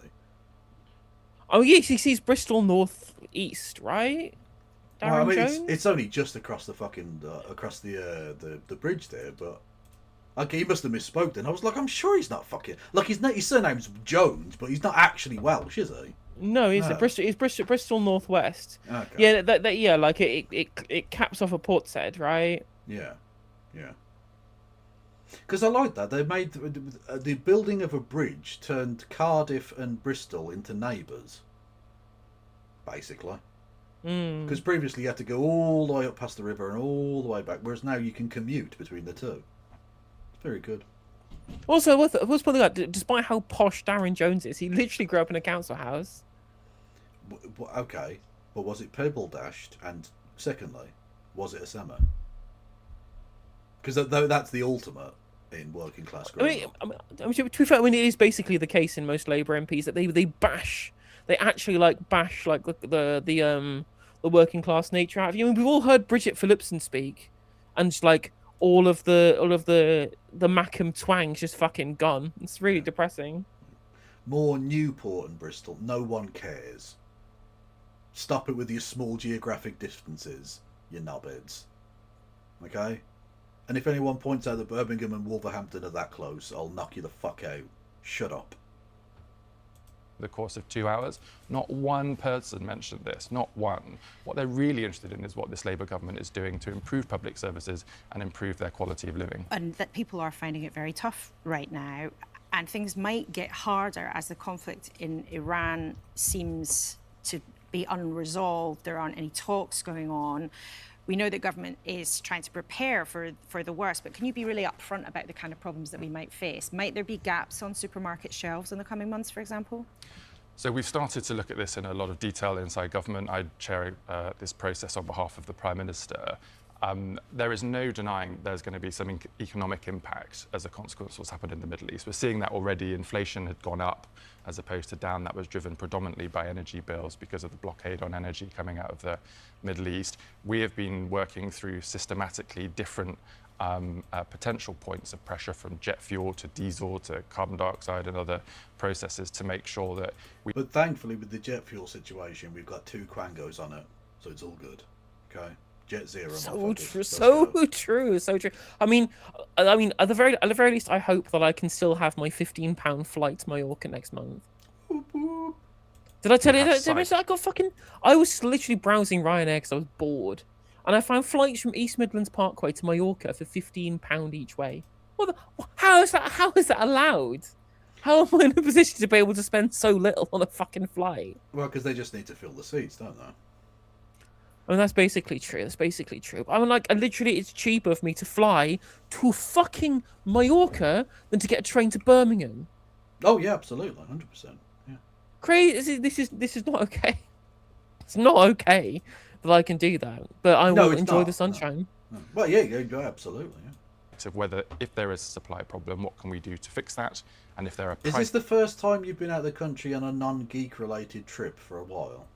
Oh, yes, he's Bristol North East, right? Darren Well, I mean, Jones? it's only just across the fucking across the bridge there, but okay, he must have misspoke then. I was like, I'm sure he's not fucking like his surname's Jones, but he's not actually Welsh, is he? No, he's Bristol Northwest. Okay. Yeah, yeah, like it caps off a Portishead, right? Yeah, yeah. Because I like that they made the building of a bridge turned Cardiff and Bristol into neighbours, basically. Because previously you had to go all the way up past the river and all the way back, whereas now you can commute between the two. It's very good. Also, what's probably like, despite how posh Darren Jones is, he literally grew up in a council house. Okay, but was it pebble dashed? And secondly, was it a summer? Because that's the ultimate in working class growing up. To be fair, I mean, it is basically the case in most Labour MPs that they actually bash the working class nature out of you. I mean, we've all heard Bridget Phillipson speak, and just, like all of the Mackham twang's just fucking gone. It's really depressing. More Newport and Bristol. No one cares. Stop it with your small geographic distances, you knobheads. Okay? And if anyone points out that Birmingham and Wolverhampton are that close, I'll knock you the fuck out. Shut up. The course of 2 hours, not one person mentioned this, not one. What they're really interested in is what this Labour government is doing to improve public services and improve their quality of living. And that people are finding it very tough right now, and things might get harder as the conflict in Iran seems to be unresolved. There aren't any talks going on. We know that government is trying to prepare for the worst, but can you be really upfront about the kind of problems that we might face? Might there be gaps on supermarket shelves in the coming months, for example? So we've started to look at this in a lot of detail inside government. I chair this process on behalf of the Prime Minister. There is no denying there's going to be some economic impact as a consequence of what's happened in the Middle East. We're seeing that already. Inflation had gone up as opposed to down. That was driven predominantly by energy bills because of the blockade on energy coming out of the Middle East. We have been working through systematically different potential points of pressure, from jet fuel to diesel to carbon dioxide and other processes, to make sure that we... But thankfully with the jet fuel situation, we've got 2 Quangos on it, so it's all good. Okay? Jet Zero. So true. I mean, at the very least, I hope that I can still have my £15 flight to Mallorca next month. Did I tell you that? I was literally browsing Ryanair because I was bored, and I found flights from East Midlands Parkway to Mallorca for £15 each way. How is that allowed? How am I in a position to be able to spend so little on a fucking flight? Well, because they just need to fill the seats, don't they? I mean, that's basically true. I mean, literally, it's cheaper for me to fly to fucking Mallorca than to get a train to Birmingham. Oh yeah, absolutely, 100%. Yeah. Crazy. This is not okay. It's not okay that I can do that, but I will enjoy the sunshine. No. Well, yeah, absolutely. Yeah. Of whether, if there is a supply problem, what can we do to fix that, and if there are... Is this the first time you've been out of the country on a non-geek related trip for a while?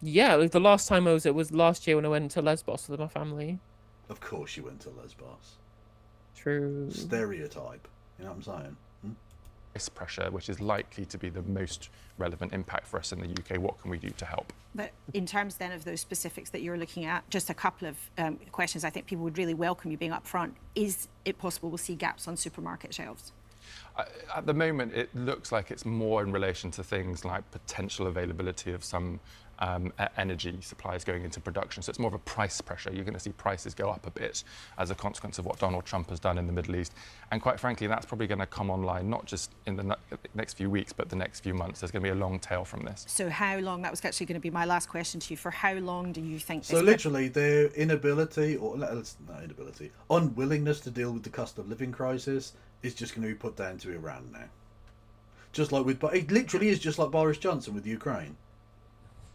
Yeah, the last time it was last year when I went to Lesbos with my family. Of course you went to Lesbos. True. Stereotype. You know what I'm saying? This pressure, which is likely to be the most relevant impact for us in the UK, what can we do to help? But in terms then of those specifics that you're looking at, just a couple of questions I think people would really welcome you being upfront. Is it possible we'll see gaps on supermarket shelves? At the moment, it looks like it's more in relation to things like potential availability of some energy supplies going into production. So it's more of a price pressure. You're going to see prices go up a bit as a consequence of what Donald Trump has done in the Middle East. And quite frankly, that's probably going to come online, not just in the next few weeks, but the next few months. There's going to be a long tail from this. So how long, that was actually going to be my last question to you, for how long do you think this... So literally their inability, or not inability, unwillingness to deal with the cost of living crisis is just going to be put down to Iran now. Just like with, it literally is just like Boris Johnson with Ukraine.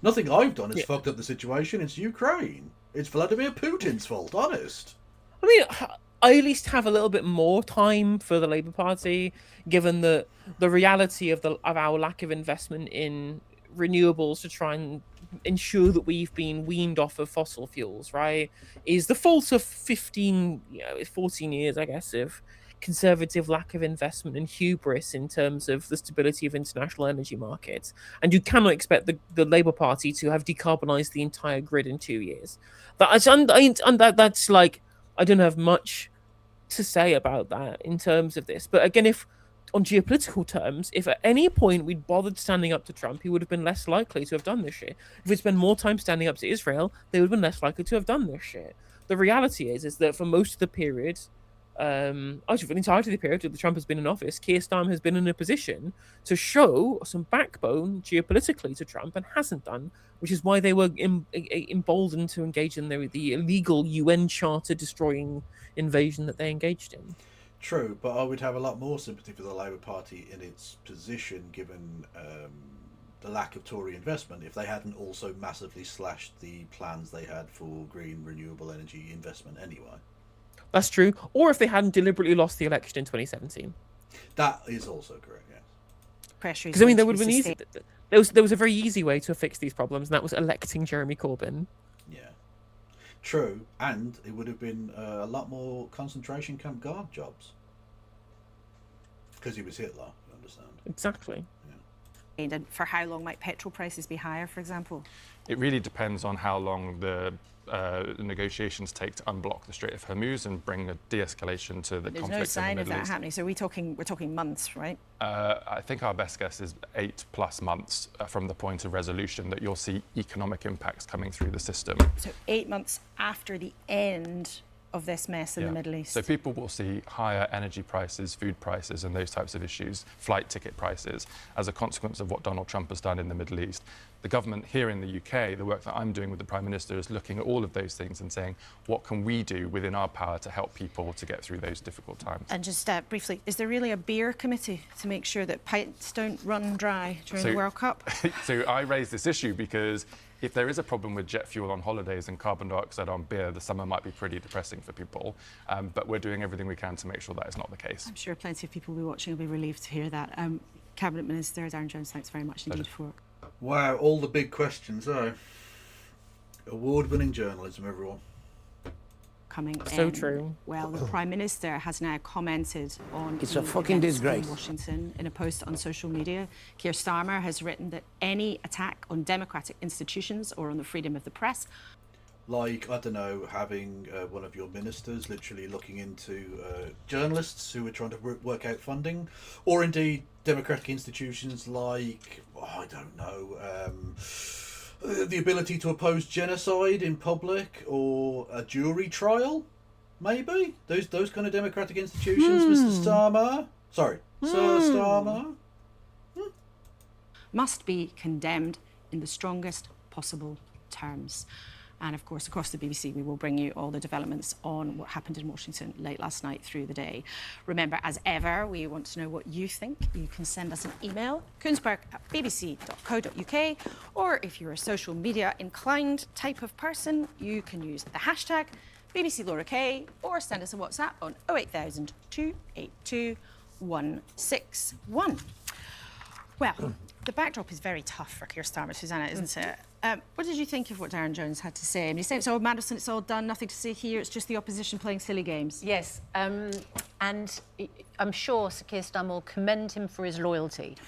Nothing I've done has fucked up the situation. It's Ukraine. It's Vladimir Putin's fault, honest. I mean, I at least have a little bit more time for the Labour Party, given the reality of our lack of investment in renewables to try and ensure that we've been weaned off of fossil fuels, right? Is the fault of 14 years, I guess, of Conservative lack of investment and hubris in terms of the stability of international energy markets. And you cannot expect the Labour Party to have decarbonised the entire grid in 2 years. That's like, I don't have much to say about that in terms of this. But again, if on geopolitical terms, if at any point we'd bothered standing up to Trump, he would have been less likely to have done this shit. If we'd spent more time standing up to Israel, they would have been less likely to have done this shit. The reality is that for most of the period, actually for the entirety of the period that Trump has been in office, Keir Starmer has been in a position to show some backbone geopolitically to Trump and hasn't done, which is why they were emboldened to engage in the illegal UN charter destroying invasion that they engaged in. True, but I would have a lot more sympathy for the Labour Party in its position, given the lack of Tory investment, if they hadn't also massively slashed the plans they had for green renewable energy investment anyway. That's true. Or if they hadn't deliberately lost the election in 2017. That is also correct, yes. Because I mean, there would have been easy. There was a very easy way to fix these problems, and that was electing Jeremy Corbyn. Yeah, true, and it would have been a lot more concentration camp guard jobs because he was Hitler. You understand? Exactly. Yeah. And for how long might petrol prices be higher, for example? It really depends on how long the negotiations take to unblock the Strait of Hormuz and bring a de-escalation to the conflict in the Middle East. There's no sign of that happening. So we're talking months, right? I think our best guess is 8+ months from the point of resolution that you'll see economic impacts coming through the system. So 8 months after the end of this mess in the Middle East. So people will see higher energy prices, food prices, and those types of issues, flight ticket prices, as a consequence of what Donald Trump has done in the Middle East. The government here in the UK, the work that I'm doing with the Prime Minister, is looking at all of those things and saying, what can we do within our power to help people to get through those difficult times? And just briefly, is there really a beer committee to make sure that pints don't run dry during the World Cup? So I raised this issue because if there is a problem with jet fuel on holidays and carbon dioxide on beer, the summer might be pretty depressing for people. But we're doing everything we can to make sure that is not the case. I'm sure plenty of people will be watching will be relieved to hear that. Cabinet Minister Darren Jones, thanks very much indeed for... Wow, all the big questions, award-winning journalism, everyone. Coming so in. True. Well, the Prime Minister has now commented on It's a fucking disgrace. in Washington in a post on social media. Keir Starmer has written that any attack on democratic institutions or on the freedom of the press, like, I don't know, having one of your ministers literally looking into journalists who are trying to work out funding, or indeed democratic institutions like, I don't know, the ability to oppose genocide in public, or a jury trial, maybe? Those kind of democratic institutions, Mr. Starmer? Sorry, Sir Starmer? must be condemned in the strongest possible terms. And of course, across the BBC, we will bring you all the developments on what happened in Washington late last night through the day. Remember, as ever, we want to know what you think. You can send us an email, koonsberg@bbc.co.uk, or if you're a social media inclined type of person, you can use the hashtag BBC Laura Kay, or send us a WhatsApp on 08000 282 161. Well, the backdrop is very tough for Keir Starmer, Susanna, isn't it? What did you think of what Darren Jones had to say? I mean, he said it's all Mandelson, it's all done, nothing to see here, it's just the opposition playing silly games. Yes, and I'm sure Sir Keir Starmer will commend him for his loyalty,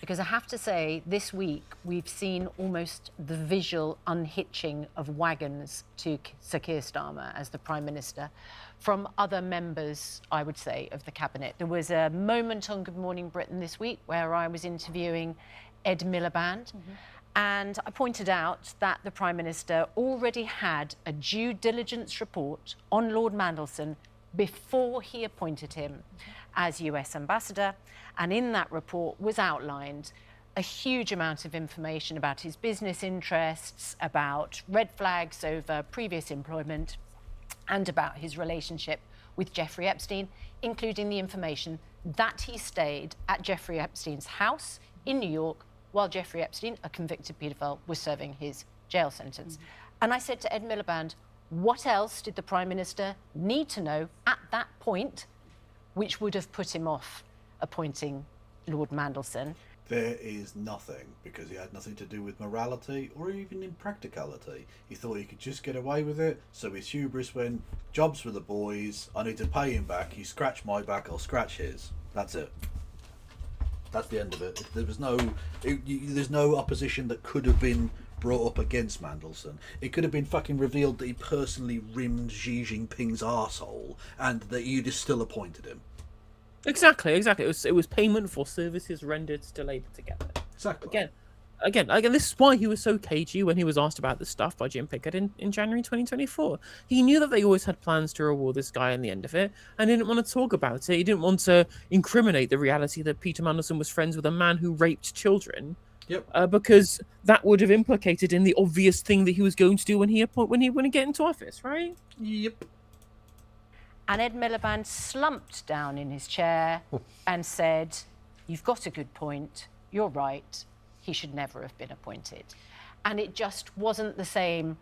because I have to say, this week we've seen almost the visual unhitching of wagons to Sir Keir Starmer as the Prime Minister from other members, I would say, of the Cabinet. There was a moment on Good Morning Britain this week where I was interviewing Ed Miliband, And I pointed out that the Prime Minister already had a due diligence report on Lord Mandelson before he appointed him as US Ambassador. And in that report was outlined a huge amount of information about his business interests, about red flags over previous employment, and about his relationship with Jeffrey Epstein, including the information that he stayed at Jeffrey Epstein's house in New York while Jeffrey Epstein, a convicted paedophile, was serving his jail sentence. And I said to Ed Miliband, what else did the Prime Minister need to know at that point which would have put him off appointing Lord Mandelson? There is nothing, because he had nothing to do with morality or even impracticality. He thought he could just get away with it, so his hubris went, jobs for the boys, I need to pay him back, you scratch my back, I'll scratch his. That's it. That's the end of it. There's no opposition that could have been brought up against Mandelson. It could have been fucking revealed that he personally rimmed Xi Jinping's arsehole and that you just still appointed him. Exactly. It was payment for services rendered to Labour together. Exactly. Again, this is why he was so cagey when he was asked about this stuff by Jim Pickett in January 2024. He knew that they always had plans to reward this guy in the end of it, and didn't want to talk about it. He didn't want to incriminate the reality that Peter Mandelson was friends with a man who raped children. Yep. Because that would have implicated in the obvious thing that he was going to do when he get into office, right? Yep. And Ed Miliband slumped down in his chair and said, you've got a good point, you're right, he should never have been appointed. And it just wasn't the same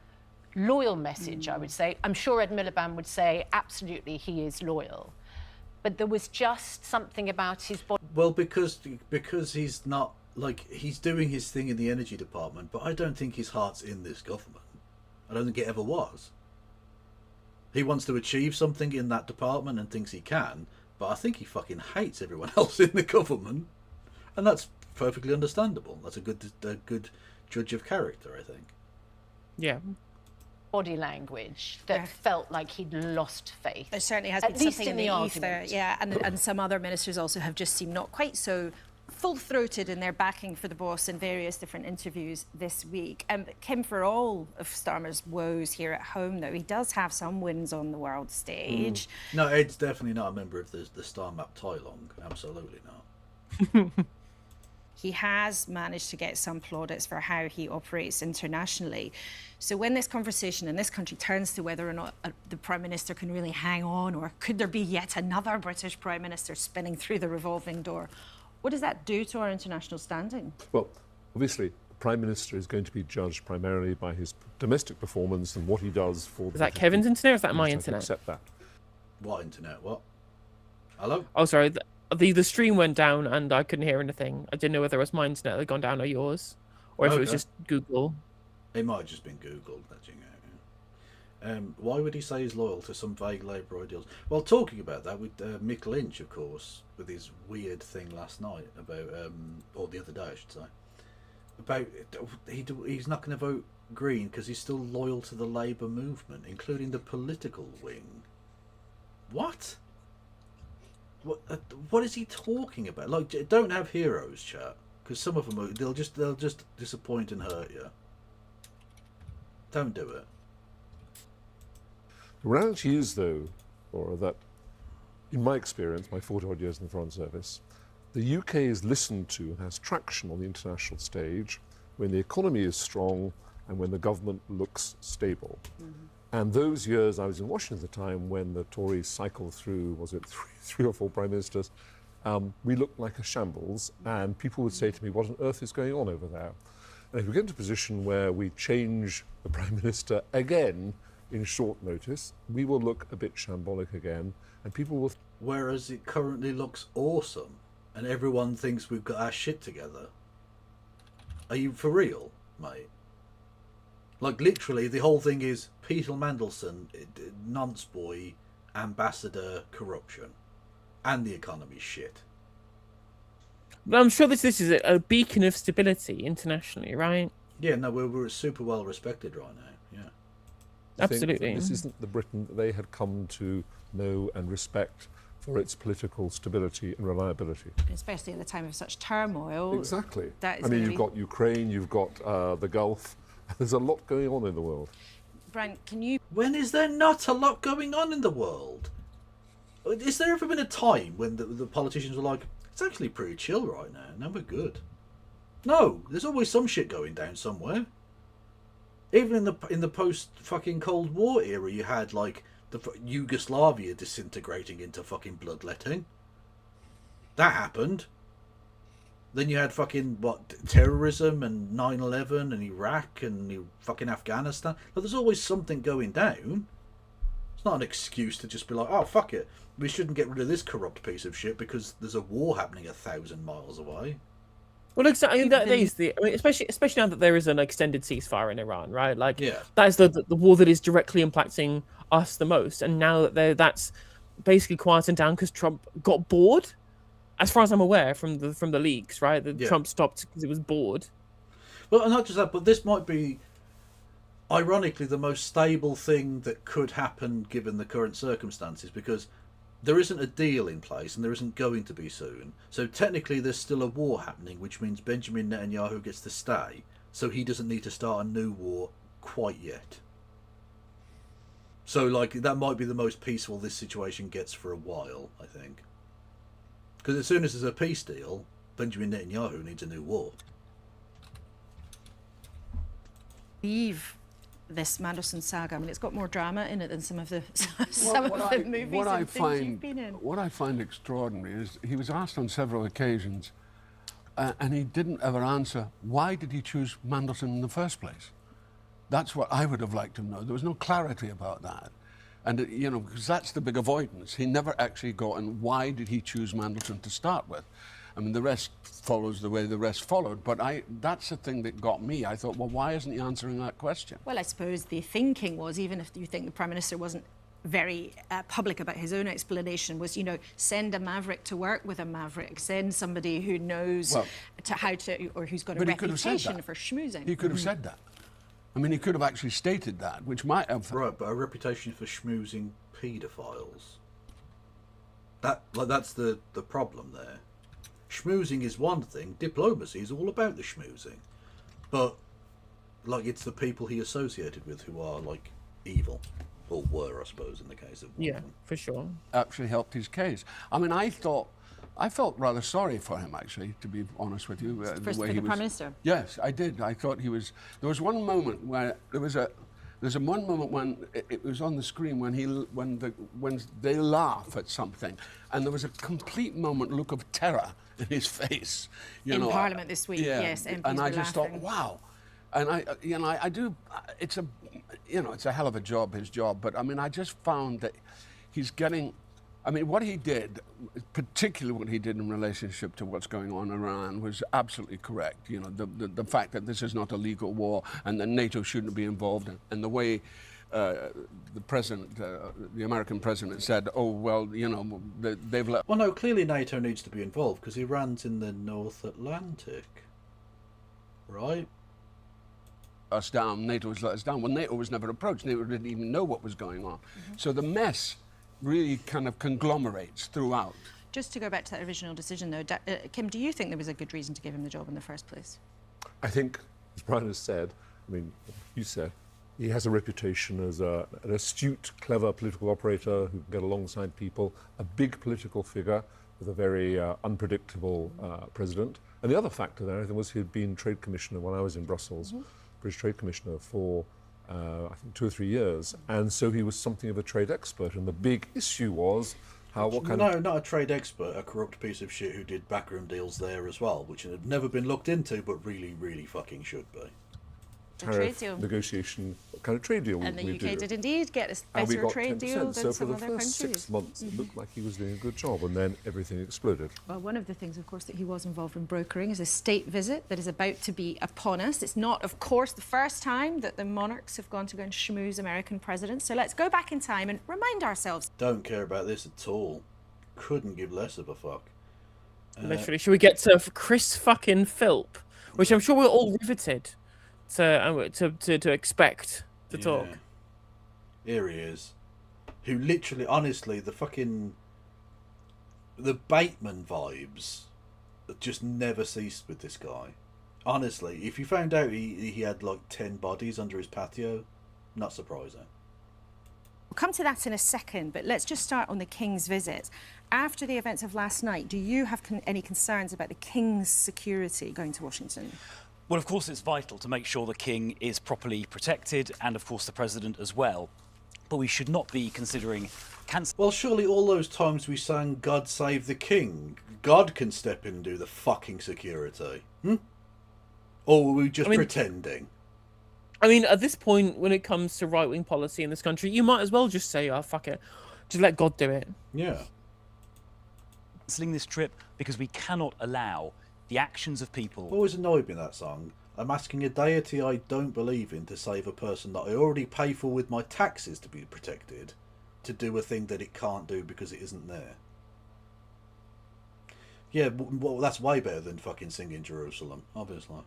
loyal message, I would say. I'm sure Ed Miliband would say, absolutely, he is loyal. But there was just something about his body. Well, because he's not, like, he's doing his thing in the energy department, but I don't think his heart's in this government. I don't think it ever was. He wants to achieve something in that department and thinks he can, but I think he fucking hates everyone else in the government. And that's perfectly understandable. That's a good judge of character, I think. Yeah. Body language that felt like he'd lost faith. There certainly has At been least something in the ether, argument. yeah, and some other ministers also have just seemed not quite so full-throated in their backing for the boss in various different interviews this week. Kim, for all of Starmer's woes here at home, though, he does have some wins on the world stage. No, Ed's definitely not a member of the Star Map tie-long. Absolutely not. He has managed to get some plaudits for how he operates internationally. So when this conversation in this country turns to whether or not the Prime Minister can really hang on, or could there be yet another British Prime Minister spinning through the revolving door, what does that do to our international standing? Well, obviously, the Prime Minister is going to be judged primarily by his domestic performance and what he does for... Is that Kevin's internet or is that my internet? Accept that. What internet? What? Hello? Oh, sorry. The stream went down and I couldn't hear anything. I didn't know whether it was my internet that had gone down or yours, or if it was just Google. It might have just been Google. Why would he say he's loyal to some vague Labour ideals? Well, talking about that with Mick Lynch, of course, with his weird thing last night about, or the other day, I should say, about he's not going to vote Green because he's still loyal to the Labour movement, including the political wing. What? What is he talking about? Like, don't have heroes, chat, because some of them they'll just disappoint and hurt you. Don't do it. The reality is, though, Laura, that in my experience, my 40-odd years in the Foreign Service, the UK is listened to and has traction on the international stage when the economy is strong and when the government looks stable. And those years I was in Washington at the time when the Tories cycled through, was it three or four prime ministers, we looked like a shambles, and people would say to me, what on earth is going on over there? And if we get into a position where we change the Prime Minister again in short notice, we will look a bit shambolic again, and people will... Whereas it currently looks awesome, and everyone thinks we've got our shit together. Are you for real, mate? Like, literally, the whole thing is Peter Mandelson, nonce boy, ambassador, corruption, and the economy's shit. But I'm sure this is a beacon of stability internationally, right? Yeah, no, we're super well respected right now. Yeah, absolutely. This isn't the Britain that they had come to know and respect for its political stability and reliability. Especially at a time of such turmoil. Exactly. That is I mean, gonna you've got Ukraine, you've got the Gulf. There's a lot going on in the world. Brian, can you... When is there not a lot going on in the world? Is there ever been a time when the politicians were like, it's actually pretty chill right now, now we're good? No, there's always some shit going down somewhere. Even in the post fucking Cold War era, you had like the Yugoslavia disintegrating into fucking bloodletting. That happened. Then you had fucking terrorism and 9/11 and Iraq and fucking Afghanistan. But there's always something going down. It's not an excuse to just be like, oh fuck it, we shouldn't get rid of this corrupt piece of shit because there's a war happening 1,000 miles away. Well, exactly. That is especially now that there is an extended ceasefire in Iran, right? Like, that is the war that is directly impacting us the most. And now that that's basically quieting down because Trump got bored, as far as I'm aware from the leaks, right? That Trump stopped because he was bored. Well, and not just that, but this might be, ironically, the most stable thing that could happen given the current circumstances, because there isn't a deal in place and there isn't going to be soon. So technically there's still a war happening, which means Benjamin Netanyahu gets to stay. So he doesn't need to start a new war quite yet. So like that might be the most peaceful this situation gets for a while, I think. Because as soon as there's a peace deal, Benjamin Netanyahu needs a new war. This Mandelson saga, I mean, it's got more drama in it than some of the movies what I and things you've been in. What I find extraordinary is he was asked on several occasions, and he didn't ever answer, why did he choose Mandelson in the first place? That's what I would have liked to know. There was no clarity about that. And, you know, because that's the big avoidance. He never actually got in, why did he choose Mandelson to start with? I mean, the rest follows the way the rest followed, but that's the thing that got me. I thought, well, why isn't he answering that question? Well, I suppose the thinking was, even if you think the Prime Minister wasn't very public about his own explanation, was, you know, send a maverick to work with a maverick, send somebody who knows or who's got a reputation for schmoozing. He could have said that. I mean, he could have actually stated that, which might have... Right, but a reputation for schmoozing paedophiles. That's the problem there. Schmoozing is one thing, diplomacy is all about the schmoozing. But, like, it's the people he associated with who are, like, evil. Or were, I suppose, in the case of Wolfen. Yeah, for sure. Actually helped his case. I mean, I felt rather sorry for him, actually, to be honest with you. For the Prime Minister? Yes, I did. I thought he was... There was one moment where There's one moment when it was on the screen when they laugh at something, and there was a complete look of terror in his face. In Parliament this week, yes, MPs and I were just laughing. thought, wow. And I do. It's a hell of a job, his job. But I mean, I just found that he's getting. I mean, what he did, particularly what he did in relationship to what's going on in Iran, was absolutely correct. You know, the fact that this is not a legal war and that NATO shouldn't be involved, and the way the president, the American president, said, "Oh well, you know, they've let." Well, no, clearly NATO needs to be involved because Iran's in the North Atlantic, right? Us down. NATO has let us down. Well, NATO was never approached. NATO didn't even know what was going on. So the mess really kind of conglomerates throughout. Just to go back to that original decision, though, Kim, do you think there was a good reason to give him the job in the first place? I think, as Brian has said, I mean, you said, he has a reputation as an astute, clever political operator who can get alongside people, a big political figure with a very unpredictable president. And the other factor there, I think, was he had been Trade Commissioner when I was in Brussels, British Trade Commissioner for I think 2 or 3 years, and so he was something of a trade expert. And the big issue was not a trade expert, a corrupt piece of shit who did backroom deals there as well, which had never been looked into, but really, really fucking should be. Tariff negotiation, what kind of trade deal and we the UK did indeed get a better trade deal than so some other countries. So for the first 6 months, it looked like he was doing a good job, and then everything exploded. Well, one of the things, of course, that he was involved in brokering is a state visit that is about to be upon us. It's not, of course, the first time that the monarchs have gone to go and schmooze American presidents. So let's go back in time and remind ourselves. Don't care about this at all. Couldn't give less of a fuck. Literally, should we get to Chris fucking Philp, which I'm sure we're all riveted to expect to talk. Here he is, who literally, honestly, the fucking the Bateman vibes just never ceased with this guy. Honestly, if you found out he had like 10 bodies under his patio, not surprising. We'll come to that in a second, but let's just start on the King's visit. After the events of last night, do you have any concerns about the King's security going to Washington? Well, of course, it's vital to make sure the King is properly protected, and of course the President as well. But we should not be considering cancer. Well, surely all those times we sang God Save the King, God can step in and do the fucking security. Or were we just pretending? I mean, at this point, when it comes to right-wing policy in this country, you might as well just say, oh, fuck it. Just let God do it. Yeah. Cancelling this trip because we cannot allow the actions of people. Always annoyed me in that song. I'm asking a deity I don't believe in to save a person that I already pay for with my taxes to be protected, to do a thing that it can't do because it isn't there. Yeah, well, that's way better than fucking singing Jerusalem, obviously.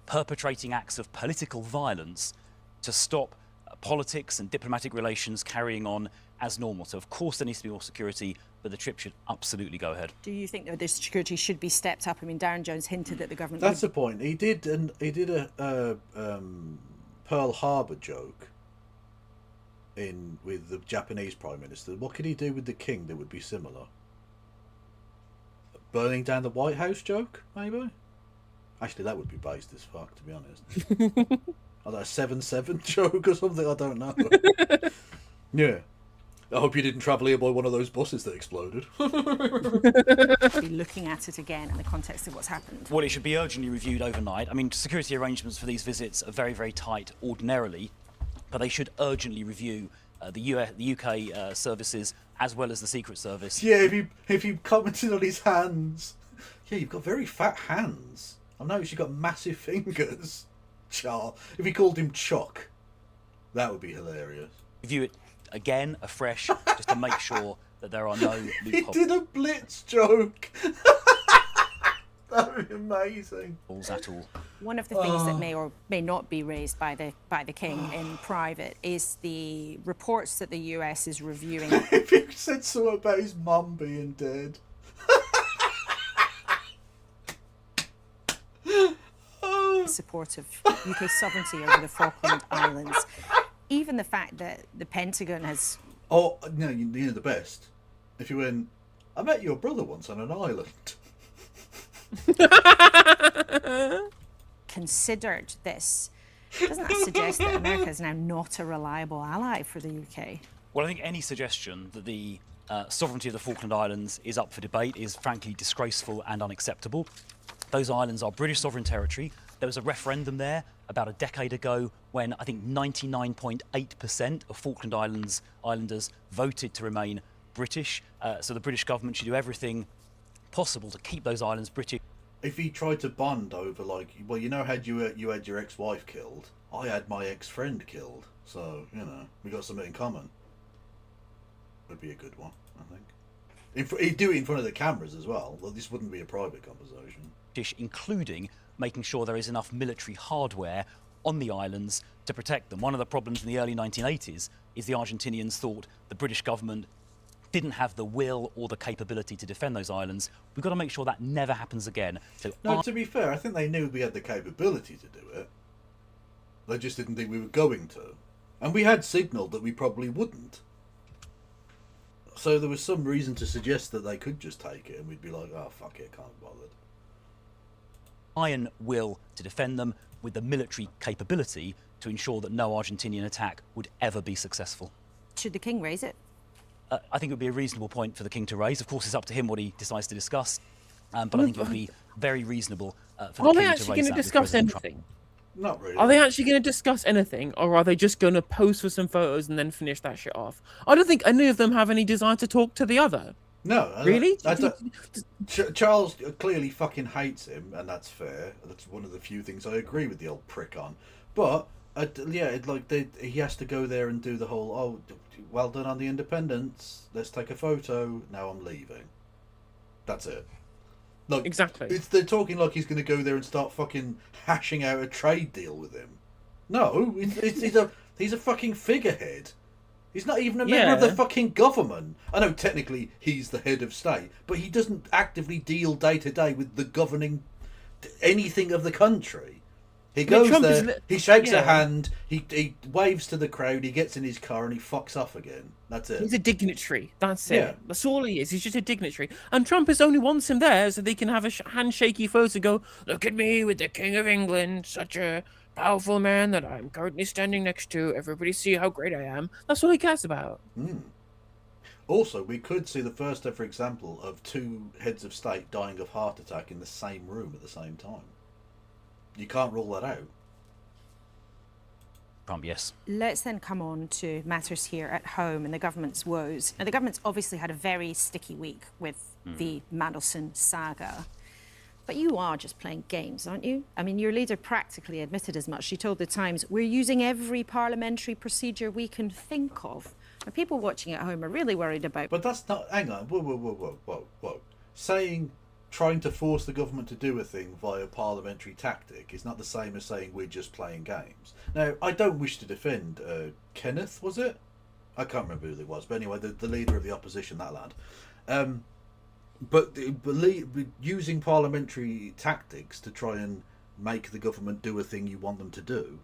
Perpetrating acts of political violence to stop politics and diplomatic relations carrying on as normal. So, of course, there needs to be more security, but the trip should absolutely go ahead. Do you think that this security should be stepped up? I mean, Darren Jones hinted that the government... That's the point. He did a Pearl Harbor joke with the Japanese Prime Minister. What could he do with the King that would be similar? Burning down the White House joke, maybe? Actually, that would be based as fuck, to be honest. I don't know, a 7-7 joke or something, I don't know. Yeah. I hope you didn't travel here by one of those buses that exploded. Be looking at it again in the context of what's happened. Well, it should be urgently reviewed overnight. I mean, security arrangements for these visits are very, very tight ordinarily, but they should urgently review the UK services as well as the Secret Service. Yeah, if you commented on his hands. Yeah, you've got very fat hands. I've noticed you've got massive fingers. Char. If he called him Chuck, that would be hilarious. Review it again, afresh, just to make sure that there are no loopholes. He did a Blitz joke. That would be amazing. At all. One of the things that may or may not be raised by the King in private is the reports that the US is reviewing. If he said something about his mum being dead. Support of UK sovereignty over the Falkland Islands. Even the fact that the Pentagon has... Oh, no, you know the best? If you went, I met your brother once on an island. Considered this. Doesn't that suggest that America is now not a reliable ally for the UK? Well, I think any suggestion that the sovereignty of the Falkland Islands is up for debate is frankly disgraceful and unacceptable. Those islands are British sovereign territory. There was a referendum there about a decade ago when I think 99.8% of Falkland Islanders voted to remain British. So the British government should do everything possible to keep those islands British. If he tried to bond over, like, well, you know how you had your ex-wife killed? I had my ex-friend killed. So, you know, we got something in common. Would be a good one, I think. He'd do it in front of the cameras as well. Well, this wouldn't be a private conversation. Including making sure there is enough military hardware on the islands to protect them. One of the problems in the early 1980s is the Argentinians thought the British government didn't have the will or the capability to defend those islands. We've got to make sure that never happens again. So no, to be fair, I think they knew we had the capability to do it. They just didn't think we were going to. And we had signalled that we probably wouldn't. So there was some reason to suggest that they could just take it and we'd be like, oh, fuck it, can't be bothered. Iron will to defend them with the military capability to ensure that no Argentinian attack would ever be successful. Should the King raise it? I think it would be a reasonable point for the King to raise. Of course, it's up to him what he decides to discuss, but I think it would be very reasonable for the King to raise that. Are they actually going to discuss anything? Not really. Are they actually going to discuss anything, or are they just going to pose for some photos and then finish that shit off? I don't think any of them have any desire to talk to the other. No. Really? Charles clearly fucking hates him, and that's fair. That's one of the few things I agree with the old prick on. But, he has to go there and do the whole, oh, well done on the independence, let's take a photo, now I'm leaving. That's it. Like, exactly. They're talking like he's going to go there and start fucking hashing out a trade deal with him. No, he's a fucking figurehead. He's not even a member of the fucking government. I know technically he's the head of state, but he doesn't actively deal day to day with the governing anything of the country. He goes there, he shakes a hand, he waves to the crowd, he gets in his car and he fucks off again. That's it. He's a dignitary. That's it. That's all he is. He's just a dignitary. And Trump is only wants him there so they can have a handshaky photo and go, look at me with the King of England, such a powerful man that I'm currently standing next to. Everybody see how great I am. That's all he cares about. Also, we could see the first ever example of two heads of state dying of heart attack in the same room at the same time. You can't rule that out. Yes. Let's then come on to matters here at home and the government's woes. Now, the government's obviously had a very sticky week with the Mandelson saga. But you are just playing games, aren't you? I mean, your leader practically admitted as much. She told the Times, we're using every parliamentary procedure we can think of. And people watching at home are really worried about... But that's not... Hang on. Whoa. Trying to force the government to do a thing via parliamentary tactic is not the same as saying we're just playing games. Now, I don't wish to defend Kenneth, was it? I can't remember who it was, but anyway, the leader of the opposition, that lad. But using parliamentary tactics to try and make the government do a thing you want them to do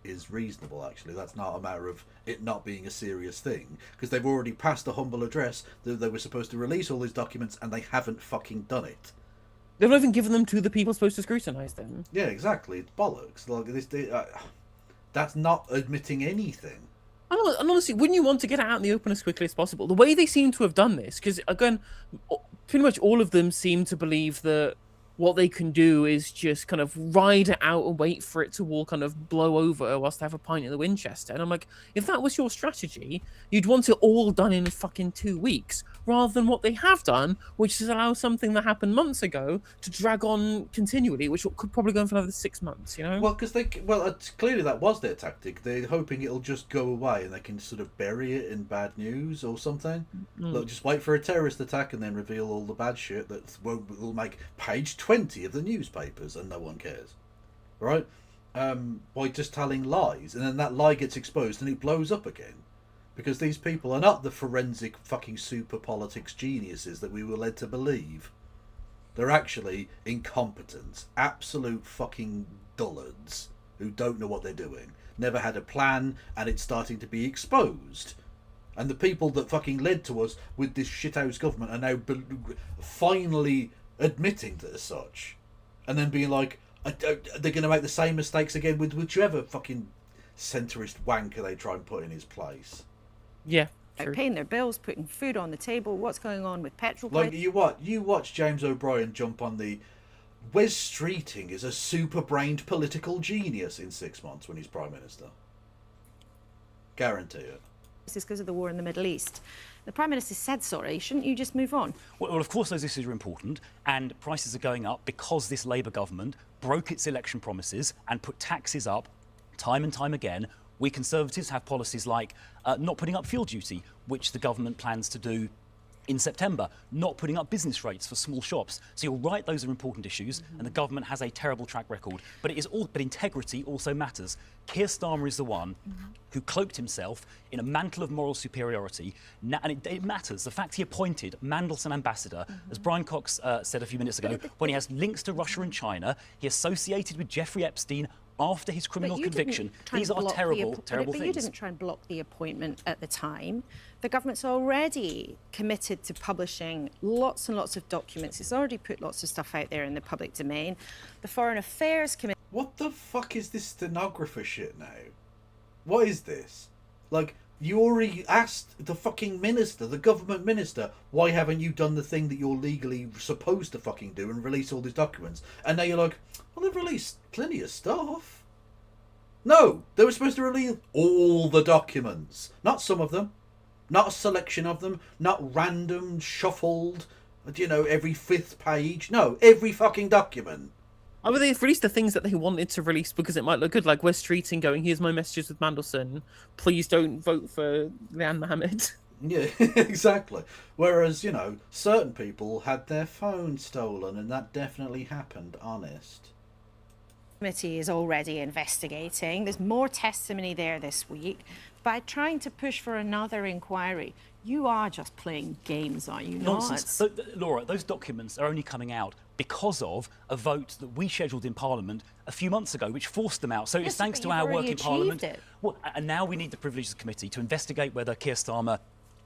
is reasonable, actually. That's not a matter of it not being a serious thing, because they've already passed a humble address that they were supposed to release all these documents and they haven't fucking done it. They've not even given them to the people supposed to scrutinise them. Yeah, exactly. It's bollocks. Like that's not admitting anything. And honestly, wouldn't you want to get it out in the open as quickly as possible? The way they seem to have done this, because again, pretty much all of them seem to believe that what they can do is just kind of ride it out and wait for it to all kind of blow over whilst they have a pint in the Winchester. And I'm like, if that was your strategy, you'd want it all done in fucking 2 weeks, rather than what they have done, which is allow something that happened months ago to drag on continually, which could probably go on for another 6 months, you know? Well, because clearly that was their tactic. They're hoping it'll just go away and they can sort of bury it in bad news or something. Look, just wait for a terrorist attack and then reveal all the bad shit that will make page 20 of the newspapers and no one cares, right? By just telling lies, and then that lie gets exposed and it blows up again, because these people are not the forensic fucking super politics geniuses that we were led to believe. They're actually incompetent, absolute fucking dullards who don't know what they're doing, never had a plan, and it's starting to be exposed. And the people that fucking led to us with this shithouse government are now finally admitting to such, and then being like, they're going to make the same mistakes again with whichever fucking centrist wanker they try and put in his place. Yeah, They're paying their bills, putting food on the table. What's going on with petrol Like prices? you watch James O'Brien jump on the Wes Streeting is a super-brained political genius in 6 months when he's Prime Minister. Guarantee it. This is because of the war in the Middle East. The Prime Minister said sorry. Shouldn't you just move on? Well, of course those issues are important, and prices are going up because this Labour government broke its election promises and put taxes up time and time again. We Conservatives have policies like not putting up fuel duty, which the government plans to do in September, not putting up business rates for small shops. So you're right, those are important issues, and the government has a terrible track record. But integrity also matters. Keir Starmer is the one who cloaked himself in a mantle of moral superiority, and it matters. The fact he appointed Mandelson ambassador, as Brian Cox said a few minutes ago, when he has links to Russia and China, he associated with Jeffrey Epstein after his criminal conviction. These are terrible things. But you didn't try and block the appointment at the time. The government's already committed to publishing lots and lots of documents. It's already put lots of stuff out there in the public domain. The Foreign Affairs Committee... What the fuck is this stenographer shit now? What is this? Like, you already asked the fucking minister, the government minister, why haven't you done the thing that you're legally supposed to fucking do and release all these documents? And now you're like, well, they've released plenty of stuff. No, they were supposed to release all the documents. Not some of them. Not a selection of them. Not random, shuffled, every 5th page. No, every fucking document. I mean, they've released the things that they wanted to release because it might look good, like Wes Streeting going, here's my messages with Mandelson. Please don't vote for Leanne Mohammed. Yeah, exactly. Whereas, certain people had their phone stolen, and that definitely happened, honest. Committee is already investigating. There's more testimony there this week. By trying to push for another inquiry, you are just playing games, are you not? Nonsense. Laura, those documents are only coming out because of a vote that we scheduled in Parliament a few months ago, which forced them out. So Yes, it's thanks but to you've our work already in Parliament. achieved it. Well, and now we need the Privileges Committee to investigate whether Keir Starmer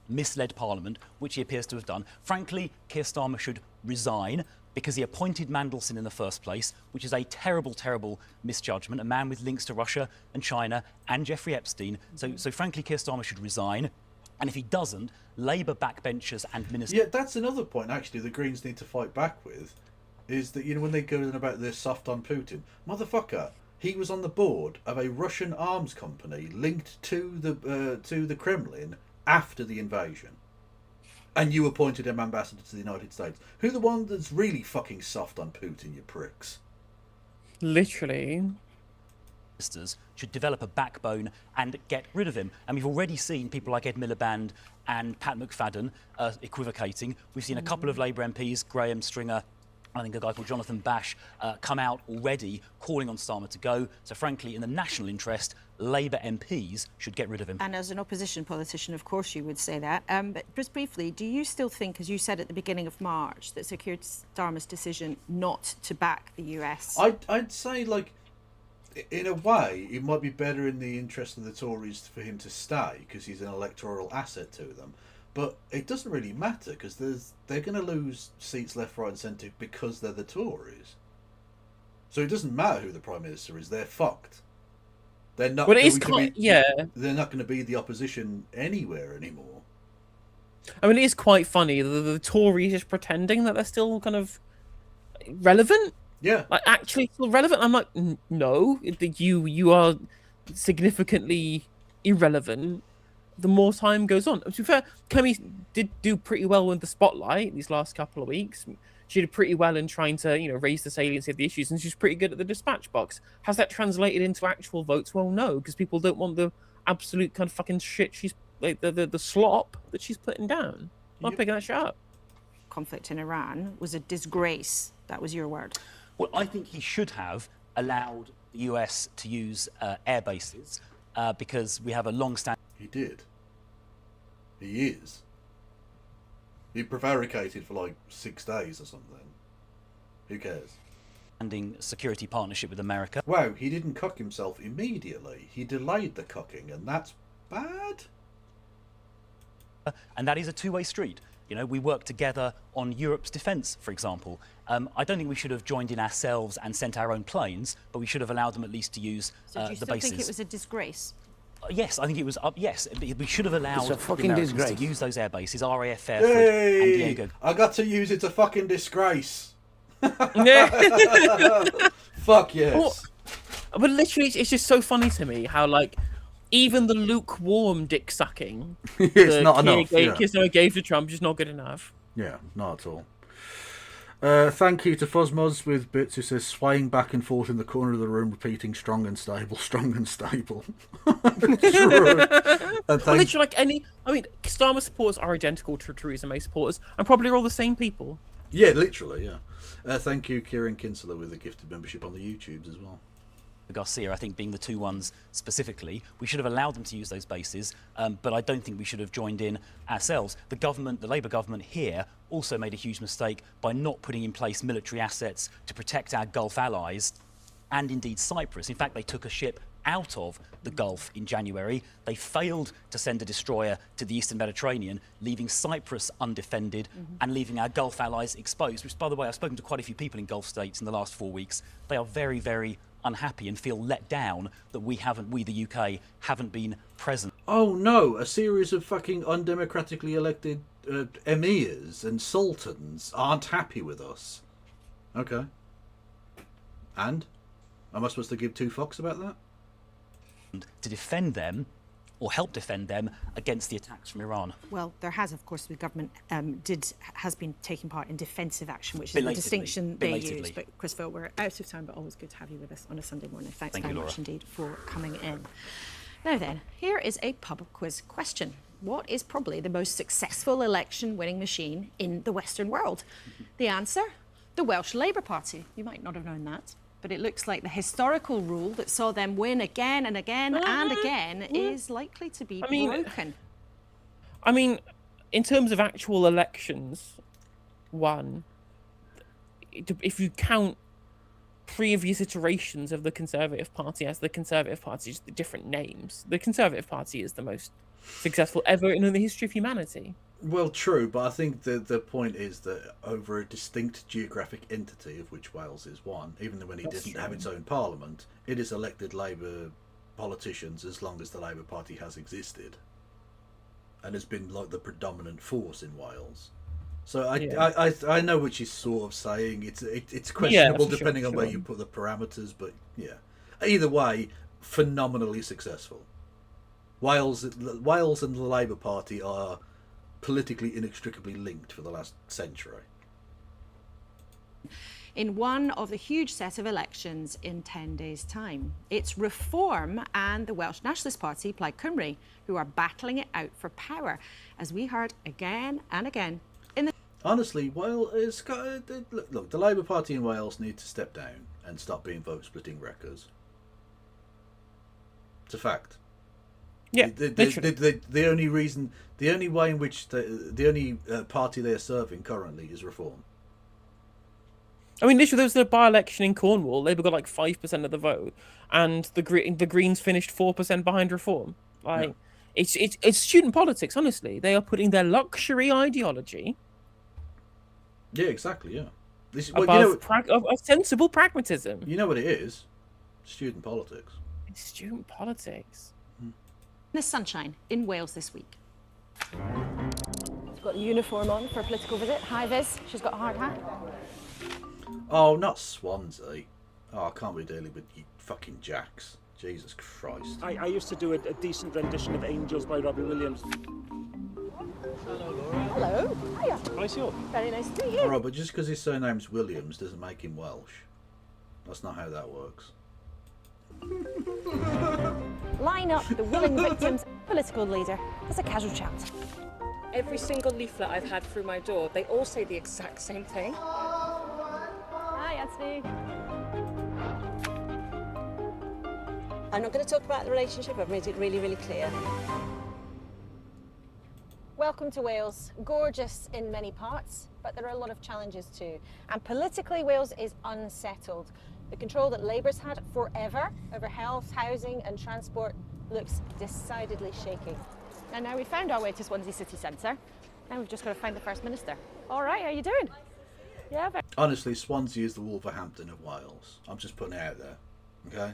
misled Parliament, which he appears to have done. Frankly, Keir Starmer should resign because he appointed Mandelson in the first place, which is a terrible, terrible misjudgment, a man with links to Russia and China and Jeffrey Epstein. So frankly, Keir Starmer should resign. And if he doesn't, Labour backbenchers and ministers... Yeah, that's another point, actually, the Greens need to fight back with, is that, you know, when they go in about this soft on Putin, motherfucker, he was on the board of a Russian arms company linked to the Kremlin after the invasion. And you appointed him ambassador to the United States. Who the one that's really fucking soft on Putin, you pricks? Literally. Should develop a backbone and get rid of him. And we've already seen people like Ed Miliband and Pat McFadden equivocating. We've seen a couple of Labour MPs, Graham Stringer, I think a guy called Jonathan Bash, come out already calling on Starmer to go. So frankly, in the national interest, Labour MPs should get rid of him. And as an opposition politician, of course you would say that. But just briefly, do you still think, as you said at the beginning of March, that Sir Keir Starmer's decision not to back the US... I'd say, like, in a way, it might be better in the interest of the Tories for him to stay, because he's an electoral asset to them. But it doesn't really matter, because they're going to lose seats left, right and centre because they're the Tories. So it doesn't matter who the Prime Minister is, they're fucked. They're not Well, it is going to be, yeah. They're not going to be the opposition anywhere anymore. I mean, it is quite funny. The Tories just pretending that they're still kind of relevant. Yeah. Like, actually still relevant. I'm like, no, you are significantly irrelevant the more time goes on. To be fair, Kemi did do pretty well with the spotlight these last couple of weeks. She did pretty well in trying to, you know, raise the saliency of the issues, and she's pretty good at the dispatch box. Has that translated into actual votes? Well, no, because people don't want the absolute kind of fucking shit she's like the slop that she's putting down. I'm picking that shit up. Conflict in Iran was a disgrace. That was your word. Well, I think he should have allowed the US to use air bases because we have a long-standing... He did. He is. He prevaricated for like 6 days or something. Who cares? Security partnership with America. Wow, he didn't cock himself immediately. He delayed the cocking, and that's bad. And that is a two-way street. You know, we work together on Europe's defence, for example. I don't think we should have joined in ourselves and sent our own planes, but we should have allowed them at least to use So do you the still bases. think it was a disgrace? Yes, I think it was. Yes, we should have allowed It's a the fucking Americans disgrace. to use those air bases, RAF Fairford Hey, and Diego. I got to use it. A fucking disgrace. Fuck yes. Well, but literally, it's just so funny to me how, like, even the lukewarm dick sucking It's not enough. Keir Starmer gave to Trump is not good enough. Yeah, not at all. Thank you to Fuzzmods with bits who says swaying back and forth in the corner of the room, repeating strong and stable, strong and stable. True. And Well, literally, like any, I mean, Starmer supporters are identical to Theresa May supporters, and probably all the same people. yeah, literally, yeah. Thank you, Kieran Kinsella, with a gifted membership on the YouTubes as well. Garcia, I think, being the two ones specifically, we should have allowed them to use those bases, but I don't think we should have joined in ourselves. The government, the Labour government here, also made a huge mistake by not putting in place military assets to protect our Gulf allies and indeed Cyprus. In fact, they took a ship out of the Gulf in January. They failed to send a destroyer to the Eastern Mediterranean, leaving Cyprus undefended and leaving our Gulf allies exposed, which, by the way, I've spoken to quite a few people in Gulf states in the last 4 weeks. They are very, very unhappy and feel let down that we, the UK, haven't been present. Oh no, a series of fucking undemocratically elected emirs and sultans aren't happy with us. Okay. And? Am I supposed to give two fucks about that? To defend them, or help defend them, against the attacks from Iran. Well, there has, of course, the government has been taking part in defensive action, which is the distinction they use. But Christopher, we're out of time, but always good to have you with us on a Sunday morning. Thanks very much indeed for coming in. Now then, here is a pub quiz question. What is probably the most successful election-winning machine in the Western world? The answer? The Welsh Labour Party. You might not have known that. But it looks like the historical rule that saw them win again and again and again is likely to be broken. I mean, in terms of actual elections, if you count previous iterations of the Conservative Party as the Conservative Party, just the different names, the Conservative Party is the most successful ever in the history of humanity. Well, true, but I think the point is that over a distinct geographic entity, of which Wales is one, even though when it didn't have its own parliament, it has elected Labour politicians as long as the Labour Party has existed, and has been like the predominant force in Wales. So I know what she's sort of saying. It's questionable depending on where you put the parameters, but yeah, either way, phenomenally successful. Wales and the Labour Party are politically inextricably linked for the last century. In one of the huge set of elections in 10 days' time. It's Reform and the Welsh Nationalist Party, Plaid Cymru, who are battling it out for power, as we heard again and again in the... Honestly, look, the Labour Party in Wales need to step down and stop being vote-splitting wreckers. It's a fact. Yeah, the only reason, the only way in which the only party they're serving currently is Reform. I mean, literally, there was a by-election in Cornwall. Labour got like 5% of the vote, and the Greens finished 4% behind Reform. Like, it's student politics. Honestly, they are putting their luxury ideology. Yeah, exactly. Yeah, this is above sensible pragmatism. You know what it is? Student politics. It's student politics. The sunshine in Wales this week. She's got a uniform on for a political visit. Hi, Viz. She's got a hard hat. Oh, not Swansea. Oh, I can't be dealing with you fucking jacks. Jesus Christ. I used to do a decent rendition of Angels by Robbie Williams. Hello, Laura. Hello. Hiya. Nice you. Very nice to meet you. Alright, but just because his surname's Williams doesn't make him Welsh. That's not how that works. Line up the willing victims. Political leader. There's a casual chat. Every single leaflet I've had through my door, they all say the exact same thing. Hi, Anthony. I'm not going to talk about the relationship. I've made it really, really clear. Welcome to Wales. Gorgeous in many parts, but there are a lot of challenges too. And politically, Wales is unsettled. The control that Labour's had forever over health, housing and transport looks decidedly shaky. And now we found our way to Swansea city centre. Now we've just got to find the First Minister. All right, how are you doing? Yeah, very... Honestly, Swansea is the Wolverhampton of Wales. I'm just putting it out there, okay?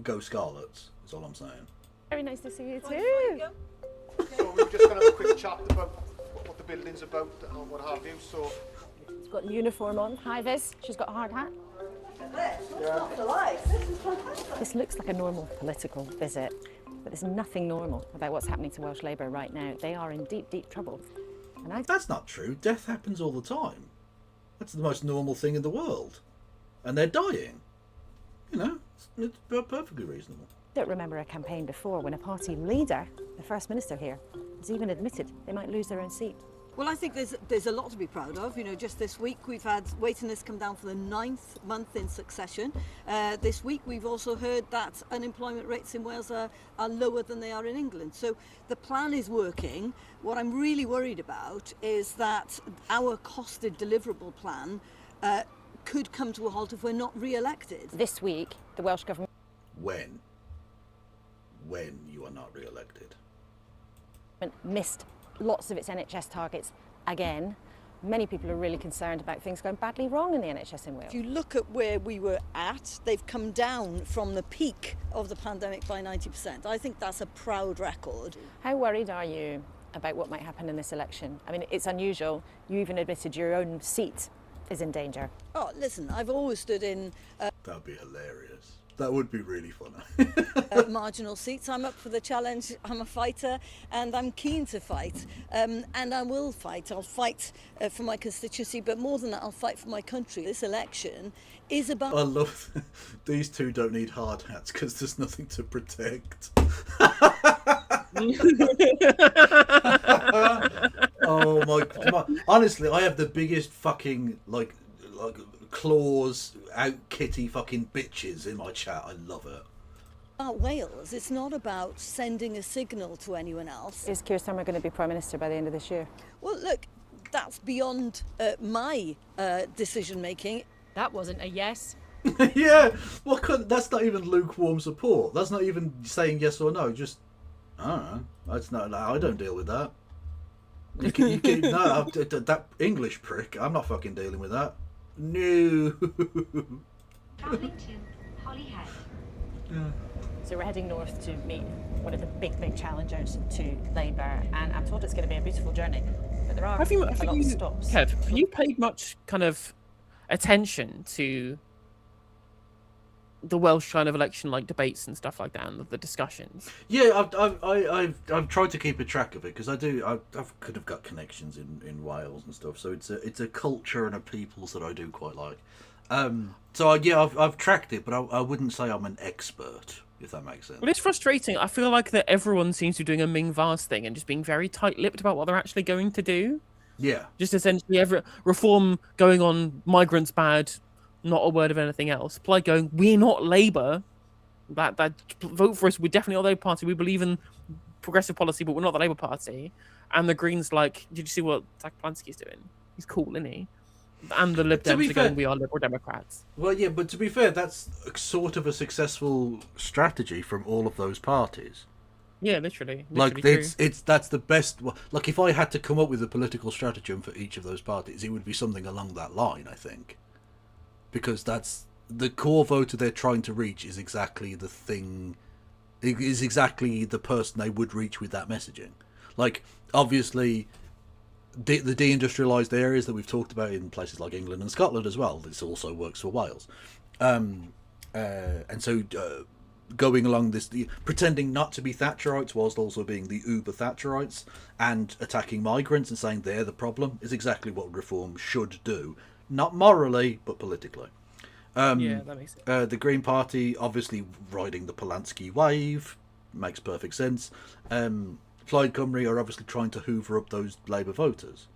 Go Scarlets, is all I'm saying. Very nice to see you too. So we're just going to have a quick chat about what the building's about and what have you. So she's got a uniform on. Hi, Viz. She's got a hard hat. This looks like a normal political visit, but there's nothing normal about what's happening to Welsh Labour right now. They are in deep, deep trouble. And That's not true. Death happens all the time. That's the most normal thing in the world. And they're dying. You know, it's perfectly reasonable. I don't remember a campaign before when a party leader, the First Minister here, has even admitted they might lose their own seat. Well, I think there's a lot to be proud of. You know, just this week we've had waiting lists come down for the 9th month in succession. This week we've also heard that unemployment rates in Wales are lower than they are in England. So the plan is working. What I'm really worried about is that our costed deliverable plan could come to a halt if we're not re-elected. This week, the Welsh Government... When you are not re-elected. Missed lots of its NHS targets again. Many people are really concerned about things going badly wrong in the NHS in Wales. If you look at where we were at, they've come down from the peak of the pandemic by 90%. I think that's a proud record. How worried are you about what might happen in this election? I mean, it's unusual. You even admitted your own seat is in danger. Oh, listen, I've always stood in... That would be hilarious. That would be really funny. Marginal seats. I'm up for the challenge. I'm a fighter and I'm keen to fight. And I will fight. I'll fight for my constituency, but more than that, I'll fight for my country. This election is about... I love... These two don't need hard hats because there's nothing to protect. Oh my... Honestly, I have the biggest fucking, like claws out kitty fucking bitches in my chat. I love it. About Wales, it's not about sending a signal to anyone else. Is Keir Starmer going to be Prime Minister by the end of this year? Well, look, that's beyond my decision making. That wasn't a yes. Yeah, that's not even lukewarm support. That's not even saying yes or no. Just, I don't know. That's not. I don't deal with that. You can, no, that English prick. I'm not fucking dealing with that. No. Travelling to Holyhead. So we're heading north to meet one of the big challengers to Labour, and I'm told it's going to be a beautiful journey. But there are a lot of stops. Kev, have you paid much kind of attention to the Welsh kind of election, like debates and stuff like that, and the discussions? Yeah, I've tried to keep a track of it because I could have got connections in Wales and stuff. So it's a culture and a peoples that I do quite like. So I've tracked it, but I wouldn't say I'm an expert, if that makes sense. Well, it's frustrating. I feel like that everyone seems to be doing a Ming Vars thing and just being very tight-lipped about what they're actually going to do. Yeah. Just essentially every reform going on, migrants bad, not a word of anything else. Plaid going, we're not Labour. That vote for us. We're definitely not the Labour Party. We believe in progressive policy, but we're not the Labour Party. And the Greens like, did you see what Zach Plansky's doing? He's cool, isn't he? And the Lib Dems are going, we are Liberal Democrats. Well, yeah, but to be fair, that's sort of a successful strategy from all of those parties. Yeah, literally Like true. that's the best. Like if I had to come up with a political stratagem for each of those parties, it would be something along that line, I think, because that's the core voter they're trying to reach is exactly the thing. It is exactly the person they would reach with that messaging. Like obviously, the deindustrialised areas that we've talked about in places like England and Scotland as well. This also works for Wales, and so. Going along this, pretending not to be Thatcherites whilst also being the uber Thatcherites and attacking migrants and saying they're the problem is exactly what reform should do. Not morally, but politically. Yeah, that makes sense. The Green Party, obviously riding the Polanski wave, makes perfect sense. Plaid Cymru are obviously trying to hoover up those Labour voters.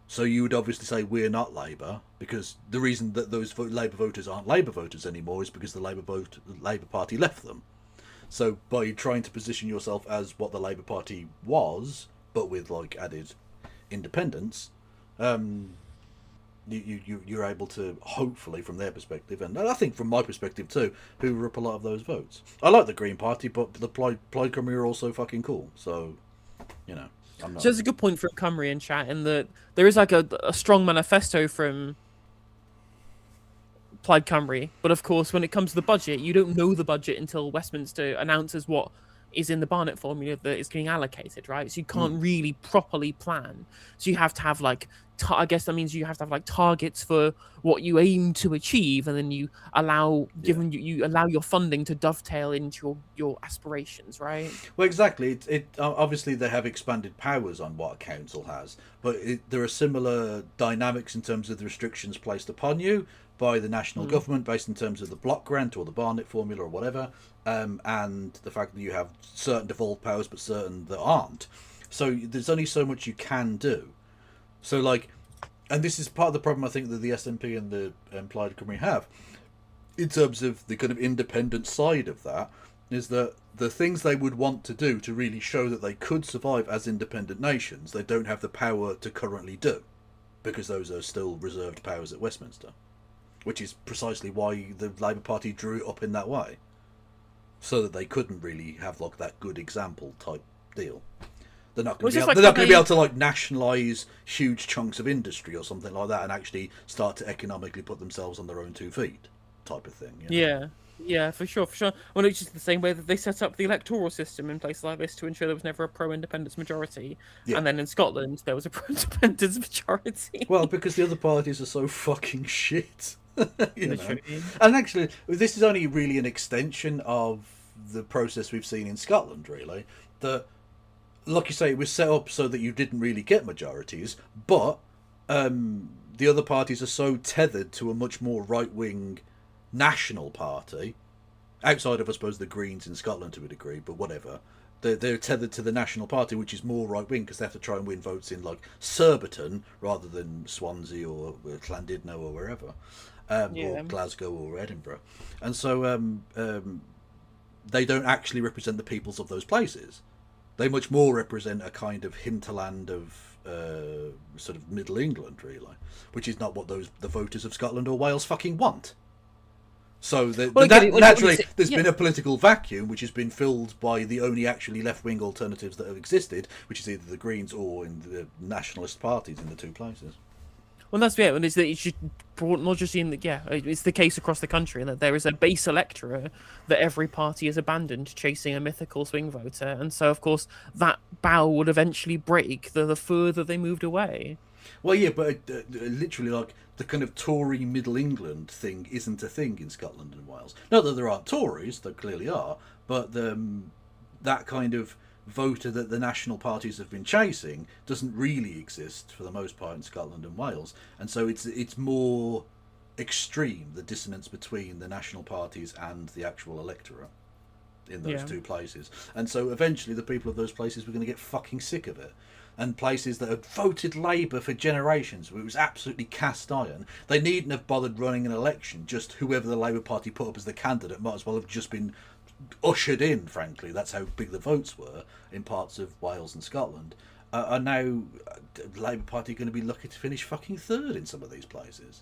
So you would obviously say we're not Labour, because the reason that those Labour voters aren't Labour voters anymore is because the Labour Party left them. So by trying to position yourself as what the Labour Party was, but with like added independence, you're able to hopefully, from their perspective, and I think from my perspective too, hoover up a lot of those votes. I like the Green Party, but the Plaid Cymru are also fucking cool. So, you know. So there's a good point from Cymru in chat, in that there is like a strong manifesto from Plaid Cymru, but of course when it comes to the budget, you don't know the budget until Westminster announces what is in the Barnett formula that is getting allocated, right? So you can't really properly plan. So you have to have like, I guess that means you have to have like targets for what you aim to achieve, and then you allow, you allow your funding to dovetail into your aspirations, right? Well, exactly. It obviously they have expanded powers on what a council has, but there are similar dynamics in terms of the restrictions placed upon you by the national government, based in terms of the block grant or the Barnett formula or whatever, and the fact that you have certain devolved powers but certain that aren't. So there's only so much you can do. So like, and this is part of the problem I think that the SNP and the Plaid Cymru have, in terms of the kind of independent side of that, is that the things they would want to do to really show that they could survive as independent nations, they don't have the power to currently do, because those are still reserved powers at Westminster, which is precisely why the Labour Party drew it up in that way, so that they couldn't really have like that good example type deal. They're not going to be able to like nationalise huge chunks of industry or something like that and actually start to economically put themselves on their own 2 feet, type of thing. You know? Yeah, for sure. Well, it's just the same way that they set up the electoral system in places like this to ensure there was never a pro-independence majority, and then in Scotland there was a pro-independence majority. Well, because the other parties are so fucking shit. You know? And actually, this is only really an extension of the process we've seen in Scotland, really. That, like you say, it was set up so that you didn't really get majorities, but the other parties are so tethered to a much more right-wing national party, outside of, I suppose, the Greens in Scotland to a degree, but whatever, They're tethered to the National Party, which is more right wing because they have to try and win votes in like Surbiton rather than Swansea or Llandudno or wherever, or Glasgow or Edinburgh, and so they don't actually represent the peoples of those places. They much more represent a kind of hinterland of sort of Middle England, really, which is not what the voters of Scotland or Wales fucking want. So naturally, there's been a political vacuum which has been filled by the only actually left-wing alternatives that have existed, which is either the Greens or in the nationalist parties in the two places. Well, that's it, and it's that it's just not just in it's the case across the country that there is a base electorate that every party has abandoned, chasing a mythical swing voter, and so of course that bow would eventually break the further they moved away. Well, yeah, but literally, like, the kind of Tory Middle England thing isn't a thing in Scotland and Wales. Not that there aren't Tories, there clearly are, but that kind of voter that the national parties have been chasing doesn't really exist for the most part in Scotland and Wales, and so it's more extreme, the dissonance between the national parties and the actual electorate in those two places. And so eventually the people of those places were going to get fucking sick of it. And places that had voted Labour for generations, where it was absolutely cast iron, they needn't have bothered running an election. Just whoever the Labour Party put up as the candidate might as well have just been ushered in, frankly. That's how big the votes were in parts of Wales and Scotland. Are now the Labour Party going to be lucky to finish fucking third in some of these places?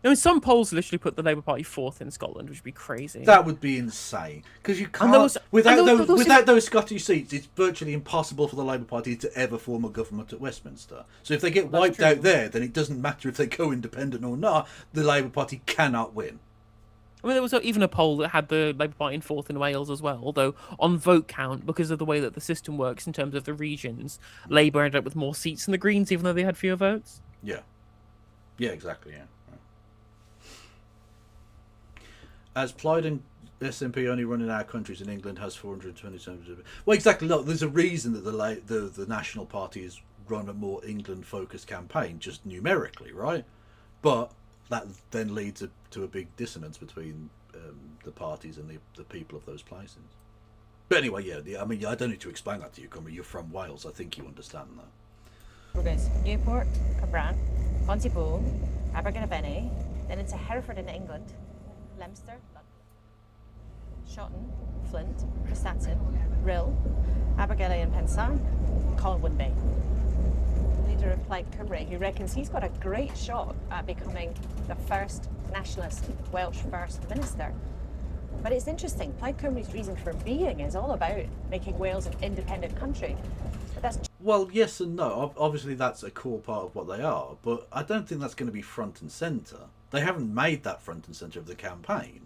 I mean, some polls literally put the Labour Party fourth in Scotland, which would be crazy. That would be insane. Because you can't... Without those Scottish seats, it's virtually impossible for the Labour Party to ever form a government at Westminster. So if they get wiped out there, then it doesn't matter if they go independent or not. The Labour Party cannot win. I mean, there was even a poll that had the Labour Party in fourth in Wales as well, although on vote count, because of the way that the system works in terms of the regions, Labour ended up with more seats than the Greens, even though they had fewer votes. Yeah. Yeah, exactly, yeah. As Plaid and SNP only run in our countries, and England has 427. Well, exactly. Look, there's a reason that the National Party has run a more England-focused campaign, just numerically, right? But that then leads to a big dissonance between the parties and the people of those places. But anyway, I mean, I don't need to explain that to you, Cumry. You're from Wales. I think you understand that. Progress. Newport, Cabran, Pontypool, Abergavenny, then into Hereford in England, Leicester, Shotton, Flint, Prestatyn, Rill, Abergele and Pensan, Colwyn Bay. Leader of Plaid Cymru, who reckons he's got a great shot at becoming the first nationalist Welsh First Minister. But it's interesting, Plaid Cymru's reason for being is all about making Wales an independent country. But that's... Well, yes and no. Obviously that's a core part of what they are, but I don't think that's going to be front and centre. They haven't made that front and centre of the campaign,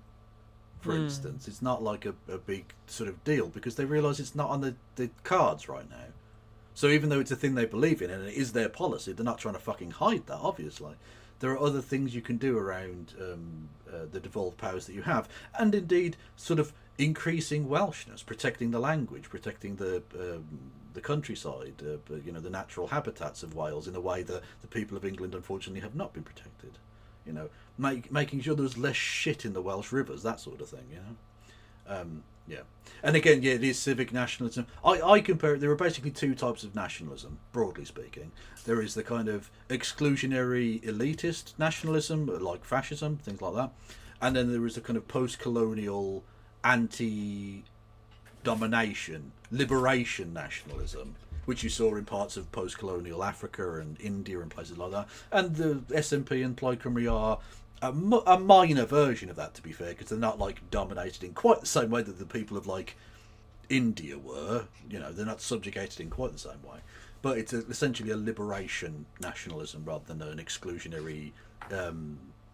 for instance. It's not like a big sort of deal because they realise it's not on the cards right now. So even though it's a thing they believe in and it is their policy, they're not trying to fucking hide that, obviously. There are other things you can do around the devolved powers that you have, and indeed sort of increasing Welshness, protecting the language, protecting the countryside, the natural habitats of Wales in a way that the people of England unfortunately have not been protected. Making sure there's less shit in the Welsh rivers, that sort of thing, yeah. And again, it is civic nationalism. I compare it, there are basically two types of nationalism, broadly speaking. There is the kind of exclusionary elitist nationalism, like fascism, things like that. And then there is a kind of post-colonial anti-domination, liberation nationalism, which you saw in parts of post-colonial Africa and India and places like that. And the SNP and Plaid Cymru are a minor version of that, to be fair, because they're not like dominated in quite the same way that the people of like India were. They're not subjugated in quite the same way. But it's essentially a liberation nationalism rather than an exclusionary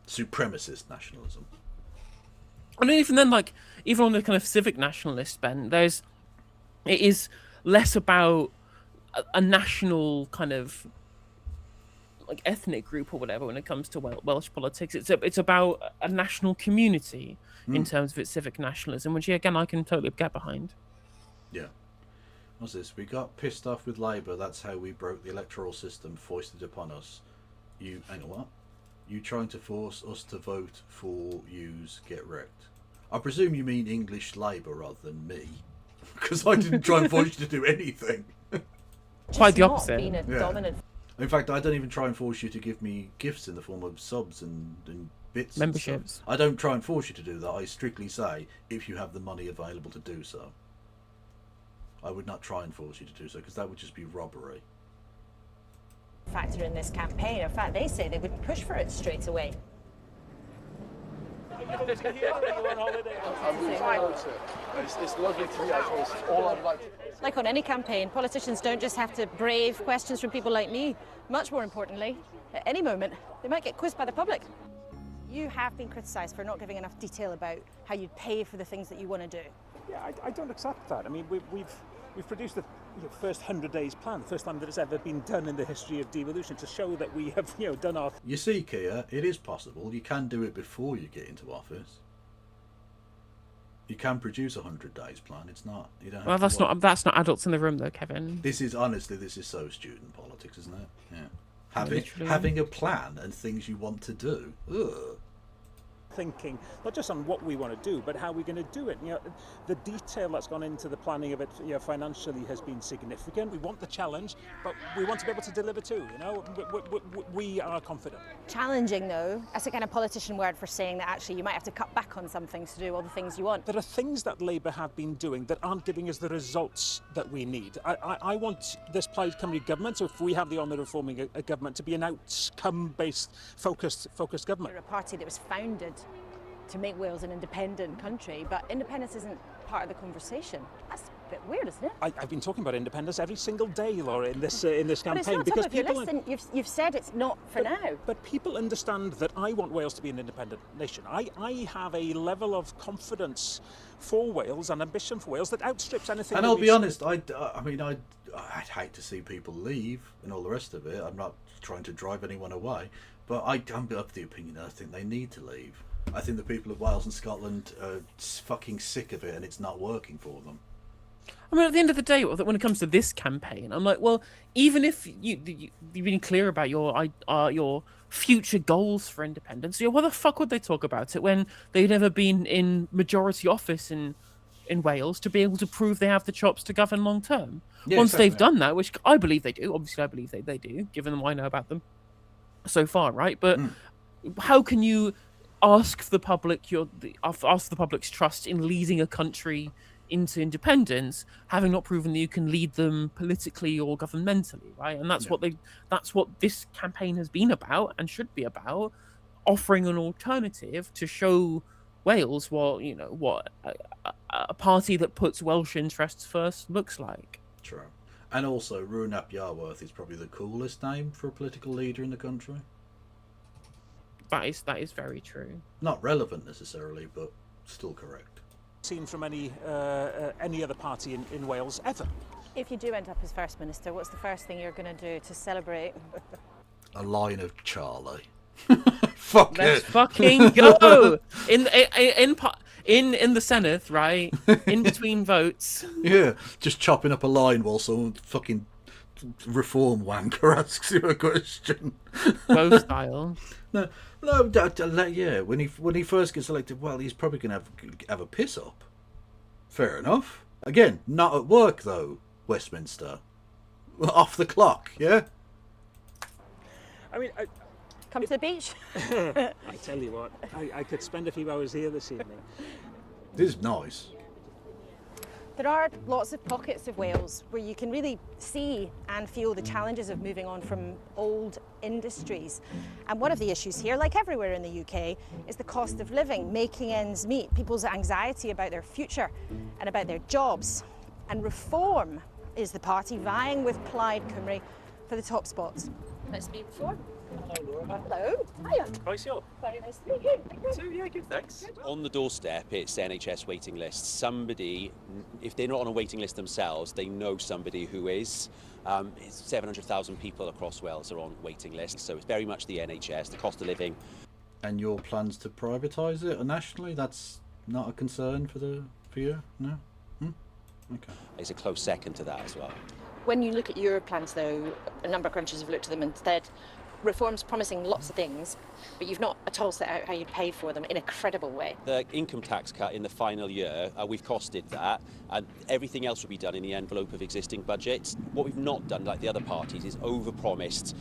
supremacist nationalism. I mean, even then, even on the kind of civic nationalist bent, it is less about a national kind of ethnic group or whatever when it comes to Welsh politics. It's about a national community in terms of its civic nationalism, which again I can totally get behind. Yeah. What's this? We got pissed off with Labour. That's how we broke the electoral system foisted upon us. Hang on, what? You trying to force us to vote for yous get wrecked. I presume you mean English Labour rather than me. Because I didn't try and force you to do anything. Quite the Not opposite. being a dominant. In fact, I don't even try and force you to give me gifts in the form of subs and bits. Memberships. And stuff. I don't try and force you to do that. I strictly say if you have the money available to do so. I would not try and force you to do so because that would just be robbery. Factor in this campaign. In fact, they say they would push for it straight away. It's lovely to meet you. It's all I'd like. Like on any campaign, politicians don't just have to brave questions from people like me. Much more importantly, at any moment, they might get quizzed by the public. You have been criticised for not giving enough detail about how you'd pay for the things that you want to do. Yeah, I don't accept that. I mean, we've produced the first 100 days plan, the first time that it's ever been done in the history of devolution, to show that we have, done our. You see, Keir, it is possible. You can do it before you get into office. You can produce a 100 days plan. It's not. You don't. Well, that's not adults in the room though, Kevin. This is so student politics, isn't it? Yeah. Literally. Having a plan and things you want to do. Ugh. Thinking not just on what we want to do, but how we're going to do it. The detail that's gone into the planning of it, financially has been significant. We want the challenge, but we want to be able to deliver too. We are confident. Challenging, though, that's a kind of politician word for saying that actually you might have to cut back on some things to do all the things you want. There are things that Labour have been doing that aren't giving us the results that we need. I want this Plaid Cymru government, so if we have the honour of forming a government, to be an outcome-based, focused government. You're a party that was founded to make Wales an independent country, but independence isn't part of the conversation. That's a bit weird, isn't it? I've been talking about independence every single day, Laura, in this campaign. But it's not because top of your list, and you've said it's not for now. But people understand that I want Wales to be an independent nation. I have a level of confidence for Wales and ambition for Wales that outstrips anything. And I'll be honest, I'd hate to see people leave and all the rest of it. I'm not trying to drive anyone away, but I'm of the opinion that I think they need to leave. I think the people of Wales and Scotland are fucking sick of it and it's not working for them. I mean, at the end of the day, when it comes to this campaign, I'm like, well, even if you've been clear about your future goals for independence, why the fuck would they talk about it when they've never been in majority office in Wales to be able to prove they have the chops to govern long term? Yeah, Once exactly. they've done that, which I believe they do, obviously I believe they do, given what I know about them so far, right? But how can you ask the public ask the public's trust in leading a country into independence, having not proven that you can lead them politically or governmentally, right? And that's what this campaign has been about and should be about, offering an alternative to show Wales what a party that puts Welsh interests first looks like. True. And also, Ruan ap Iorwerth is probably the coolest name for a political leader in the country. That is very true. Not relevant necessarily, but still correct. Seen from any other party in Wales ever. If you do end up as First Minister, what's the first thing you're going to do to celebrate? A line of Charlie. Fuck Let's it. fucking go in the Senate, right? In between votes. Yeah, just chopping up a line while some fucking reform wanker asks you a question. Bow style. No, yeah. When he first gets elected, well, he's probably gonna have a piss up. Fair enough. Again, not at work though. Westminster, off the clock. Yeah. I mean, come to the beach. I tell you what, I could spend a few hours here this evening. This is nice. There are lots of pockets of Wales where you can really see and feel the challenges of moving on from old industries. And one of the issues here, like everywhere in the UK, is the cost of living, making ends meet, people's anxiety about their future and about their jobs. And Reform is the party vying with Plaid Cymru for the top spots. Nice to meet you before. Hello, Laura. Hello. Hiya. Nice you. Very nice to meet you. So, yeah, good, thanks. On the doorstep, it's NHS waiting lists. Somebody, if they're not on a waiting list themselves, they know somebody who is. 700,000 people across Wales are on waiting lists, so it's very much the NHS, the cost of living. And your plans to privatise it nationally? That's not a concern for you? No? Okay. It's a close second to that as well. When you look at your plans, though, a number of countries have looked at them and said, reforms promising lots of things, but you've not at all set out how you'd pay for them in a credible way. The income tax cut in the final year, we've costed that, and everything else will be done in the envelope of existing budgets. What we've not done, like the other parties, is overpromised.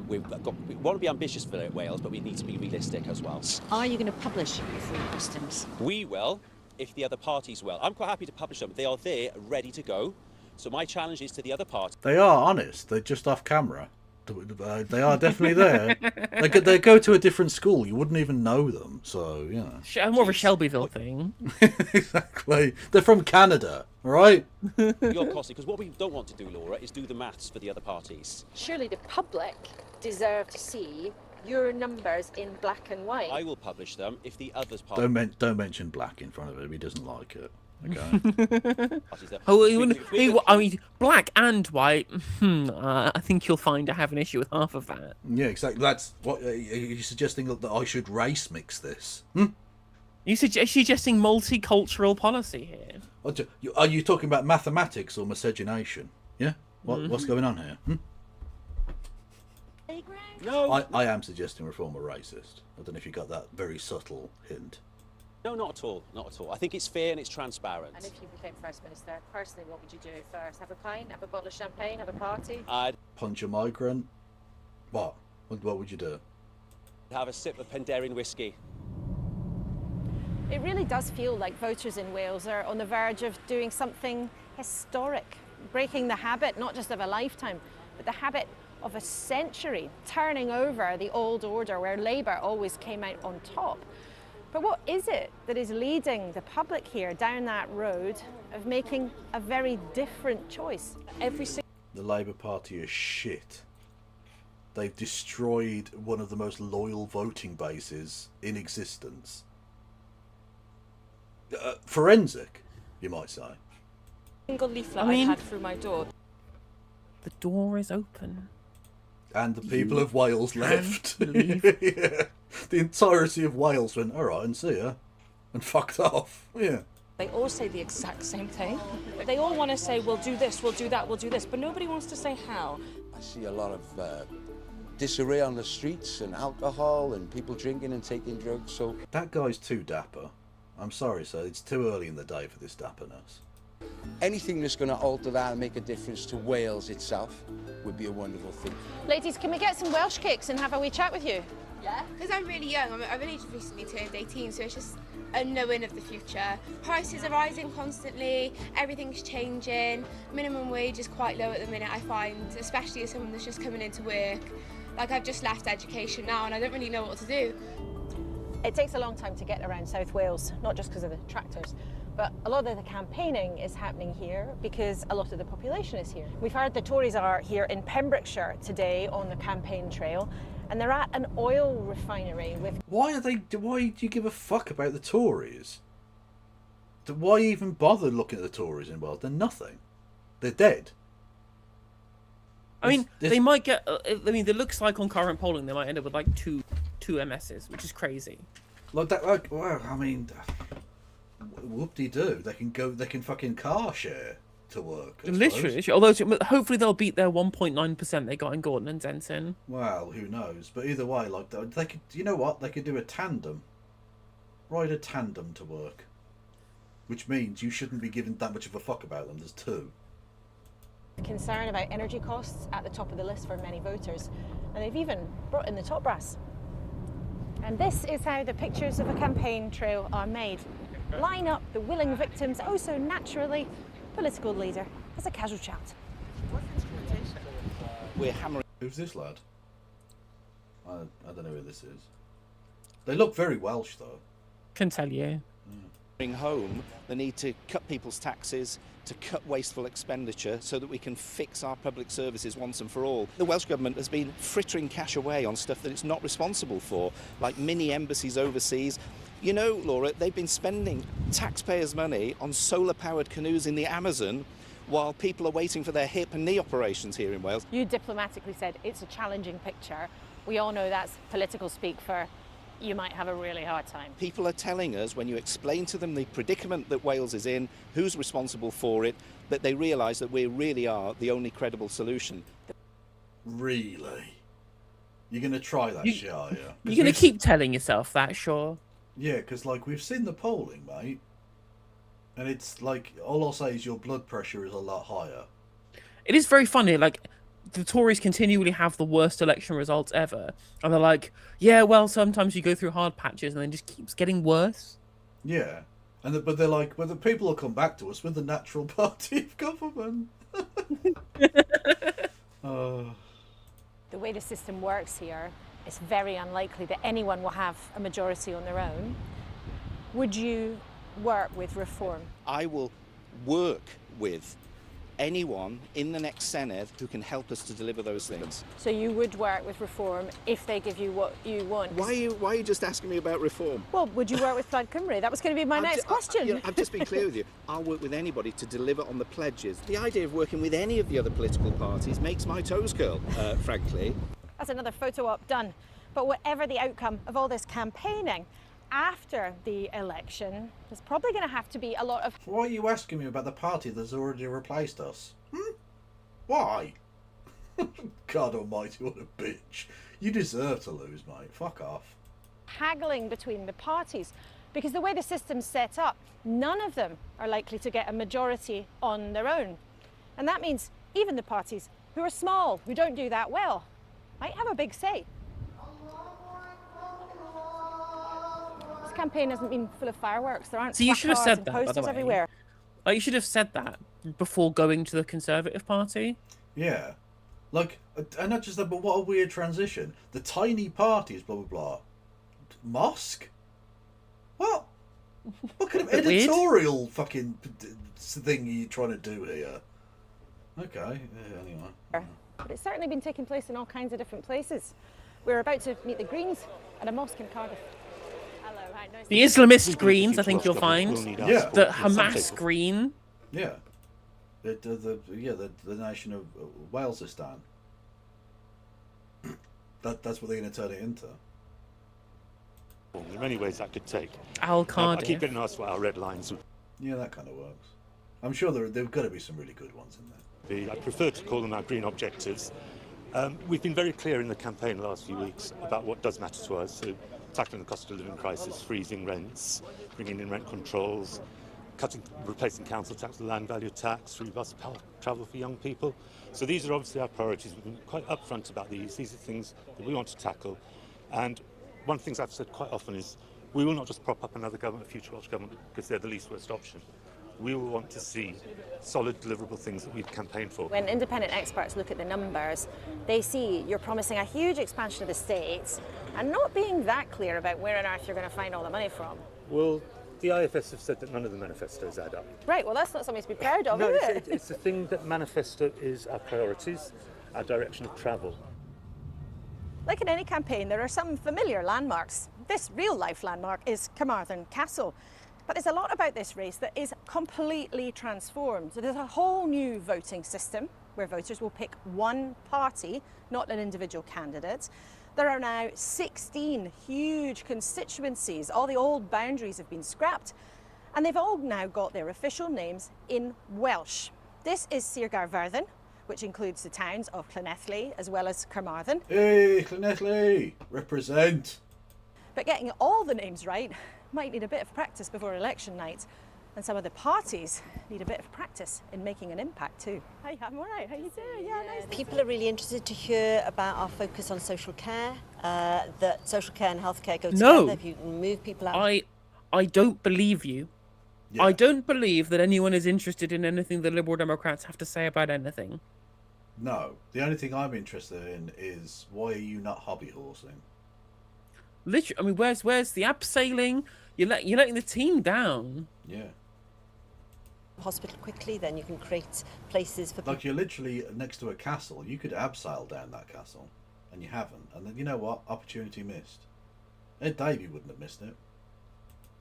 We want to be ambitious for Wales, but we need to be realistic as well. Are you going to publish your food costings? We will, if the other parties will. I'm quite happy to publish them. They are there, ready to go. So my challenge is to the other parties. They are honest. They're just off camera. They are definitely there. They go to a different school. You wouldn't even know them. So, you know. More of a Shelbyville thing. Exactly. They're from Canada, right? You're costly, because what we don't want to do, Laura, is do the maths for the other parties. Surely the public deserve to see your numbers in black and white. I will publish them if the others Don't mention black in front of him. He doesn't like it. Okay. I mean, black and white. I think you'll find I have an issue with half of that. Yeah, exactly. That's what are you suggesting, that I should race mix this? You suggesting multicultural policy here? Are you talking about mathematics or miscegenation? Yeah. What's going on here? No. I am suggesting reform a racist. I don't know if you got that very subtle hint. No, not at all. Not at all. I think it's fair and it's transparent. And if you became First Minister, personally, what would you do first? Have a pint, have a bottle of champagne, have a party? I'd punch a migrant. What would you do? Have a sip of Penderyn whiskey. It really does feel like voters in Wales are on the verge of doing something historic, breaking the habit, not just of a lifetime, but the habit of a century, turning over the old order where Labour always came out on top. But what is it that is leading the public here down that road of making a very different choice? The Labour Party is shit. They've destroyed one of the most loyal voting bases in existence. Forensic, you might say. Single leaflet I had through my door. The door is open. And the people of Wales left. Yeah. The entirety of Wales went, all right, and see ya, and fucked off. Yeah. They all say the exact same thing. They all want to say, we'll do this, we'll do that, we'll do this, but nobody wants to say how. I see a lot of disarray on the streets and alcohol and people drinking and taking drugs. So that guy's too dapper. I'm sorry, sir. It's too early in the day for this dapperness. anything that's going to alter that and make a difference to Wales itself would be a wonderful thing. Ladies, can we get some Welsh cakes and have a wee chat with you? Yeah, because I'm really young. I've only just recently turned 18, so it's just a knowing of the future. Prices are rising constantly, everything's changing. Minimum wage is quite low at the minute, I find, especially as someone that's just coming into work. Like, I've just left education now and I don't really know what to do. It takes a long time to get around South Wales, not just because of the tractors, but a lot of the campaigning is happening here because a lot of the population is here. We've heard the Tories are here in Pembrokeshire today on the campaign trail, and they're at an oil refinery with... Why do you give a fuck about the Tories? Why even bother looking at the Tories in Wales? They're nothing. They're dead. I mean, they might get... I mean, it looks like on current polling they might end up with like two MSs, which is crazy. Like that. Like, well, I mean, whoop-de-doo. They can fucking car share to work. Literally. Although hopefully they'll beat their 1.9% they got in Gordon and Denton. Well, who knows? But either way, like they could. You know what? They could do a tandem. Ride a tandem to work. Which means you shouldn't be giving that much of a fuck about them. There's two. Concern about energy costs at the top of the list for many voters, and they've even brought in the top brass. And this is how the pictures of a campaign trail are made. Line up the willing victims, oh so naturally. Political leader has a casual chat. We're hammering. Who's this lad? I don't know who this is. They look very Welsh though. Can tell you. Bring home the need to cut people's taxes, to cut wasteful expenditure so that we can fix our public services once and for all. The Welsh Government has been frittering cash away on stuff that it's not responsible for, like mini embassies overseas. You know, Laura, they've been spending taxpayers' money on solar-powered canoes in the Amazon while people are waiting for their hip and knee operations here in Wales. You diplomatically said it's a challenging picture. We all know that's political speak for you might have a really hard time. People are telling us, when you explain to them the predicament that Wales is in, who's responsible for it, that they realise that we really are the only credible solution. Really? You're going to try that shit, are you? You're going to keep telling yourself that, sure. Yeah, because, like, we've seen the polling, mate. And it's, like, all I'll say is your blood pressure is a lot higher. It is very funny, like, the Tories continually have the worst election results ever. And they're like, yeah, well, sometimes you go through hard patches and then it just keeps getting worse. Yeah. But they're like, well, the people will come back to us with the natural party of government. The way the system works here, it's very unlikely that anyone will have a majority on their own. Would you work with reform? I will work with anyone in the next Senedd who can help us to deliver those things. So you would work with reform if they give you what you want? Why are you just asking me about reform? Well, would you work with Plaid Cymru? That was going to be my next question. I've just been clear with you. I'll work with anybody to deliver on the pledges. The idea of working with any of the other political parties makes my toes curl, frankly. That's another photo op done. But whatever the outcome of all this campaigning, after the election, there's probably going to have to be a lot of... Why are you asking me about the party that's already replaced us? Why? God almighty, what a bitch. You deserve to lose, mate. Fuck off. haggling between the parties. Because the way the system's set up, none of them are likely to get a majority on their own. And that means even the parties who are small, who don't do that well, might have a big say. This campaign hasn't been full of fireworks. There aren't So you should have said placards that, and by the posters way. everywhere. Like, you should have said that before going to the Conservative Party. Yeah. Like, and not just that, but what a weird transition. The tiny parties, blah, blah, blah. Mosque? What? What kind of Bit weird. editorial fucking thing are you trying to do here? Okay, yeah, anyway. But it's certainly been taking place in all kinds of different places. We're about to meet the Greens at a mosque in Cardiff. Hello, hi, nice The Islamist Greens, I think you'll find. Yeah. The Hamas Green. Yeah. The nation of Walesistan. That's what they're going to turn it into. In many ways that could take. Al I Cardiff. keep getting asked what our red lines would Yeah, that kind of works. I'm sure there've got to be some really good ones in there. be. I prefer to call them our green objectives. We've been very clear in the campaign the last few weeks about what does matter to us. So tackling the cost of living crisis, freezing rents, bringing in rent controls, replacing council tax with land value tax, free bus travel for young people. So these are obviously our priorities. We've been quite upfront about these. These are things that we want to tackle. And one of the things I've said quite often is we will not just prop up another government, a future Welsh government, because they're the least worst option. We will want to see solid, deliverable things that we've campaigned for. When independent experts look at the numbers, they see you're promising a huge expansion of the states and not being that clear about where on earth you're going to find all the money from. Well, the IFS have said that none of the manifestos add up. Right, well, that's not something to be proud of, No, is it? it's the thing that manifesto is our priorities, our direction of travel. Like in any campaign, there are some familiar landmarks. This real-life landmark is Carmarthen Castle. But there's a lot about this race that is completely transformed. So there's a whole new voting system where voters will pick one party, not an individual candidate. There are now 16 huge constituencies. All the old boundaries have been scrapped, and they've all now got their official names in Welsh. This is Sir Gaerfyrddin, which includes the towns of Llanelli as well as Carmarthen. Hey, Llanelli! Represent! But getting all the names right might need a bit of practice before election night. And some of the parties need a bit of practice in making an impact too. Hi, I'm all right. How you doing? Yeah, nice. People are really interested to hear about our focus on social care, that social care and healthcare go No. together. If you can move people out. I don't believe you. Yeah. I don't believe that anyone is interested in anything the Liberal Democrats have to say about anything. No. The only thing I'm interested in is why are you not hobby horsing? Literally, I mean, where's the abseiling? You're letting the team down. Yeah. Hospital quickly, then you can create places for people. Like, you're literally next to a castle. You could abseil down that castle, and you haven't. And then, you know what? Opportunity missed. Ed Davey wouldn't have missed it.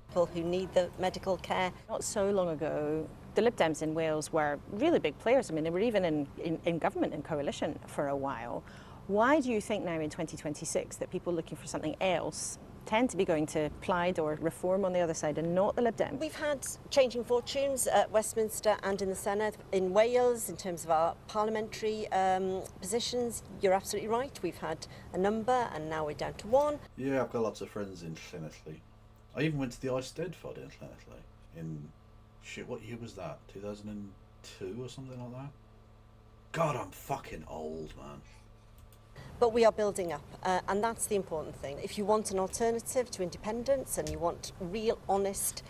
People who need the medical care. Not so long ago, the Lib Dems in Wales were really big players. I mean, they were even in government and coalition for a while. Why do you think now in 2026 that people looking for something else tend to be going to Plaid or Reform on the other side and not the Lib Dem. We've had changing fortunes at Westminster and in the Senate. In Wales, in terms of our parliamentary positions, you're absolutely right. We've had a number and now we're down to one. Yeah, I've got lots of friends in Llanelli. I even went to the Eisteddfod in Llanelli. In, shit, what year was that? 2002 or something like that? God, I'm fucking old, man. But we are building up, and that's the important thing. If you want an alternative to independence and you want real, honest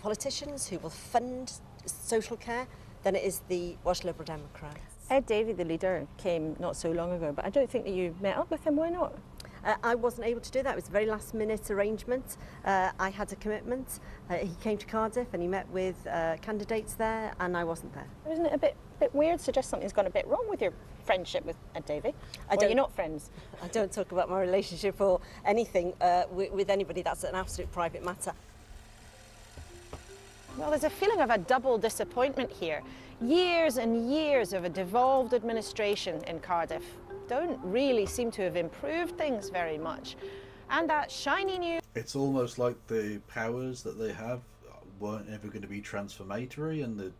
politicians who will fund social care, then it is the Welsh Liberal Democrats. Ed Davey, the leader, came not so long ago, but I don't think that you met up with him. Why not? I wasn't able to do that. It was a very last-minute arrangement. I had a commitment. He came to Cardiff and he met with candidates there, and I wasn't there. Isn't it a bit weird? Suggest something's gone a bit wrong with your friendship with Ed Davey? You're not friends? I don't talk about my relationship or anything with anybody. That's an absolute private matter. Well, there's a feeling of a double disappointment here. Years and years of a devolved administration in Cardiff don't really seem to have improved things very much. And that shiny new... It's almost like the powers that they have weren't ever going to be transformatory, and the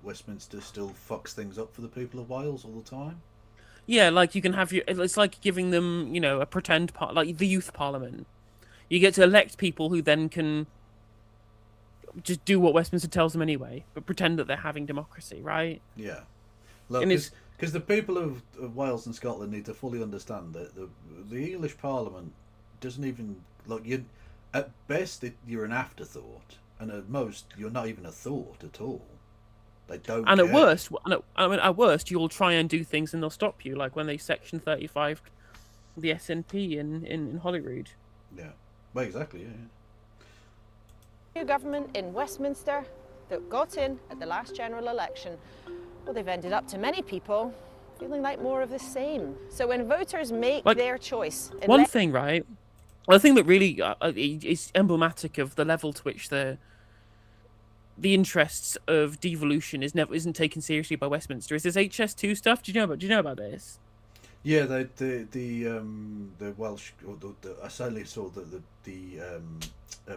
Westminster still fucks things up for the people of Wales all the time. Yeah, like you can have your... It's like giving them, you know, a pretend part, like the youth parliament. You get to elect people who then can just do what Westminster tells them anyway, but pretend that they're having democracy, right? Yeah. Look, because the people of Wales and Scotland need to fully understand that the English Parliament doesn't even... Look, at best, you're an afterthought, and at most, you're not even a thought at all. They don't And care. at worst, you'll try and do things and they'll stop you, like when they Section 35 the SNP in Holyrood. Yeah, well, exactly, yeah. New government in Westminster that got in at the last general election. Well, they've ended up, to many people, feeling like more of the same. So when voters make their choice... One thing, right? The thing that really is emblematic of the level to which the interests of devolution isn't taken seriously by Westminster is this HS2 stuff. Do you know about this? Yeah, the Welsh, I certainly saw that the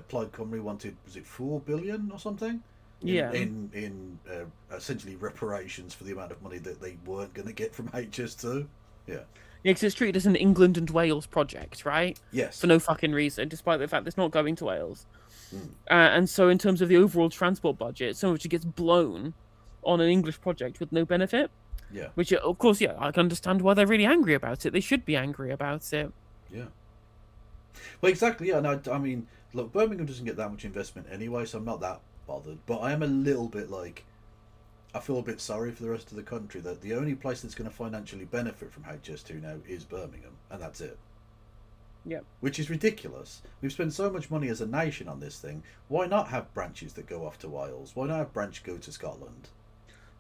Plaid Cymru wanted, was it 4 billion or something? In essentially reparations for the amount of money that they weren't going to get from HS2. Yeah. Yeah, because it's treated as an England and Wales project, right? Yes. For no fucking reason, despite the fact that it's not going to Wales. And so in terms of the overall transport budget, so much it gets blown on an English project with no benefit. Yeah. Which, of course, yeah, I can understand why they're really angry about it. They should be angry about it. Yeah. Well, exactly, yeah. No, I mean, look, Birmingham doesn't get that much investment anyway, so I'm not that bothered. But I am a little bit like... I feel a bit sorry for the rest of the country that the only place that's going to financially benefit from HS2 now is Birmingham, and that's it. Yeah. Which is ridiculous. We've spent so much money as a nation on this thing. Why not have branches that go off to Wales? Why not have branch go to Scotland?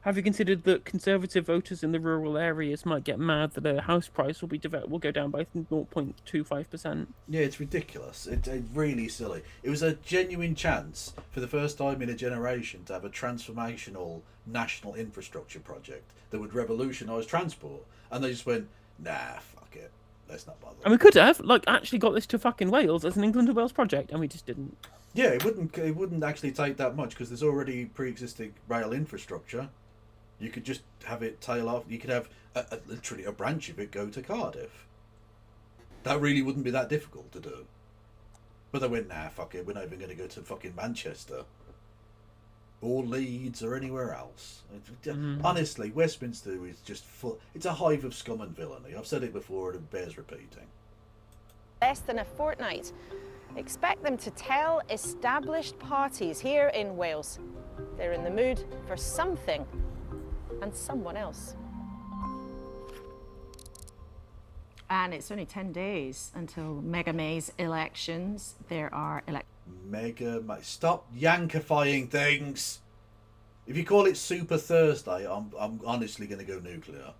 Have you considered that Conservative voters in the rural areas might get mad that a house price will go down by 0.25%? Yeah, it's ridiculous. It's really silly. It was a genuine chance for the first time in a generation to have a transformational national infrastructure project that would revolutionise transport, and they just went, nah, fuck it, let's not bother. And we could have actually got this to fucking Wales as an England and Wales project, and we just didn't. Yeah, it wouldn't actually take that much because there's already pre-existing rail infrastructure. You could just have it tail off. You could have literally a branch of it go to Cardiff. That really wouldn't be that difficult to do. But they went, nah, fuck it, we're not even going to go to fucking Manchester. Or Leeds or anywhere else. Honestly, Westminster is just full... It's a hive of scum and villainy. I've said it before and it bears repeating. Less than a fortnight. Expect them to tell established parties here in Wales they're in the mood for something and someone else. And it's only 10 days until Mega May's elections. There are Stop yankifying things. If you call it Super Thursday, I'm honestly going to go nuclear.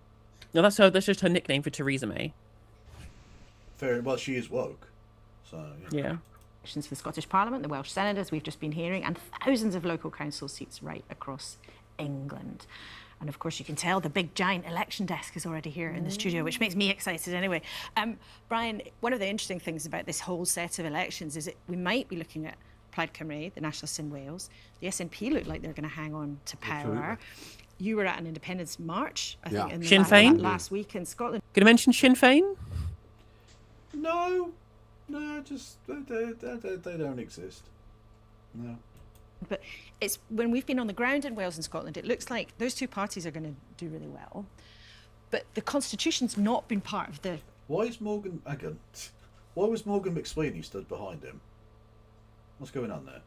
No, that's just her nickname for Theresa May. Fair. Well, she is woke. So yeah. For the Scottish Parliament, the Welsh Senators we've just been hearing, and thousands of local council seats right across England. And of course, you can tell the big giant election desk is already here in the studio, which makes me excited anyway. Brian, one of the interesting things about this whole set of elections is that we might be looking at Plaid Cymru, the Nationalists in Wales. The SNP look like they're going to hang on to power. Absolutely. You were at an independence march, I think, in Sinn Féin? last week in Scotland. Going to mention Sinn Féin? No, just they don't exist. No. But it's when we've been on the ground in Wales and Scotland, it looks like those two parties are going to do really well. But the constitution's not been part of the... Why was Morgan McSweeney stood behind him? What's going on there?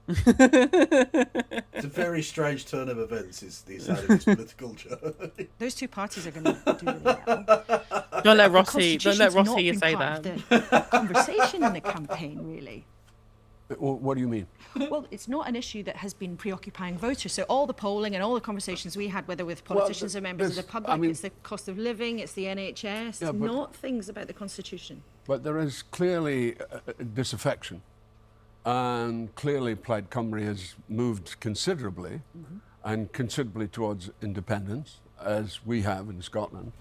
It's a very strange turn of events. Is this out of his political journey? Those two parties are going to do really well. Don't let The Rossi Constitution's say not been that. part of the conversation in the campaign, really. What do you mean? Well, it's not an issue that has been preoccupying voters. So all the polling and all the conversations we had, whether with politicians or members of the public, it's the cost of living, it's the NHS, Yeah, but- not things about the Constitution. But there is clearly disaffection. And clearly Plaid Cymru has moved considerably and considerably towards independence, as we have in Scotland.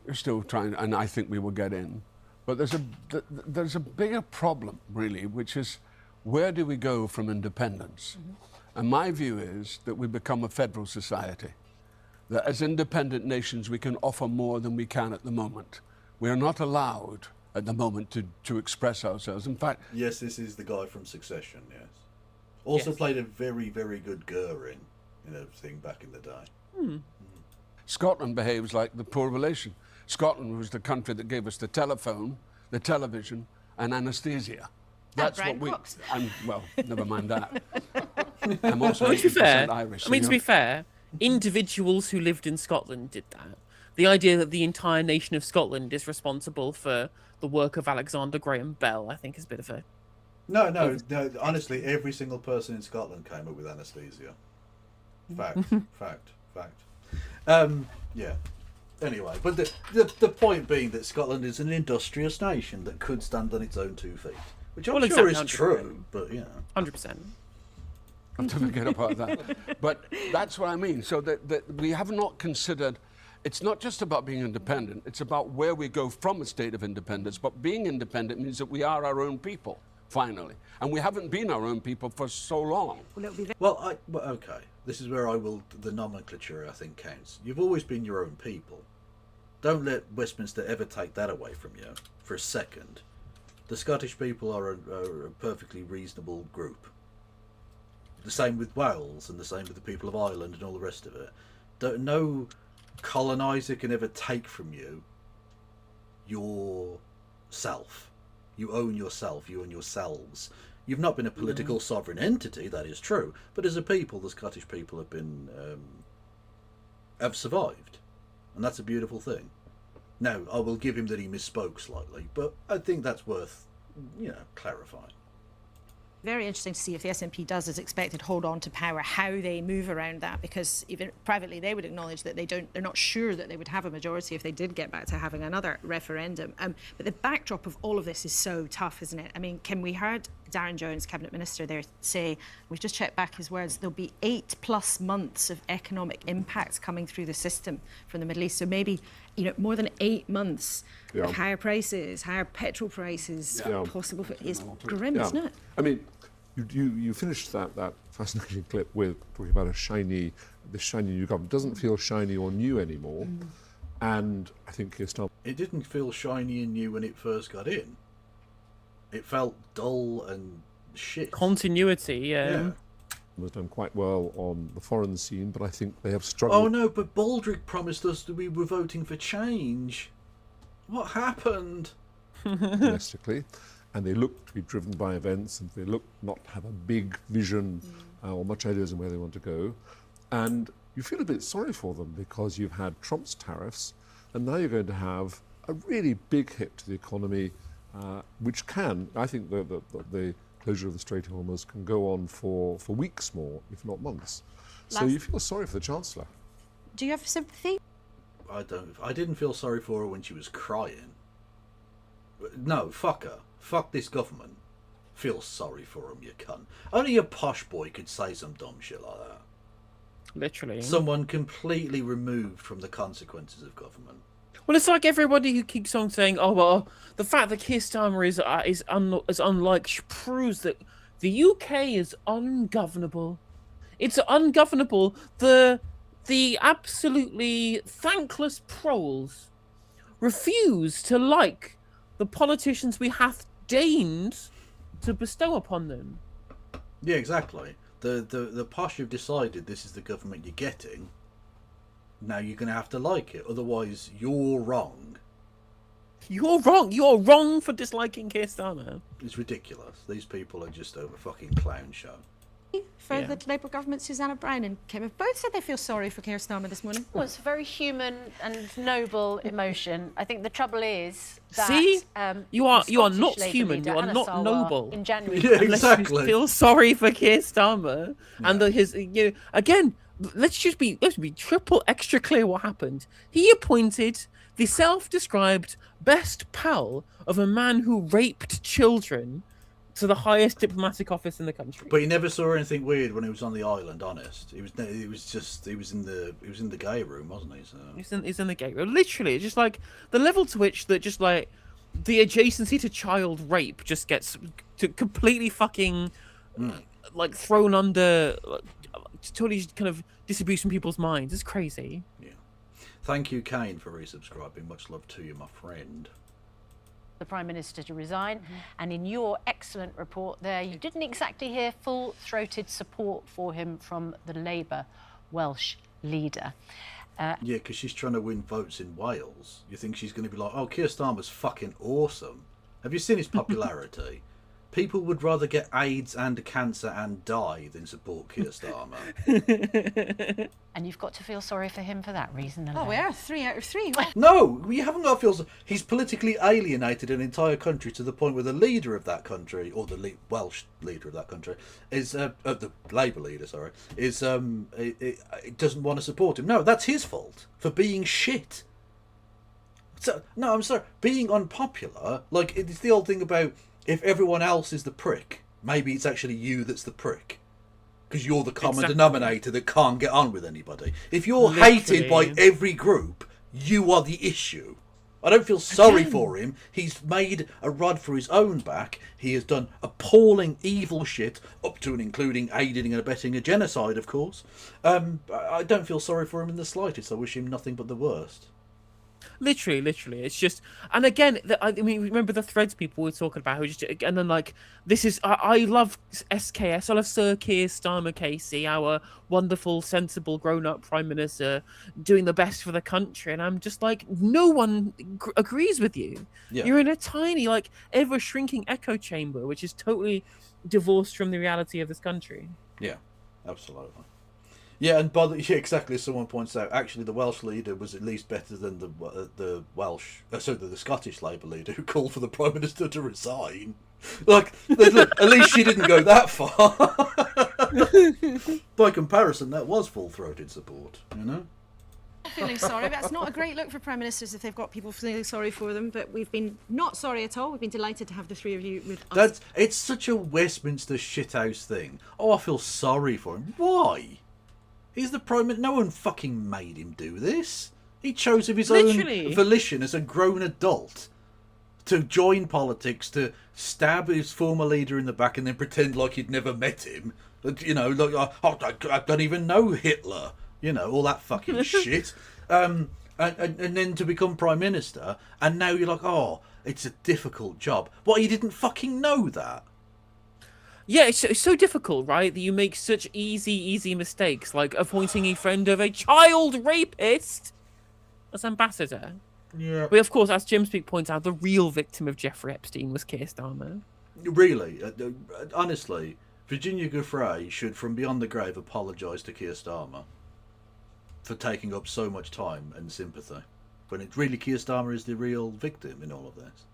We're still trying, and I think we will get in. But there's a bigger problem, really, which is where do we go from independence? And my view is that we become a federal society. That as independent nations, we can offer more than we can at the moment. We are not allowed at the moment to express ourselves. In fact... Yes, this is the guy from Succession, yes. Also played a very, very good Gurren in a thing back in the day. Scotland behaves like the poor relation. Scotland was the country that gave us the telephone, the television, and anaesthesia. That's what we... And, well, never mind that. I'm also To be 80% fair, Irish. I mean, so to be fair, individuals who lived in Scotland did that. The idea that the entire nation of Scotland is responsible for the work of Alexander Graham Bell, I think, is a bit of a... No, honestly, every single person in Scotland came up with anaesthesia. Fact. Yeah. Anyway, but the point being that Scotland is an industrious nation that could stand on its own 2 feet. Which I'm sure is true, but, you know. 100%. I'm to forget about that. But that's what I mean. So that we have not considered... It's not just about being independent, it's about where we go from a state of independence. But being independent means that we are our own people, finally. And we haven't been our own people for so long. Well, okay. This is where the nomenclature, I think, counts. You've always been your own people. Don't let Westminster ever take that away from you for a second. The Scottish people are a perfectly reasonable group. The same with Wales and the same with the people of Ireland and all the rest of it. No colonizer can ever take from you your self. You own yourself, you own yourselves. You've not been a political sovereign entity, that is true, but as a people, the Scottish people have been have survived, and that's a beautiful thing. Now, I will give him that he misspoke slightly, but I think that's worth, clarifying. Very interesting to see if the SNP does, as expected, hold on to power, how they move around that, because even privately they would acknowledge that they're not sure that they would have a majority if they did get back to having another referendum. But the backdrop of all of this is so tough, isn't it? I mean, we heard Darren Jones, Cabinet Minister, there say, we've just checked back his words, there'll be 8+ months of economic impacts coming through the system from the Middle East. So maybe, more than 8 months of higher prices, higher petrol prices, possible. It's grim, isn't it? I mean, you finished that fascinating clip with talking about this shiny new government. It doesn't feel shiny or new anymore. And I think it didn't feel shiny and new when it first got in. It felt dull and shit. Continuity, yeah. has done quite well on the foreign scene, but I think they have struggled. Oh no, but Baldrick promised us that we were voting for change. What happened? Domestically, and they look to be driven by events, and they look not to have a big vision or much ideas on where they want to go. And you feel a bit sorry for them because you've had Trump's tariffs, and now you're going to have a really big hit to the economy, which can, I think, the closure of the Strait of Hormuz can go on for weeks more, if not months. So you feel sorry for the Chancellor. Do you have sympathy? I don't. I didn't feel sorry for her when she was crying. No, fuck her. Fuck this government. Feel sorry for him, you cunt. Only a posh boy could say some dumb shit like that. Literally. Someone completely removed from the consequences of government. Well, it's like everybody who keeps on saying, "Oh well, the fact that Keir Starmer is unlike proves that the UK is ungovernable. It's ungovernable. The absolutely thankless proles refuse to like the politicians we have deigned to bestow upon them." Yeah, exactly. The posh have decided this is the government you're getting. Now you're going to have to like it, otherwise you're wrong. You're wrong. You're wrong for disliking Keir Starmer. It's ridiculous. These people are just a fucking clown show. For the Labour government, Susanna Brown and Kim have both said they feel sorry for Keir Starmer this morning. Well, it's a very human and noble emotion. I think the trouble is that you are not Labour human. leader, You are Anna not Sarwar, noble. in January. Yeah, Unless exactly. you feel sorry for Keir Starmer and his. Again, let's be triple extra clear what happened. He appointed the self-described best pal of a man who raped children to the highest diplomatic office in the country. But he never saw anything weird when he was on the island. Honest, he was in the gay room, wasn't he? So He's in the gate. Literally, it's just like the level to which that just like the adjacency to child rape just gets completely fucking like thrown under, totally kind of disabuse from people's minds. It's crazy. Yeah. Thank you, Kane, for resubscribing. Much love to you, my friend. The Prime Minister to resign, and in your excellent report there, you didn't exactly hear full-throated support for him from the Labour Welsh leader. Yeah, because she's trying to win votes in Wales. You think she's going to be like, oh, Keir Starmer's fucking awesome. Have you seen his popularity? People would rather get AIDS and cancer and die than support Keir Starmer. And you've got to feel sorry for him for that reason alone. Oh, we are 3 out of 3. No, you haven't got to feel... He's politically alienated an entire country to the point where the leader of that country, or the Welsh leader of that country, is... the Labour leader, sorry, is... it doesn't want to support him. No, that's his fault for being shit. So, no, I'm sorry. Being unpopular, like, it's the old thing about if everyone else is the prick, maybe it's actually you that's the prick. Because you're the common denominator that can't get on with anybody. If you're hated by every group, you are the issue. I don't feel sorry for him. He's made a rod for his own back. He has done appalling, evil shit, up to and including aiding and abetting a genocide, of course. I don't feel sorry for him in the slightest. I wish him nothing but the worst. Literally, it's just, and again, I mean, remember the threads people were talking about, who just, and then like, this is, I love SKS, I love Sir Keir Starmer Casey, our wonderful, sensible, grown-up Prime Minister, doing the best for the country, and I'm just like, no one agrees with you. Yeah. You're in a tiny, like, ever-shrinking echo chamber, which is totally divorced from the reality of this country. Yeah, absolutely. Yeah, and exactly as someone points out, actually the Welsh leader was at least better than the Scottish Labour leader who called for the Prime Minister to resign. Like, at least she didn't go that far. By comparison, that was full-throated support, you know? Feeling sorry, but it's not a great look for Prime Ministers if they've got people feeling sorry for them, but we've been not sorry at all. We've been delighted to have the three of you with us. It's such a Westminster shithouse thing. Oh, I feel sorry for him. Why? He's the Prime Minister. No one fucking made him do this. He chose of his own volition as a grown adult to join politics, to stab his former leader in the back and then pretend like he'd never met him. You know, like, I don't even know Hitler. You know, all that fucking shit. And then to become Prime Minister, and now you're like, oh, it's a difficult job. What, you didn't fucking know that? Yeah, it's so difficult, right? That you make such easy mistakes, like appointing a friend of a child rapist as ambassador. Yeah. But of course, as Jim Speak points out, the real victim of Jeffrey Epstein was Keir Starmer. Really? Honestly, Virginia Giuffre should, from beyond the grave, apologise to Keir Starmer for taking up so much time and sympathy, when it really Keir Starmer is the real victim in all of this.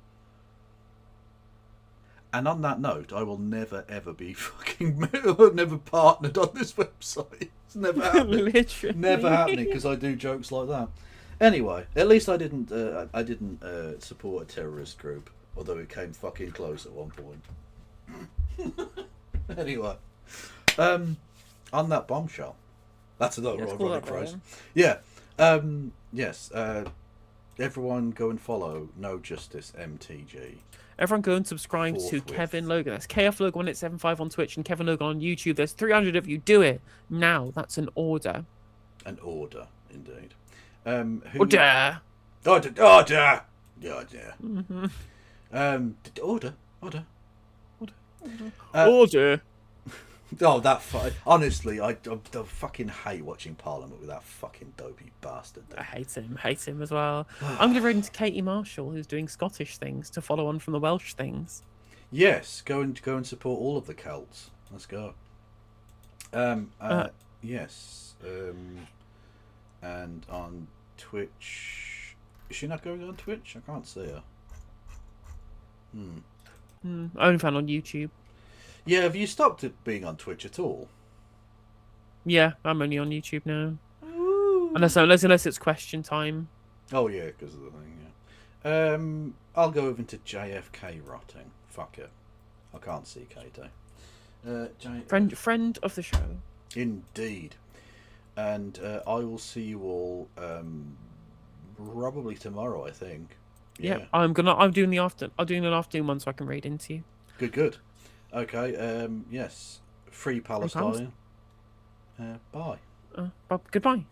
And on that note, I will never ever be never partnered on this website. It's never happening. Literally. Never happening, because I do jokes like that. Anyway, at least I didn't support a terrorist group, although it came fucking close at one point. Anyway, on that bombshell, That's another Let's Royal call Running that phrase. wrong. Yeah. Yes. Everyone go and follow No Justice MTG. Everyone go and subscribe to Forthwith. Kevin Logan. That's KF Logan1875 on Twitch and Kevin Logan on YouTube. There's 300 of you. Do it now. That's an order. An order, indeed. Who... Order. Order. Order. Order. Mm-hmm. Order. Order. Oh, that honestly, I fucking hate watching Parliament with that fucking dopey bastard. I hate him as well. I'm gonna read into Katie Marshall, who's doing Scottish things to follow on from the Welsh things. Yes, go and support all of the Celts. Let's go. Yes. And on Twitch, is she not going on Twitch? I can't see her. I only found on YouTube. Yeah, have you stopped it being on Twitch at all? Yeah, I'm only on YouTube now. Unless it's question time. Oh yeah, because of the thing. Yeah. I'll go over to JFK rotting. Fuck it. I can't see KT. Friend of the show. Indeed. And I will see you all probably tomorrow, I think. Yeah, I'm doing an afternoon one so I can read into you. Good. Okay. Yes. Free Palestine. Goodbye.